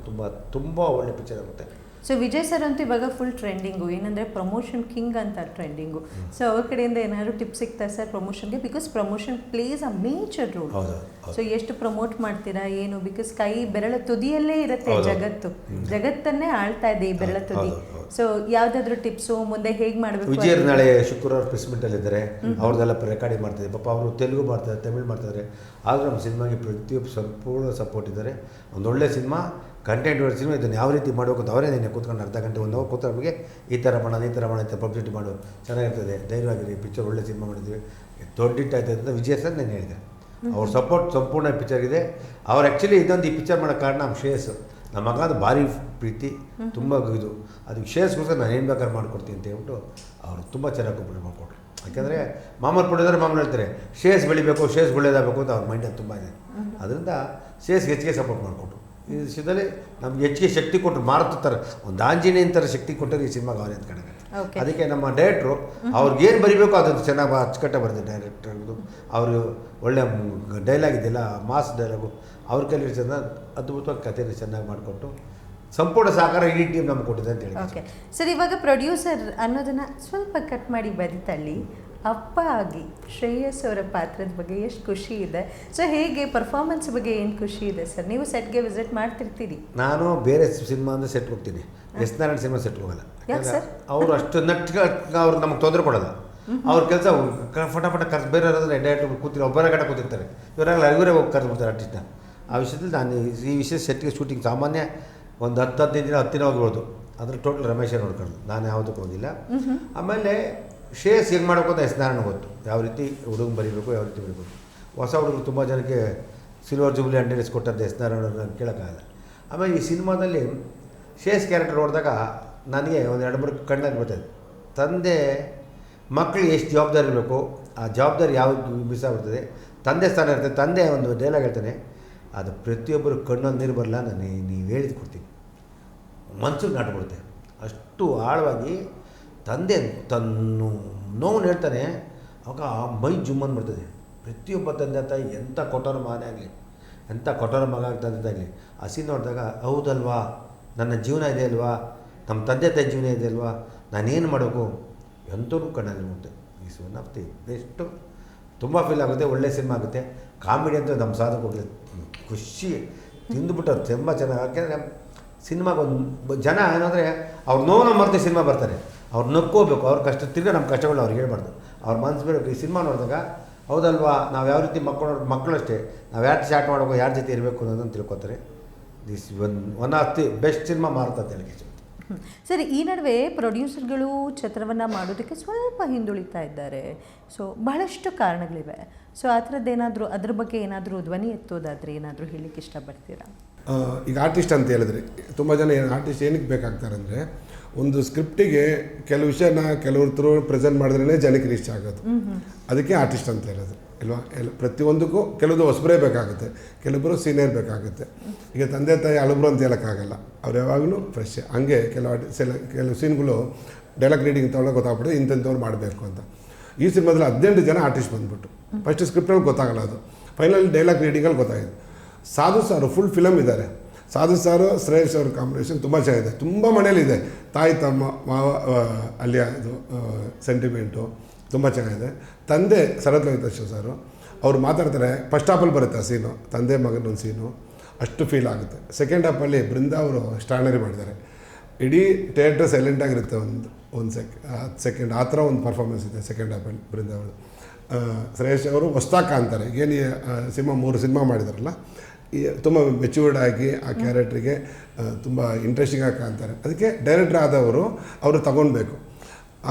ತುಂಬ ಒಳ್ಳೆ ಪಿಕ್ಚರ್ ಆಗುತ್ತೆ. ಸೊ ವಿಜಯ್ ಸರ್ ಅಂತೂ ಇವಾಗ ಫುಲ್ ಟ್ರೆಂಡಿಂಗು, ಏನಂದರೆ ಪ್ರಮೋಷನ್ ಕಿಂಗ್ ಅಂತ ಟ್ರೆಂಡಿಂಗು. ಸೊ ಅವ್ರ ಕಡೆಯಿಂದ ಏನಾದರೂ ಟಿಪ್ಸ್ ಸಿಗ್ತಾ ಸರ್ ಪ್ರಮೋಷನ್ಗೆ? Because promotion plays a major role. So ಎಷ್ಟು ಪ್ರಮೋಟ್ ಮಾಡ್ತೀರಾ ಏನು? ಬಿಕಾಸ್ ಕೈ ಬೆರಳ ತುದಿಯಲ್ಲೇ ಇರುತ್ತೆ ಜಗತ್ತನ್ನೇ ಆಳ್ತಾ ಇದೆ ಈ ಬೆರಳ ತುದಿ. ಸೊ ಯಾವುದಾದ್ರೂ ಟಿಪ್ಸು ಮುಂದೆ ಹೇಗೆ ಮಾಡಬೇಕು? ವಿಜಯ್ ನಾಳೆ ಶುಕ್ರವಾರ ಪ್ರೆಸ್ ಮೀಟಲ್ಲಿದ್ದಾರೆ, ಅವ್ರದ್ದೆಲ್ಲ ರೆಕಾರ್ಡಿಂಗ್ ಮಾಡ್ತಿದ್ದಾರೆ. ಪಾಪ ಅವರು ತೆಲುಗು ಮಾಡ್ತಾರೆ, ತಮಿಳು ಮಾಡ್ತಾರೆ. ಆದರೂ ನಮ್ಮ ಸಿನಿಮಾಗೆ ಪ್ರತಿಯೊಬ್ಬರು ಸಂಪೂರ್ಣ ಸಪೋರ್ಟ್ ಇದ್ದಾರೆ. ಒಂದೊಳ್ಳೆ ಸಿನಿಮಾ, ಕಂಟೆಂಟ್ ಒಳ್ಳೆ ಸಿನಿಮಾ. ಇದನ್ನು ಯಾವ ರೀತಿ ಮಾಡಬೇಕು ಅಂತ ಅವರೇ ನೀನು ಕೂತ್ಕೊಂಡು ಅರ್ಧ ಗಂಟೆ 1 ಅವರ್ ಕೂತ್ಕೊಂಡು ನಮಗೆ ಈ ಥರ ಮಾಡೋದು ಪಬ್ಲಿಸಿಟಿ ಮಾಡು, ಚೆನ್ನಾಗಿರ್ತದೆ, ಧೈರ್ಯವಾಗಿರಿ, ಪಿಕ್ಚರ್ ಒಳ್ಳೆ ಸಿನಿಮಾ ಮಾಡಿದ್ವಿ, ದೊಡ್ಡ ಹಿಟ್ಟಾಯ್ತದೆ ಅಂತ ವಿಜಯ್ ಸರ್ ನಾನು ಹೇಳಿದೆ. ಅವ್ರ ಸಪೋರ್ಟ್ ಸಂಪೂರ್ಣ ಪಿಕ್ಚರ್ಗಿದೆ. ಅವ್ರು ಆ್ಯಕ್ಚುಲಿ ಈ ಪಿಕ್ಚರ್ ಮಾಡೋ ಕಾರಣ ನಮ್ಮ ಶ್ರೇಯಸ್, ನಮ್ಮ ಮಗ ಅದು ಭಾರಿ ಪ್ರೀತಿ, ತುಂಬ ಇದು. ಅದಕ್ಕೆ ಶ್ರೇಯಸ್ಗೋಸ್ಕರ ನಾನು ಏನು ಬೇಕಾದ್ರೆ ಮಾಡ್ಕೊಡ್ತೀನಿ ಅಂತ ಹೇಳ್ಬಿಟ್ಟು ಅವರು ತುಂಬ ಚೆನ್ನಾಗಿ ಕೋಪರೇಟ್ ಮಾಡಿಕೊಟ್ರು. ಯಾಕೆಂದರೆ ಮಾಮೂಲು ಪಡೆದರೆ ಮಾಮೂಲು ಹೇಳ್ತಾರೆ ಶ್ರೇಯಸ್ ಬೆಳಿಬೇಕು, ಶ್ರೇಯಸ್ ಒಳ್ಳೇದಾಗಬೇಕು ಅಂತ ಅವ್ರ ಮೈಂಡಲ್ಲಿ ತುಂಬ ಇದೆ. ಅದರಿಂದ ಶ್ರೇಯಸ್ಗೆ ಹೆಚ್ಚಿಗೆ ಸಪೋರ್ಟ್ ಮಾಡಿಕೊಟ್ರು. ಈ ವಿಷಯದಲ್ಲಿ ನಮ್ಗೆ ಹೆಚ್ಚಿಗೆ ಶಕ್ತಿ ಕೊಟ್ಟರು, ಮಾರುತ ಥರ ಒಂದು ಆಂಜನೇಯನ ಥರ ಶಕ್ತಿ ಕೊಟ್ಟರೆ ಈ ಸಿನಿಮಾಗೆ ಅವರೇ ಅಂತ ಕಣಕ್ಕೆ. ಅದಕ್ಕೆ ನಮ್ಮ ಡೈರೆಕ್ಟ್ರು ಅವ್ರಿಗೇನು ಬರೀಬೇಕು ಅದನ್ನು ಚೆನ್ನಾಗಿ ಅಚ್ಚುಕಟ್ಟಾಗಿ ಬರೆದಿದೆ. ಡೈರೆಕ್ಟರ್ದು ಅವರು ಒಳ್ಳೆ ಡೈಲಾಗ್ ಇದೆಯಲ್ಲ, ಮಾಸ್ ಡೈಲಾಗು ಅವ್ರ ಕೈಲಿ ಚೆನ್ನಾಗಿ ಅದ್ಭುತವಾಗಿ ಕಥೆನ ಚೆನ್ನಾಗಿ ಮಾಡಿಕೊಟ್ಟು ಸಂಪೂರ್ಣ ಸಹಕಾರ ಇಡೀ ಟೀಮ್ ನಮ್ಗೆ ಕೊಟ್ಟಿದೆ ಅಂತ ಹೇಳಿ. ಓಕೆ ಸರ್, ಇವಾಗ ಪ್ರೊಡ್ಯೂಸರ್ ಅನ್ನೋದನ್ನು ಸ್ವಲ್ಪ ಕಟ್ ಮಾಡಿ ಬರಿತಳ್ಳಿ ಅಪ್ಪ ಆಗಿ ಶ್ರೇಯಸ್ ಅವರ ಪಾತ್ರದ ಬಗ್ಗೆ ಎಷ್ಟು ಖುಷಿ ಇದೆ. ಸೊ ಹೇಗೆ ಪರ್ಫಾರ್ಮೆನ್ಸ್ ಬಗ್ಗೆ ಏನು ಖುಷಿ ಇದೆ ಸರ್? ನೀವು ಸೆಟ್ಗೆ ವಿಸಿಟ್ ಮಾಡ್ತಿರ್ತೀರಿ? ನಾನು ಬೇರೆ ಸಿನಿಮಾ ಅಂದರೆ ಸೆಟ್ ಹೋಗ್ತೀನಿ, ಎಸ್ ನಾರಾಯಣ ಸಿನಿಮಾ ಸೆಟ್ ಹೋಗಲ್ಲ. ಅವರು ಅಷ್ಟು ಅವ್ರು ನಮಗೆ ತೊಂದರೆ ಕೊಡೋಲ್ಲ. ಅವ್ರ ಕೆಲಸ ಫಟಾಫಟ ಕರ್ದು ಬೇರೆ ಡೈರೆಕ್ಟ್ ಕೂತಿರೋ ಒಬ್ಬರ ಕಡೆ ಕೂತಿರ್ತಾರೆ, ಇವರೇ ಹೋಗಿ ಕರೆದು ಬಿಡ್ತಾರೆ ಆರ್ಟಿಸ್ಟ್ನ. ಆ ವಿಷಯದಲ್ಲಿ ನಾನು ಈ ವಿಷಯ ಸೆಟ್ಗೆ ಶೂಟಿಂಗ್ ಸಾಮಾನ್ಯ ಒಂದು 10-15 ದಿನ 10 ದಿನ ಹೋಗ್ಬೋದು. ಅದ್ರ ಟೋಟಲ್ ರಮೇಶೇ ನೋಡ್ಕೊಂಡು, ನಾನು ಯಾವುದಕ್ಕೂ ಹೋಗಿಲ್ಲ. ಆಮೇಲೆ ಶ್ರೇಯಸ್ ಹೆಂಗೆ ಮಾಡಬೇಕು ಅಂತ ಎಸ್ ನಾರಾಯಣ ಗೊತ್ತು, ಯಾವ ರೀತಿ ಹುಡುಗ ಬರೀಬೇಕು, ಯಾವ ರೀತಿ ಬರೀಬೇಕು. ಹೊಸ ಹುಡುಗರು ತುಂಬ ಜನಕ್ಕೆ ಸಿಲ್ವರ್ ಜೂಬ್ಲಿ 100 days ಕೊಟ್ಟಂತೆ ಎಸ್ ನಾರಾಯಣ ಕೇಳೋಕ್ಕಾಗಲ್ಲ. ಆಮೇಲೆ ಈ ಸಿನಿಮಾದಲ್ಲಿ ಶ್ರೇಯಸ್ ಕ್ಯಾರೆಕ್ಟರ್ ನೋಡಿದಾಗ ನನಗೆ ಒಂದು 2-3 ಕಣ್ಣಲ್ಲಿ ಬರ್ತದೆ. ತಂದೆ ಮಕ್ಕಳಿಗೆ ಎಷ್ಟು ಜವಾಬ್ದಾರಿ ಇರಬೇಕು, ಆ ಜವಾಬ್ದಾರಿ ಯಾವಾಗ ಮಿಸ್ ಆಗ್ಬಿಡ್ತದೆ. ತಂದೆ ಸ್ಥಾನ ಇರ್ತದೆ. ತಂದೆ ಒಂದು ಡೈಲಾಗ್ ಹೇಳ್ತಾನೆ, ಅದು ಪ್ರತಿಯೊಬ್ಬರು ಕಣ್ಣಲ್ಲಿ ನೀರು ಬರಲ್ಲ, ನಾನು ನೀವು ಹೇಳಿದ್ ಕೊಡ್ತೀನಿ, ಮನ್ಸಿಗೆ ನಾಟ್ಬಿಡುತ್ತೆ. ಅಷ್ಟು ಆಳವಾಗಿ ತಂದೆ ತನ್ನ ನೋವನ್ನು ಹೇಳ್ತಾನೆ, ಅವಾಗ ಮೈ ಜುಮ್ಮನ್ ಬರ್ತದೆ. ಪ್ರತಿಯೊಬ್ಬ ತಂದೆ ತಾಯಿ ಎಂಥ ಕೊಟ್ಟೋರ ಮಗನೇ ಆಗಲಿ, ಎಂಥ ಕೊಟ್ಟೋರ ಮಗ ತಂದೆ ಆಗಲಿ, ಆ ಸೀನ್ ನೋಡಿದಾಗ ಹೌದಲ್ವಾ, ನನ್ನ ಜೀವನ ಇದೆ ಅಲ್ವಾ, ನಮ್ಮ ತಂದೆ ತಾಯಿ ಜೀವನ ಇದೆ ಅಲ್ವಾ, ನಾನೇನು ಮಾಡಬೇಕು ಎಂಥವ್ರು ಕಣ್ಣಲ್ಲಿ ಮುಟ್ಟೆ. Is one of the best. ತುಂಬ ಫೀಲ್ ಆಗುತ್ತೆ. ಒಳ್ಳೆ ಸಿನಿಮಾ ಆಗುತ್ತೆ. ಕಾಮಿಡಿ ಅಂತೂ ನಮ್ಮ ಸಾಧಕ ಹೋಗಲಿ ಖುಷಿ ತಿಂದುಬಿಟ್ಟು ತುಂಬ ಚೆನ್ನಾಗಿ. ಯಾಕೆಂದರೆ ಸಿನಿಮಾಗೊಂದು ಜನ ಏನಂದರೆ ಅವ್ರು ನೋವನ್ನ ಮರೆತು ಸಿನಿಮಾ ಬರ್ತಾರೆ. ಅವ್ರು ನಕ್ಕೋಬೇಕು, ಅವ್ರ ಕಷ್ಟ ತಿರ್ಗಿ ನಮ್ಮ ಕಷ್ಟಗಳು ಅವ್ರಿಗೆ ಹೇಳ್ಬಾರ್ದು, ಅವ್ರ ಮನಸ್ಸು ಬರಬೇಕು. ಈ ಸಿನಿಮಾ ನೋಡಿದಾಗ ಹೌದಲ್ವಾ, ನಾವು ಯಾವ ರೀತಿ ಮಕ್ಕಳು ಅಷ್ಟೇ, ನಾವು ಯಾರು ಸ್ಟಾರ್ಟ್ ಮಾಡಬೇಕು, ಯಾರ ಜೊತೆ ಇರಬೇಕು ಅನ್ನೋದನ್ನು ತಿಳ್ಕೊತಾರೆ. This one of the best cinema ಮಾರುತ್ತದೆ ಹೇಳಿ. ಸರಿ, ಈ ನಡುವೆ ಪ್ರೊಡ್ಯೂಸರ್ಗಳು ಚಿತ್ರವನ್ನು ಮಾಡೋದಕ್ಕೆ ಸ್ವಲ್ಪ ಹಿಂದುಳಿತಾ ಇದ್ದಾರೆ. ಸೊ ಬಹಳಷ್ಟು ಕಾರಣಗಳಿವೆ. ಸೊ ಆ ಥರದ್ದೇನಾದರೂ ಅದ್ರ ಬಗ್ಗೆ ಏನಾದರೂ ಧ್ವನಿ ಎತ್ತೋದಾದರೆ ಏನಾದರೂ ಹೇಳಲಿಕ್ಕೆ ಇಷ್ಟಪಡ್ತೀರಾ? ಈಗ ಆರ್ಟಿಸ್ಟ್ ಅಂತ ಹೇಳಿದ್ರೆ ತುಂಬ ಜನ ಆರ್ಟಿಸ್ಟ್ ಏನಕ್ಕೆ ಬೇಕಾಗ್ತಾರೆ ಅಂದರೆ, ಒಂದು ಸ್ಕ್ರಿಪ್ಟಿಗೆ ಕೆಲವು ವಿಷಯನ ಕೆಲವ್ರ ಥ್ರೂ ಪ್ರೆಸೆಂಟ್ ಮಾಡಿದ್ರೇ ಜನಕ್ಕೆ ರೀಚ್ ಆಗೋದು. ಅದಕ್ಕೆ ಆರ್ಟಿಸ್ಟ್ ಅಂತ ಹೇಳೋದು ಇಲ್ವಾ. ಪ್ರತಿಯೊಂದಕ್ಕೂ ಕೆಲವುದು ಹೊಸಬರೇ ಬೇಕಾಗುತ್ತೆ, ಕೆಲವೊಬ್ಬರು ಸೀನಿಯರ್ ಬೇಕಾಗುತ್ತೆ. ಈಗ ತಂದೆ ತಾಯಿ ಹಳಬ್ರು ಅಂತ ಹೇಳೋಕ್ಕಾಗಲ್ಲ, ಅವ್ರು ಯಾವಾಗಲೂ ಫ್ರೆಶ್. ಹಂಗೆ ಕೆಲವು ಸೀನ್ಗಳು ಡೈಲಾಗ್ ರೀಡಿಂಗ್ ತೊಗೊಳಕ್ಕೆ ಗೊತ್ತಾಗ್ಬಿಟ್ಟು ಇಂಥವ್ರು ಮಾಡಬೇಕು ಅಂತ. ಈ ಸಿನಿಮಾದಲ್ಲಿ 18 ಜನ ಆರ್ಟಿಸ್ಟ್ ಬಂದ್ಬಿಟ್ಟು ಫಸ್ಟ್ ಸ್ಕ್ರಿಪ್ಟಲ್ಲಿ ಗೊತ್ತಾಗಲ್ಲ, ಅದು ಫೈನಲ್ ಡೈಲಾಗ್ ರೀಡಿಂಗಲ್ಲಿ ಗೊತ್ತಾಗಿದೆ. ಸಾಧು ಸಾರು ಫುಲ್ ಫಿಲಮ್ ಇದ್ದಾರೆ. ಸಾಧು ಸಾರು ಶ್ರೇಯಸ್ ಅವ್ರ ಕಾಂಬಿನೇಷನ್ ತುಂಬ ಚೆನ್ನಾಗಿದೆ. ತುಂಬ ಮನೇಲಿದೆ, ತಾಯಿ ತಮ್ಮ ಮಾವ ಅಲ್ಲಿಯ ಇದು ಸೆಂಟಿಮೆಂಟು ತುಂಬ ಚೆನ್ನಾಗಿದೆ. ತಂದೆ ಶರತ್ ಲೋಹಿತಾಕ್ಷ ಸರು ಅವ್ರು ಮಾತಾಡ್ತಾರೆ. ಫಸ್ಟ್ ಹಾಫಲ್ಲಿ ಬರುತ್ತೆ ಆ ಸೀನು, ತಂದೆ ಮಗನೊಂದು ಸೀನು, ಅಷ್ಟು ಫೀಲ್ ಆಗುತ್ತೆ. ಸೆಕೆಂಡ್ ಹಾಫಲ್ಲಿ ಬೃಂದಾ ಅವರು ಸ್ಟ್ರಾನರಿ ಮಾಡಿದ್ದಾರೆ. ಇಡೀ ಥಿಯೇಟ್ರ್ ಸೈಲೆಂಟಾಗಿರುತ್ತೆ. ಒಂದು ಸೆಕೆಂಡ್ ಆ ಥರ ಒಂದು ಪರ್ಫಾರ್ಮೆನ್ಸ್ ಇದೆ ಸೆಕೆಂಡ್ ಹಾಫಲ್ಲಿ ಬೃಂದಾ ಅವರು. ಶ್ರೇಯಸ್ ಅವರು ಹೊಸ್ದಾಗಿ ಕಾಣ್ತಾರೆ. ಏನು ಸಿನಿಮಾ 3 ಸಿನಿಮಾ ಮಾಡಿದಾರಲ್ಲ, ತುಂಬ ಮೆಚ್ಯೂರ್ಡ್ ಆಗಿ ಆ ಕ್ಯಾರೆಕ್ಟ್ರಿಗೆ ತುಂಬ ಇಂಟ್ರೆಸ್ಟಿಂಗಾಗಿ ಕಾಣ್ತಾರೆ. ಅದಕ್ಕೆ ಡೈರೆಕ್ಟ್ರ್ ಆದವರು ಅವರು ತಗೊಳ್ಬೇಕು,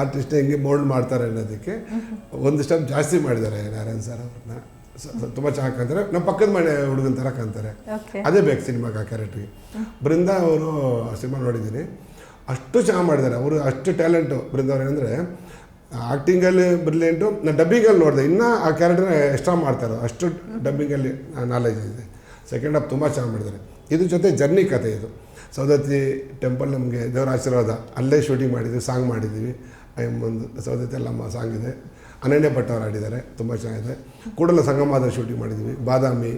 ಆರ್ಟಿಸ್ಟ್ ಹೆಂಗೆ ಮೋಲ್ಡ್ ಮಾಡ್ತಾರೆ ಅನ್ನೋದಕ್ಕೆ ಒಂದು ಸ್ಟೆಪ್ ಜಾಸ್ತಿ ಮಾಡಿದ್ದಾರೆ ನಾರಾಯಣ್ ಸರ್ ಅವ್ರನ್ನ. ತುಂಬ ಚೆನ್ನಾಗಿ ಕಾಣ್ತಾರೆ. ನಮ್ಮ ಪಕ್ಕದ ಮನೆ ಹುಡುಗನ ಥರ ಕಾಣ್ತಾರೆ. ಅದೇ ಬೇಕು ಸಿನಿಮಾಗೆ ಆ ಕ್ಯಾರೆಕ್ಟ್ರಿಗೆ. ಬೃಂದಾ ಅವರು ಸಿನಿಮಾ ನೋಡಿದ್ದೀನಿ, ಅಷ್ಟು ಚೆನ್ನಾಗಿ ಮಾಡಿದ್ದಾರೆ ಅವರು. ಅಷ್ಟು ಟ್ಯಾಲೆಂಟು ಬೃಂದಾ ಅವ್ರು. ಏನಂದರೆ ಆ್ಯಕ್ಟಿಂಗಲ್ಲಿ ಬ್ರಿಲಿಯಂಟು. ನಾನು ಡಬ್ಬಿಂಗಲ್ಲಿ ನೋಡಿದೆ, ಇನ್ನೂ ಆ ಕ್ಯಾರೆಕ್ಟರ್ನ ಎಕ್ಸ್ಟ್ರಾ ಮಾಡ್ತಾರೆ, ಅಷ್ಟು ಡಬ್ಬಿಂಗಲ್ಲಿ ನಾಲೆಜ್ ಇದೆ. ಸೆಕೆಂಡ್ ಹಾಫ್ ತುಂಬ ಚೆನ್ನಾಗಿ ಮಾಡಿದ್ದಾರೆ. ಇದ್ರ ಜೊತೆ ಜರ್ನಿ ಕಥೆ ಇದು. ಸೌದತ್ತಿ ಟೆಂಪಲ್ ನಮಗೆ ದೇವರ ಆಶೀರ್ವಾದ, ಅಲ್ಲೇ ಶೂಟಿಂಗ್ ಮಾಡಿದ್ವಿ, ಸಾಂಗ್ ಮಾಡಿದ್ದೀವಿ. ಒಂದು ಸೌದತ್ತಿ ಅಲ್ಲಮ್ಮ ಸಾಂಗ್ ಇದೆ, ಅನನ್ಯ ಭಟ್ ಅವರು ಆಡಿದ್ದಾರೆ, ತುಂಬ ಚೆನ್ನಾಗಿದೆ. ಕೂಡಲ ಸಂಗಮದ ಶೂಟಿಂಗ್ ಮಾಡಿದ್ವಿ, ಬಾದಾಮಿ,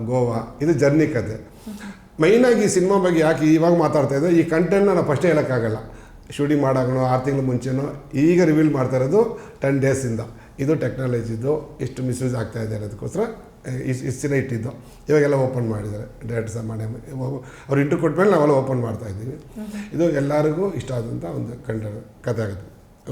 ಗೋವಾ. ಇದು ಜರ್ನಿ ಕಥೆ. ಮೈನಾಗಿ ಈ ಸಿನಿಮಾ ಬಗ್ಗೆ ಯಾಕೆ ಇವಾಗ ಮಾತಾಡ್ತಾ ಇದ್ದೆ, ಈ ಕಂಟೆಂಟ್ನ ನಾವು ಫಸ್ಟೇ ಹೇಳೋಕ್ಕಾಗಲ್ಲ. ಶೂಟಿಂಗ್ ಮಾಡೋಣ 6 ತಿಂಗಳ ಮುಂಚೆನೋ, ಈಗ ರಿವೀಲ್ ಮಾಡ್ತಾ ಇರೋದು 10 ಡೇಸಿಂದ. ಇದು ಟೆಕ್ನಾಲಜಿದು ಎಷ್ಟು ಮಿಸ್ಯೂಸ್ ಆಗ್ತಾಯಿದೆ ಅನ್ನೋದಕ್ಕೋಸ್ಕರ ಇಷ್ಟು ದಿನ ಇಟ್ಟಿದ್ದು. ಇವಾಗೆಲ್ಲ ಓಪನ್ ಮಾಡಿದ್ದಾರೆ ಡೈರೆಕ್ಟ್ ಸರ್ ಮಾಡಿ. ಅವ್ರು ಇಂಟ್ರ್ಯೂ ಕೊಟ್ಮೇಲೆ ನಾವೆಲ್ಲ ಓಪನ್ ಮಾಡ್ತಾಯಿದ್ದೀವಿ. ಇದು ಎಲ್ಲರಿಗೂ ಇಷ್ಟ ಆದಂಥ ಒಂದು ಕಥೆ ಆಗುತ್ತೆ.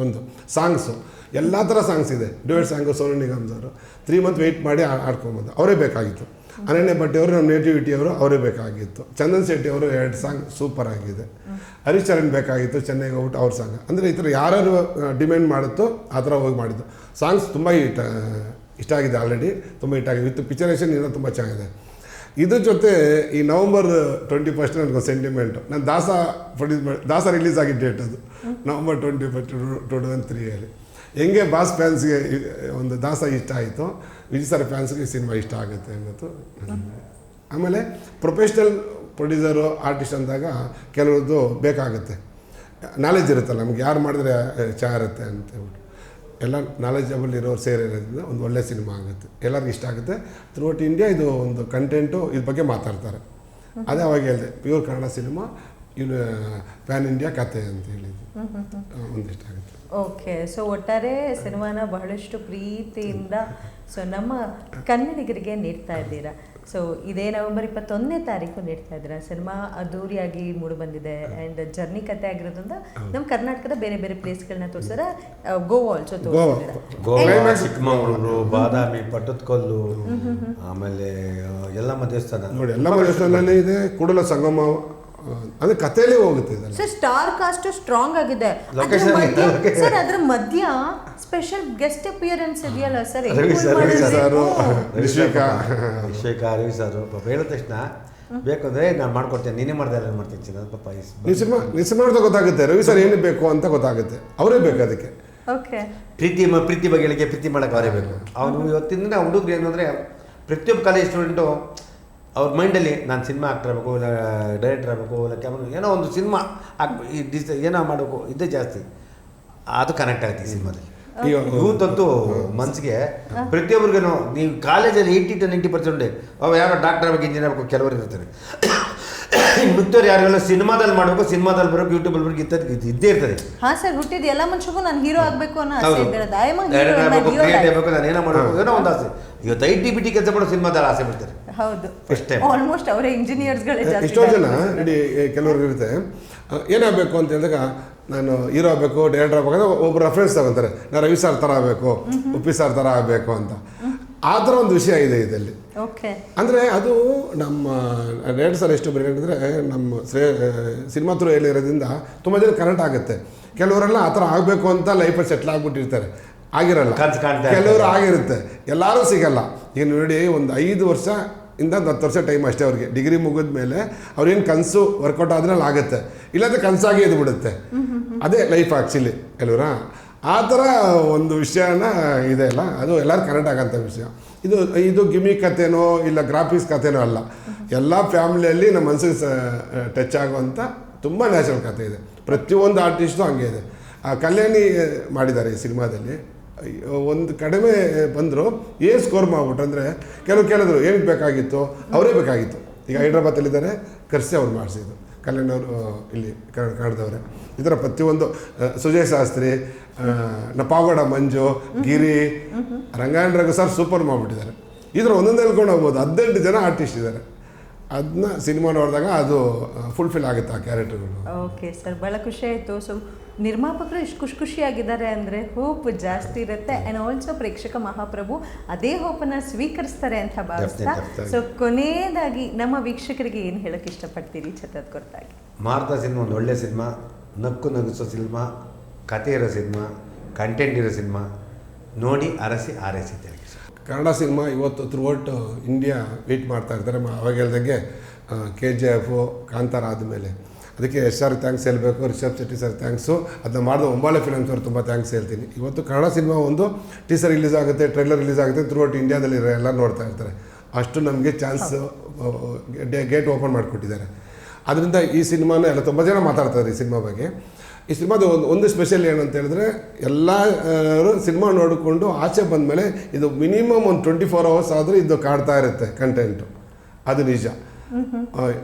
ಒಂದು ಸಾಂಗ್ಸು ಎಲ್ಲ ಥರ ಸಾಂಗ್ಸ್ ಇದೆ. ಡ್ಯೂಯೆಟ್ ಸಾಂಗು ಸೋನು ನಿಗಮ್ ಅವರು 3 ಮಂತ್ ವೆಯ್ಟ್ ಮಾಡಿ ಆಡ್ಕೊಂಬಂದು ಅವರೇ ಬೇಕಾಗಿತ್ತು. ಅನನ್ಯ ಭಟ್ ಅವರು, ನಮ್ಮ ನೇಟಿವಿಟಿ ಅವರು, ಅವರೇ ಬೇಕಾಗಿತ್ತು. ಚಂದನ್ ಶೆಟ್ಟಿ ಅವರು 2 ಸಾಂಗ್ ಸೂಪರ್ ಆಗಿದೆ. ಹರೀಶ್ ಚರಣ್ ಬೇಕಾಗಿತ್ತು, ಚೆನ್ನೈಗೆ ಹೋಗ್ಬಿಟ್ಟು ಅವ್ರ ಸಾಂಗ್. ಅಂದರೆ ಈ ಥರ ಯಾರು ಡಿಮ್ಯಾಂಡ್ ಮಾಡುತ್ತೋ ಆ ಥರ ಹೋಗಿ ಮಾಡಿದ್ದು. ಸಾಂಗ್ಸ್ ತುಂಬ ಇಷ್ಟ ಆಗಿದೆ, ಆಲ್ರೆಡಿ ತುಂಬ ಹಿಟ್ ಆಗಿದೆ. ವಿತ್ ಪಿಕ್ಚರೇಷನ್ ಇನ್ನೂ ತುಂಬ ಚೆನ್ನಾಗಿದೆ. ಇದ್ರ ಜೊತೆ ಈ ನವಂಬರ್ 21 ನನಗೆ ಸೆಂಟಿಮೆಂಟು. ನಾನು ದಾಸ ರಿಲೀಸ್ ಆಗಿದ್ದ ಡೇಟ್ ಅದು ನವಂಬರ್ 21, 2003 ಹೆಂಗೆ ಬಾಸ್ ಫ್ಯಾನ್ಸ್ಗೆ ಒಂದು ದಾಸ ಇಷ್ಟ ಆಯಿತು, ವಿಜಯ್ ಸರ್ ಫ್ಯಾನ್ಸ್ಗೆ ಈ ಸಿನಿಮಾ ಇಷ್ಟ ಆಗುತ್ತೆ ಅನ್ನೋದು. ಆಮೇಲೆ ಪ್ರೊಫೆಷ್ನಲ್ ಪ್ರೊಡ್ಯೂಸರು ಆರ್ಟಿಸ್ಟ್ ಅಂದಾಗ ಕೆಲವ್ರದ್ದು ಬೇಕಾಗುತ್ತೆ, ನಾಲೆಜ್ ಇರುತ್ತಲ್ಲ ನಮ್ಗೆ, ಯಾರು ಮಾಡಿದ್ರೆ ಚೆನ್ನಾಗಿರುತ್ತೆ ಅಂತ ಹೇಳ್ಬಿಟ್ಟು. ಎಲ್ಲ ನಾಲೆಜಬಲ್ ಇರೋರು ಸೇರಿರೋದ್ರಿಂದ ಒಂದು ಒಳ್ಳೆ ಸಿನಿಮಾ ಆಗುತ್ತೆ, ಎಲ್ಲರಿಗೂ ಇಷ್ಟ ಆಗುತ್ತೆ. ಥ್ರೂಔಟ್ ಇಂಡಿಯಾ ಇದು ಒಂದು ಕಂಟೆಂಟು ಇದ್ರ ಬಗ್ಗೆ ಮಾತಾಡ್ತಾರೆ. ಅದೇ ಅವಾಗ ಹೇಳಿದೆ, ಪ್ಯೂರ್ ಕನ್ನಡ ಸಿನಿಮಾ, ಇದು ಪ್ಯಾನ್ ಇಂಡಿಯಾ ಕತೆ ಅಂತ ಹೇಳಿದ್ದು ಒಂದಿಷ್ಟ ಆಗುತ್ತೆ. ಓಕೆ, ಸೊ ಒಟ್ಟಾರೆ ಸಿನಿಮಾನ ಬಹಳಷ್ಟು ಪ್ರೀತಿಯಿಂದ ಸೊ ನಮ್ಮ ಕನ್ನಡಿಗರಿಗೆ ನೀಡ್ತಾ ಇದ್ದೀರಾ. ಸೊ ಇದೇ ನವೆಂಬರ್ 21ನೇ ತಾರೀಕು ನೀಡ್ತಾ ಇದ್ದೀರಾ. ಸಿನಿಮಾ ಅದ್ದೂರಿಯಾಗಿ ಮೂಡಿಬಂದಿದೆ. ಆ್ಯಂಡ್ ಜರ್ನಿ ಕತೆ ಆಗಿರೋದ್ರಿಂದ ನಮ್ಮ ಕರ್ನಾಟಕದ ಬೇರೆ ಬೇರೆ ಪ್ಲೇಸ್ಗಳನ್ನ ತೋರಿಸಿದ್ರೆ ಗೋವಾ ಆಲ್ಸೋ ತೋರಿಸಿದ್ದೀರಾ. ಗೋವಾ, ಚಿಕ್ಕಮಗಳೂರು, ಬಾದಾಮಿ, ಪಟ್ಟದಕಲ್ಲು, ಆಮೇಲೆ ಯಲ್ಲಮ್ಮ ದೇವಸ್ಥಾನ ನೋಡಿ. ಯಲ್ಲಮ್ಮ ದೇವಸ್ಥಾನನೇ ಇದೆ, ಕೂಡಲ ಸಂಗಮ. ಅದು ಕಥೆಯಲ್ಲೇ ಹೋಗುತ್ತೆ. ಸರ್ ಸ್ಟಾರ್ ಕಾಸ್ಟ್ ಸ್ಟ್ರಾಂಗ್ ಆಗಿದೆ. ಸರ್ ಅದ್ರ ಮಧ್ಯ ಸ್ಪೆಷಲ್ ಗೆಸ್ಟ್ ಅಪಿಯರೆನ್ಸ್ ಇದೆಯಲ್ಲ ಸರ್, ರವಿ ಸರ್ ಪಾಪ ಹೇಳಿದ ತಕ್ಷಣ ಬೇಕಂದ್ರೆ ನಾನು ಮಾಡ್ಕೊಡ್ತೇನೆ, ನೀನೇ ಮಾಡ್ದೆ ಎಲ್ಲ ಮಾಡ್ತೀನಿ ಪಾಪ. ನೀವು ಸಿನಿಮಾ ನೋಡಿದಾಗ ಗೊತ್ತಾಗುತ್ತೆ ರವಿ ಸರ್ ಏನು ಬೇಕು ಅಂತ ಗೊತ್ತಾಗುತ್ತೆ, ಅವರೇ ಬೇಕು ಅದಕ್ಕೆ. ಓಕೆ. ಪ್ರೀತಿ ಬಗೆಗಳಿಗೆ ಪ್ರೀತಿ ಮಾಡೋಕೆ ಅವರೇ ಬೇಕು. ಅವನು ಇವತ್ತಿನ ದಿನ ಹುಡುಗರು ಏನು ಅಂದರೆ ಪ್ರತಿಯೊಬ್ಬ ಕಾಲೇಜ್ ಸ್ಟೂಡೆಂಟು ಅವ್ರ ಮೈಂಡಲ್ಲಿ ನಾನು ಸಿನಿಮಾ ಆಕ್ಟರ್ ಆಗಬೇಕು, ಇಲ್ಲ ಡೈರೆಕ್ಟರ್ ಆಗಬೇಕು, ಇಲ್ಲ ಕ್ಯಾಮ್ರಾ ಏನೋ ಒಂದು ಸಿನಿಮಾ ಏನೋ ಮಾಡಬೇಕು, ಇದೇ ಜಾಸ್ತಿ. ಅದು ಕನೆಕ್ಟ್ ಆಗುತ್ತೆ ಈ ಸಿನಿಮಾದಲ್ಲಿ. ಯೂತ್ ಅಂತೂ ಮನಸ್ಸಿಗೆ ಪ್ರತಿಯೊಬ್ಬರಿಗೂ ನೀವು ಕಾಲೇಜಲ್ಲಿ 80 to 90% ಅವ ಯಾರೋ ಡಾಕ್ಟರ್ ಆಗಬೇಕು, ಇಂಜಿನಿಯರ್ ಆಗಬೇಕು, ಕೆಲವರು ಇರ್ತಾರೆ. ಮಿಕ್ಕವ್ರು ಯಾರಿಗೆಲ್ಲ ಸಿನಿಮಾದಲ್ಲಿ ಮಾಡಬೇಕು, ಸಿನಿಮಾದಲ್ಲಿ ಬರೋಕೆ, ಯೂಟ್ಯೂಬಲ್ಲಿ ಬರೋಕೆ ಇದ್ದೇ ಇರ್ತದೆ. ಹಾಂ ಸರ್, ಹುಟ್ಟಿದ ಎಲ್ಲ ಮನುಷ್ಯಗೂ ನಾನು ಹೀರೋ ಆಗಬೇಕು ಅನ್ನೋ ಆಸೆ ಹೌದು, ಇದ್ದಿರೋದು. ಡೈರೆಕ್ಟರ್ ಆಗಬೇಕು, ಕ್ರಿಯೇಟ್ ಆಗಬೇಕು, ನಾನು ಏನೋ ಮಾಡಬೇಕು, ಏನೋ ಒಂದು ಆಸೆ. ಇವತ್ತು IT ಕೆಲಸ ಮಾಡೋ ಸಿನಿಮಾದಲ್ಲಿ ಆಸೆ ಬಿಡ್ತಾರೆ. ಹೌದು, ಫಸ್ಟ್ ಟೈಮ್ ಆಲ್ಮೋಸ್ಟ್ ಅವರೇ ಇಂಜಿನಿಯರ್ಸ್ಗಳೇ ಜಾಸ್ತಿ. ಎಷ್ಟೋ ಜನ ಇಡೀ ಕೆಲವ್ರಿಗೆ ಇರುತ್ತೆ, ಏನಾಗಬೇಕು ಅಂತ ಹೇಳಿದಾಗ ನಾನು ಹೀರೋ ಆಗಬೇಕು, ಡೈರೆಕ್ಟರ್ ಆಗಬೇಕು ಅಂದರೆ ಒಬ್ಬರು ರೆಫರೆನ್ಸ್ ತಗೊತಾರೆ. ನಾನು ರವಿ ಸರ್ ಥರ ಆಗಬೇಕು, ಉಪ್ಪಿ ಸರ್ ಥರ ಆಗಬೇಕು ಅಂತ. ಆ ಥರ ಒಂದು ವಿಷಯ ಇದೆ ಇದರಲ್ಲಿ. ಓಕೆ. ಅಂದರೆ ಅದು ನಮ್ಮ ಡೈರೆಕ್ಟರ್ ಸರ್ ಎಷ್ಟು ಬರೀ ನಮ್ಮ ಸಿನಿಮಾ ಥ್ರೂ ಹೇಳಿರೋದ್ರಿಂದ ತುಂಬ ಜನ ಕನೆಕ್ಟ್ ಆಗುತ್ತೆ. ಕೆಲವರೆಲ್ಲ ಆ ಥರ ಆಗಬೇಕು ಅಂತ ಲೈಫಲ್ಲಿ ಸೆಟ್ಲ್ ಆಗಿಬಿಟ್ಟಿರ್ತಾರೆ, ಆಗಿರಲ್ಲ. ಕೆಲವರು ಆಗಿರುತ್ತೆ, ಎಲ್ಲರೂ ಸಿಗಲ್ಲ. ಈಗ ನೋಡಿ, ಒಂದು 5 ವರ್ಷ ಇಂದ 10 ವರ್ಷ ಟೈಮ್ ಅಷ್ಟೇ ಅವ್ರಿಗೆ. ಡಿಗ್ರಿ ಮುಗಿದ ಮೇಲೆ ಅವ್ರೇನು ಕನಸು ವರ್ಕೌಟ್ ಆದರೆ ಅಲ್ಲಿ ಆಗುತ್ತೆ, ಇಲ್ಲಾಂದರೆ ಕನಸಾಗಿ ಇದು ಬಿಡುತ್ತೆ. ಅದೇ ಲೈಫ್ ಆ್ಯಕ್ಚುಲಿ ಕೆಲವರ ಆ ಥರ ಒಂದು ವಿಷಯನ ಇದೆ ಅಲ್ಲ, ಅದು ಎಲ್ಲರೂ ಕನೆಕ್ಟ್ ಆಗೋಂಥ ವಿಷಯ. ಇದು ಗಿಮಿ ಕಥೆನೋ ಇಲ್ಲ ಗ್ರಾಫಿಕ್ಸ್ ಕಥೆನೋ ಅಲ್ಲ, ಎಲ್ಲ ಫ್ಯಾಮಿಲಿಯಲ್ಲಿ ನಮ್ಮ ಮನಸ್ಸಿಗೆ ಟಚ್ ಆಗುವಂಥ ತುಂಬ ನ್ಯಾಚುರಲ್ ಕಥೆ ಇದೆ. ಪ್ರತಿಯೊಂದು ಆರ್ಟಿಸ್ಟು ಹಂಗೆ ಇದೆ. ಕಲ್ಯಾಣಿ ಮಾಡಿದ್ದಾರೆ ಈ ಸಿನಿಮಾದಲ್ಲಿ. ಒಂದು ಕಡಿಮೆ ಬಂದರು ಏನು ಸ್ಕೋರ್ ಮಾಡ್ಬಿಟ್ರು ಅಂದರೆ, ಕೇಳಿದ್ರು ಏನಕ್ಕೆ ಬೇಕಾಗಿತ್ತು, ಅವರೇ ಬೇಕಾಗಿತ್ತು. ಈಗ ಹೈದ್ರಾಬಾದಲ್ಲಿದ್ದಾರೆ, ಕರೆಸಿ ಅವ್ರು ಮಾಡಿಸಿದ್ದು. ಕಲ್ಯಾಣ್ ಅವರು ಇಲ್ಲಿ ಕನ್ನಡದವ್ರೆ. ಈ ಥರ ಪ್ರತಿಯೊಂದು ಸುಜಯ್ ಶಾಸ್ತ್ರಿ, ಪಾವಗಡ ಮಂಜು, ಗಿರಿ, ರಂಗಾಯಣ ರಘು ಸರ್ ಸೂಪರ್ ಮಾಡಿಬಿಟ್ಟಿದ್ದಾರೆ. ಈ ಥರ ಒಂದೊಂದು ಹೇಳ್ಕೊಂಡು ಹೋಗ್ಬೋದು. 18 ಜನ ಆರ್ಟಿಸ್ಟ್ ಇದ್ದಾರೆ. ಅದನ್ನ ಸಿನಿಮಾ ನೋಡಿದಾಗ ಅದು ಫುಲ್ಫಿಲ್ ಆಗುತ್ತೆ ಆ ಕ್ಯಾರೆಕ್ಟರ್ಗಳು. ಓಕೆ ಸರ್, ಭಾಳ ಖುಷಿ ಆಯಿತು. ಸೊ ನಿರ್ಮಾಪಕರು ಇಷ್ಟು ಖುಷಿಯಾಗಿದ್ದಾರೆ ಅಂದರೆ ಹೋಪ್ ಜಾಸ್ತಿ ಇರುತ್ತೆ. ಆ್ಯಂಡ್ ಆಲ್ಸೋ ಪ್ರೇಕ್ಷಕ ಮಹಾಪ್ರಭು ಅದೇ ಹೋಪನ್ನು ಸ್ವೀಕರಿಸ್ತಾರೆ ಅಂತ ಭಾವಿಸ್ತಾ, ಸೊ ಕೊನೆಯದಾಗಿ ನಮ್ಮ ವೀಕ್ಷಕರಿಗೆ ಏನು ಹೇಳೋಕ್ಕೆ ಇಷ್ಟಪಡ್ತೀರಿ ಛತದ್ ಕೊರತಾಗಿ? ಮಾರ್ತಾ ಸಿನಿಮಾ ಒಂದು ಒಳ್ಳೆ ಸಿನಿಮಾ, ನಗಿಸೋ ಸಿನಿಮಾ, ಕತೆ ಇರೋ ಸಿನಿಮಾ, ಕಂಟೆಂಟ್ ಇರೋ ಸಿನಿಮಾ. ನೋಡಿ ಅರಸಿ ಆರೈಸಿದ್ದೇನೆ. ಕನ್ನಡ ಸಿನಿಮಾ ಇವತ್ತು ಥ್ರೂಔಟ್ ಇಂಡಿಯಾ ವೆಯ್ಟ್ ಮಾಡ್ತಾ ಇರ್ತಾರೆ. ಅವಾಗ ಹೇಳ್ದಂಗೆ KGF, ಕಾಂತಾರ ಆದಮೇಲೆ ಅದಕ್ಕೆ SR ಥ್ಯಾಂಕ್ಸ್ ಹೇಳಬೇಕು, ರಿಷಬ್ ಶೆಟ್ಟಿ ಸರ್ ಥ್ಯಾಂಕ್ಸು. ಅದನ್ನ ಮಾಡಿದ ಒಂಬಾಳೆ ಫಿಲಮ್ಸ್ ಅವ್ರು ತುಂಬ ಥ್ಯಾಂಕ್ಸ್ ಹೇಳ್ತೀನಿ. ಇವತ್ತು ಕನ್ನಡ ಸಿನಿಮಾ ಒಂದು ಟೀಸರ್ ರಿಲೀಸ್ ಆಗುತ್ತೆ, ಟ್ರೈಲರ್ ರಿಲೀಸ್ ಆಗುತ್ತೆ, ಥ್ರೂಔಟ್ ಇಂಡಿಯಾದಲ್ಲಿ ಎಲ್ಲ ನೋಡ್ತಾ ಇರ್ತಾರೆ. ಅಷ್ಟು ನಮಗೆ ಚಾನ್ಸು ಗೇಟ್ ಓಪನ್ ಮಾಡಿಕೊಟ್ಟಿದ್ದಾರೆ. ಅದರಿಂದ ಈ ಸಿನಿಮಾನ ಎಲ್ಲ ತುಂಬ ಜನ ಮಾತಾಡ್ತಾರೆ ಈ ಸಿನಿಮಾ ಬಗ್ಗೆ. ಈ ಸಿನಿಮಾದ ಒಂದು ಸ್ಪೆಷಲ್ ಏನಂತ ಹೇಳಿದ್ರೆ, ಎಲ್ಲರೂ ಸಿನಿಮಾ ನೋಡಿಕೊಂಡು ಆಚೆ ಬಂದಮೇಲೆ ಇದು ಮಿನಿಮಮ್ ಒಂದು 24 hours ಆದರೂ ಇದು ಕಾಡ್ತಾ ಇರುತ್ತೆ ಕಂಟೆಂಟು. ಅದು ನಿಜ.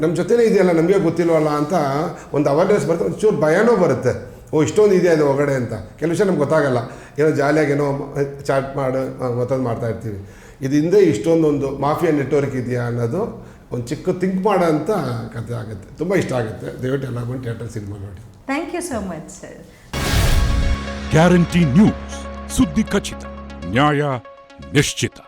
ನಮ್ಮ ಜೊತೆನೇ ಇದೆಯಲ್ಲ, ನಮಗೆ ಗೊತ್ತಿಲ್ವಲ್ಲ ಅಂತ ಒಂದು ಅವೇರ್ನೆಸ್ ಬರುತ್ತೆ, ಒಂಚೂರು ಭಯನೂ ಬರುತ್ತೆ. ಇಷ್ಟೊಂದು ಇದೆಯಾ ಇದು ಹೊರಗಡೆ ಅಂತ. ಕೆಲವು ವಿಷಯ ನಮ್ಗೆ ಗೊತ್ತಾಗಲ್ಲ, ಏನೋ ಜಾಲಿಯಾಗಿ ಏನೋ ಚಾಟ್ ಮಾಡಿ ಮತ್ತೊಂದು ಮಾಡ್ತಾಯಿರ್ತೀವಿ. ಇದರಿಂದ ಇಷ್ಟೊಂದೊಂದು ಮಾಫಿಯಾ ನೆಟ್ವರ್ಕ್ ಇದೆಯಾ ಅನ್ನೋದು ಒಂದು ಚಿಕ್ಕ ಥಿಂಕ್ ಮಾಡೋ ಅಂತ ಕಥೆ ಆಗುತ್ತೆ. ತುಂಬ ಇಷ್ಟ ಆಗುತ್ತೆ. ದಯವಿಟ್ಟು ಎಲ್ಲ ಬಂದು ಥಿಯೇಟರ್ ಸಿನಿಮಾ ನೋಡಿ. Thank you so much sir. Guarantee news, ಸುದ್ದಿ ಖಚಿತ, ನ್ಯಾಯ ನಿಶ್ಚಿತ.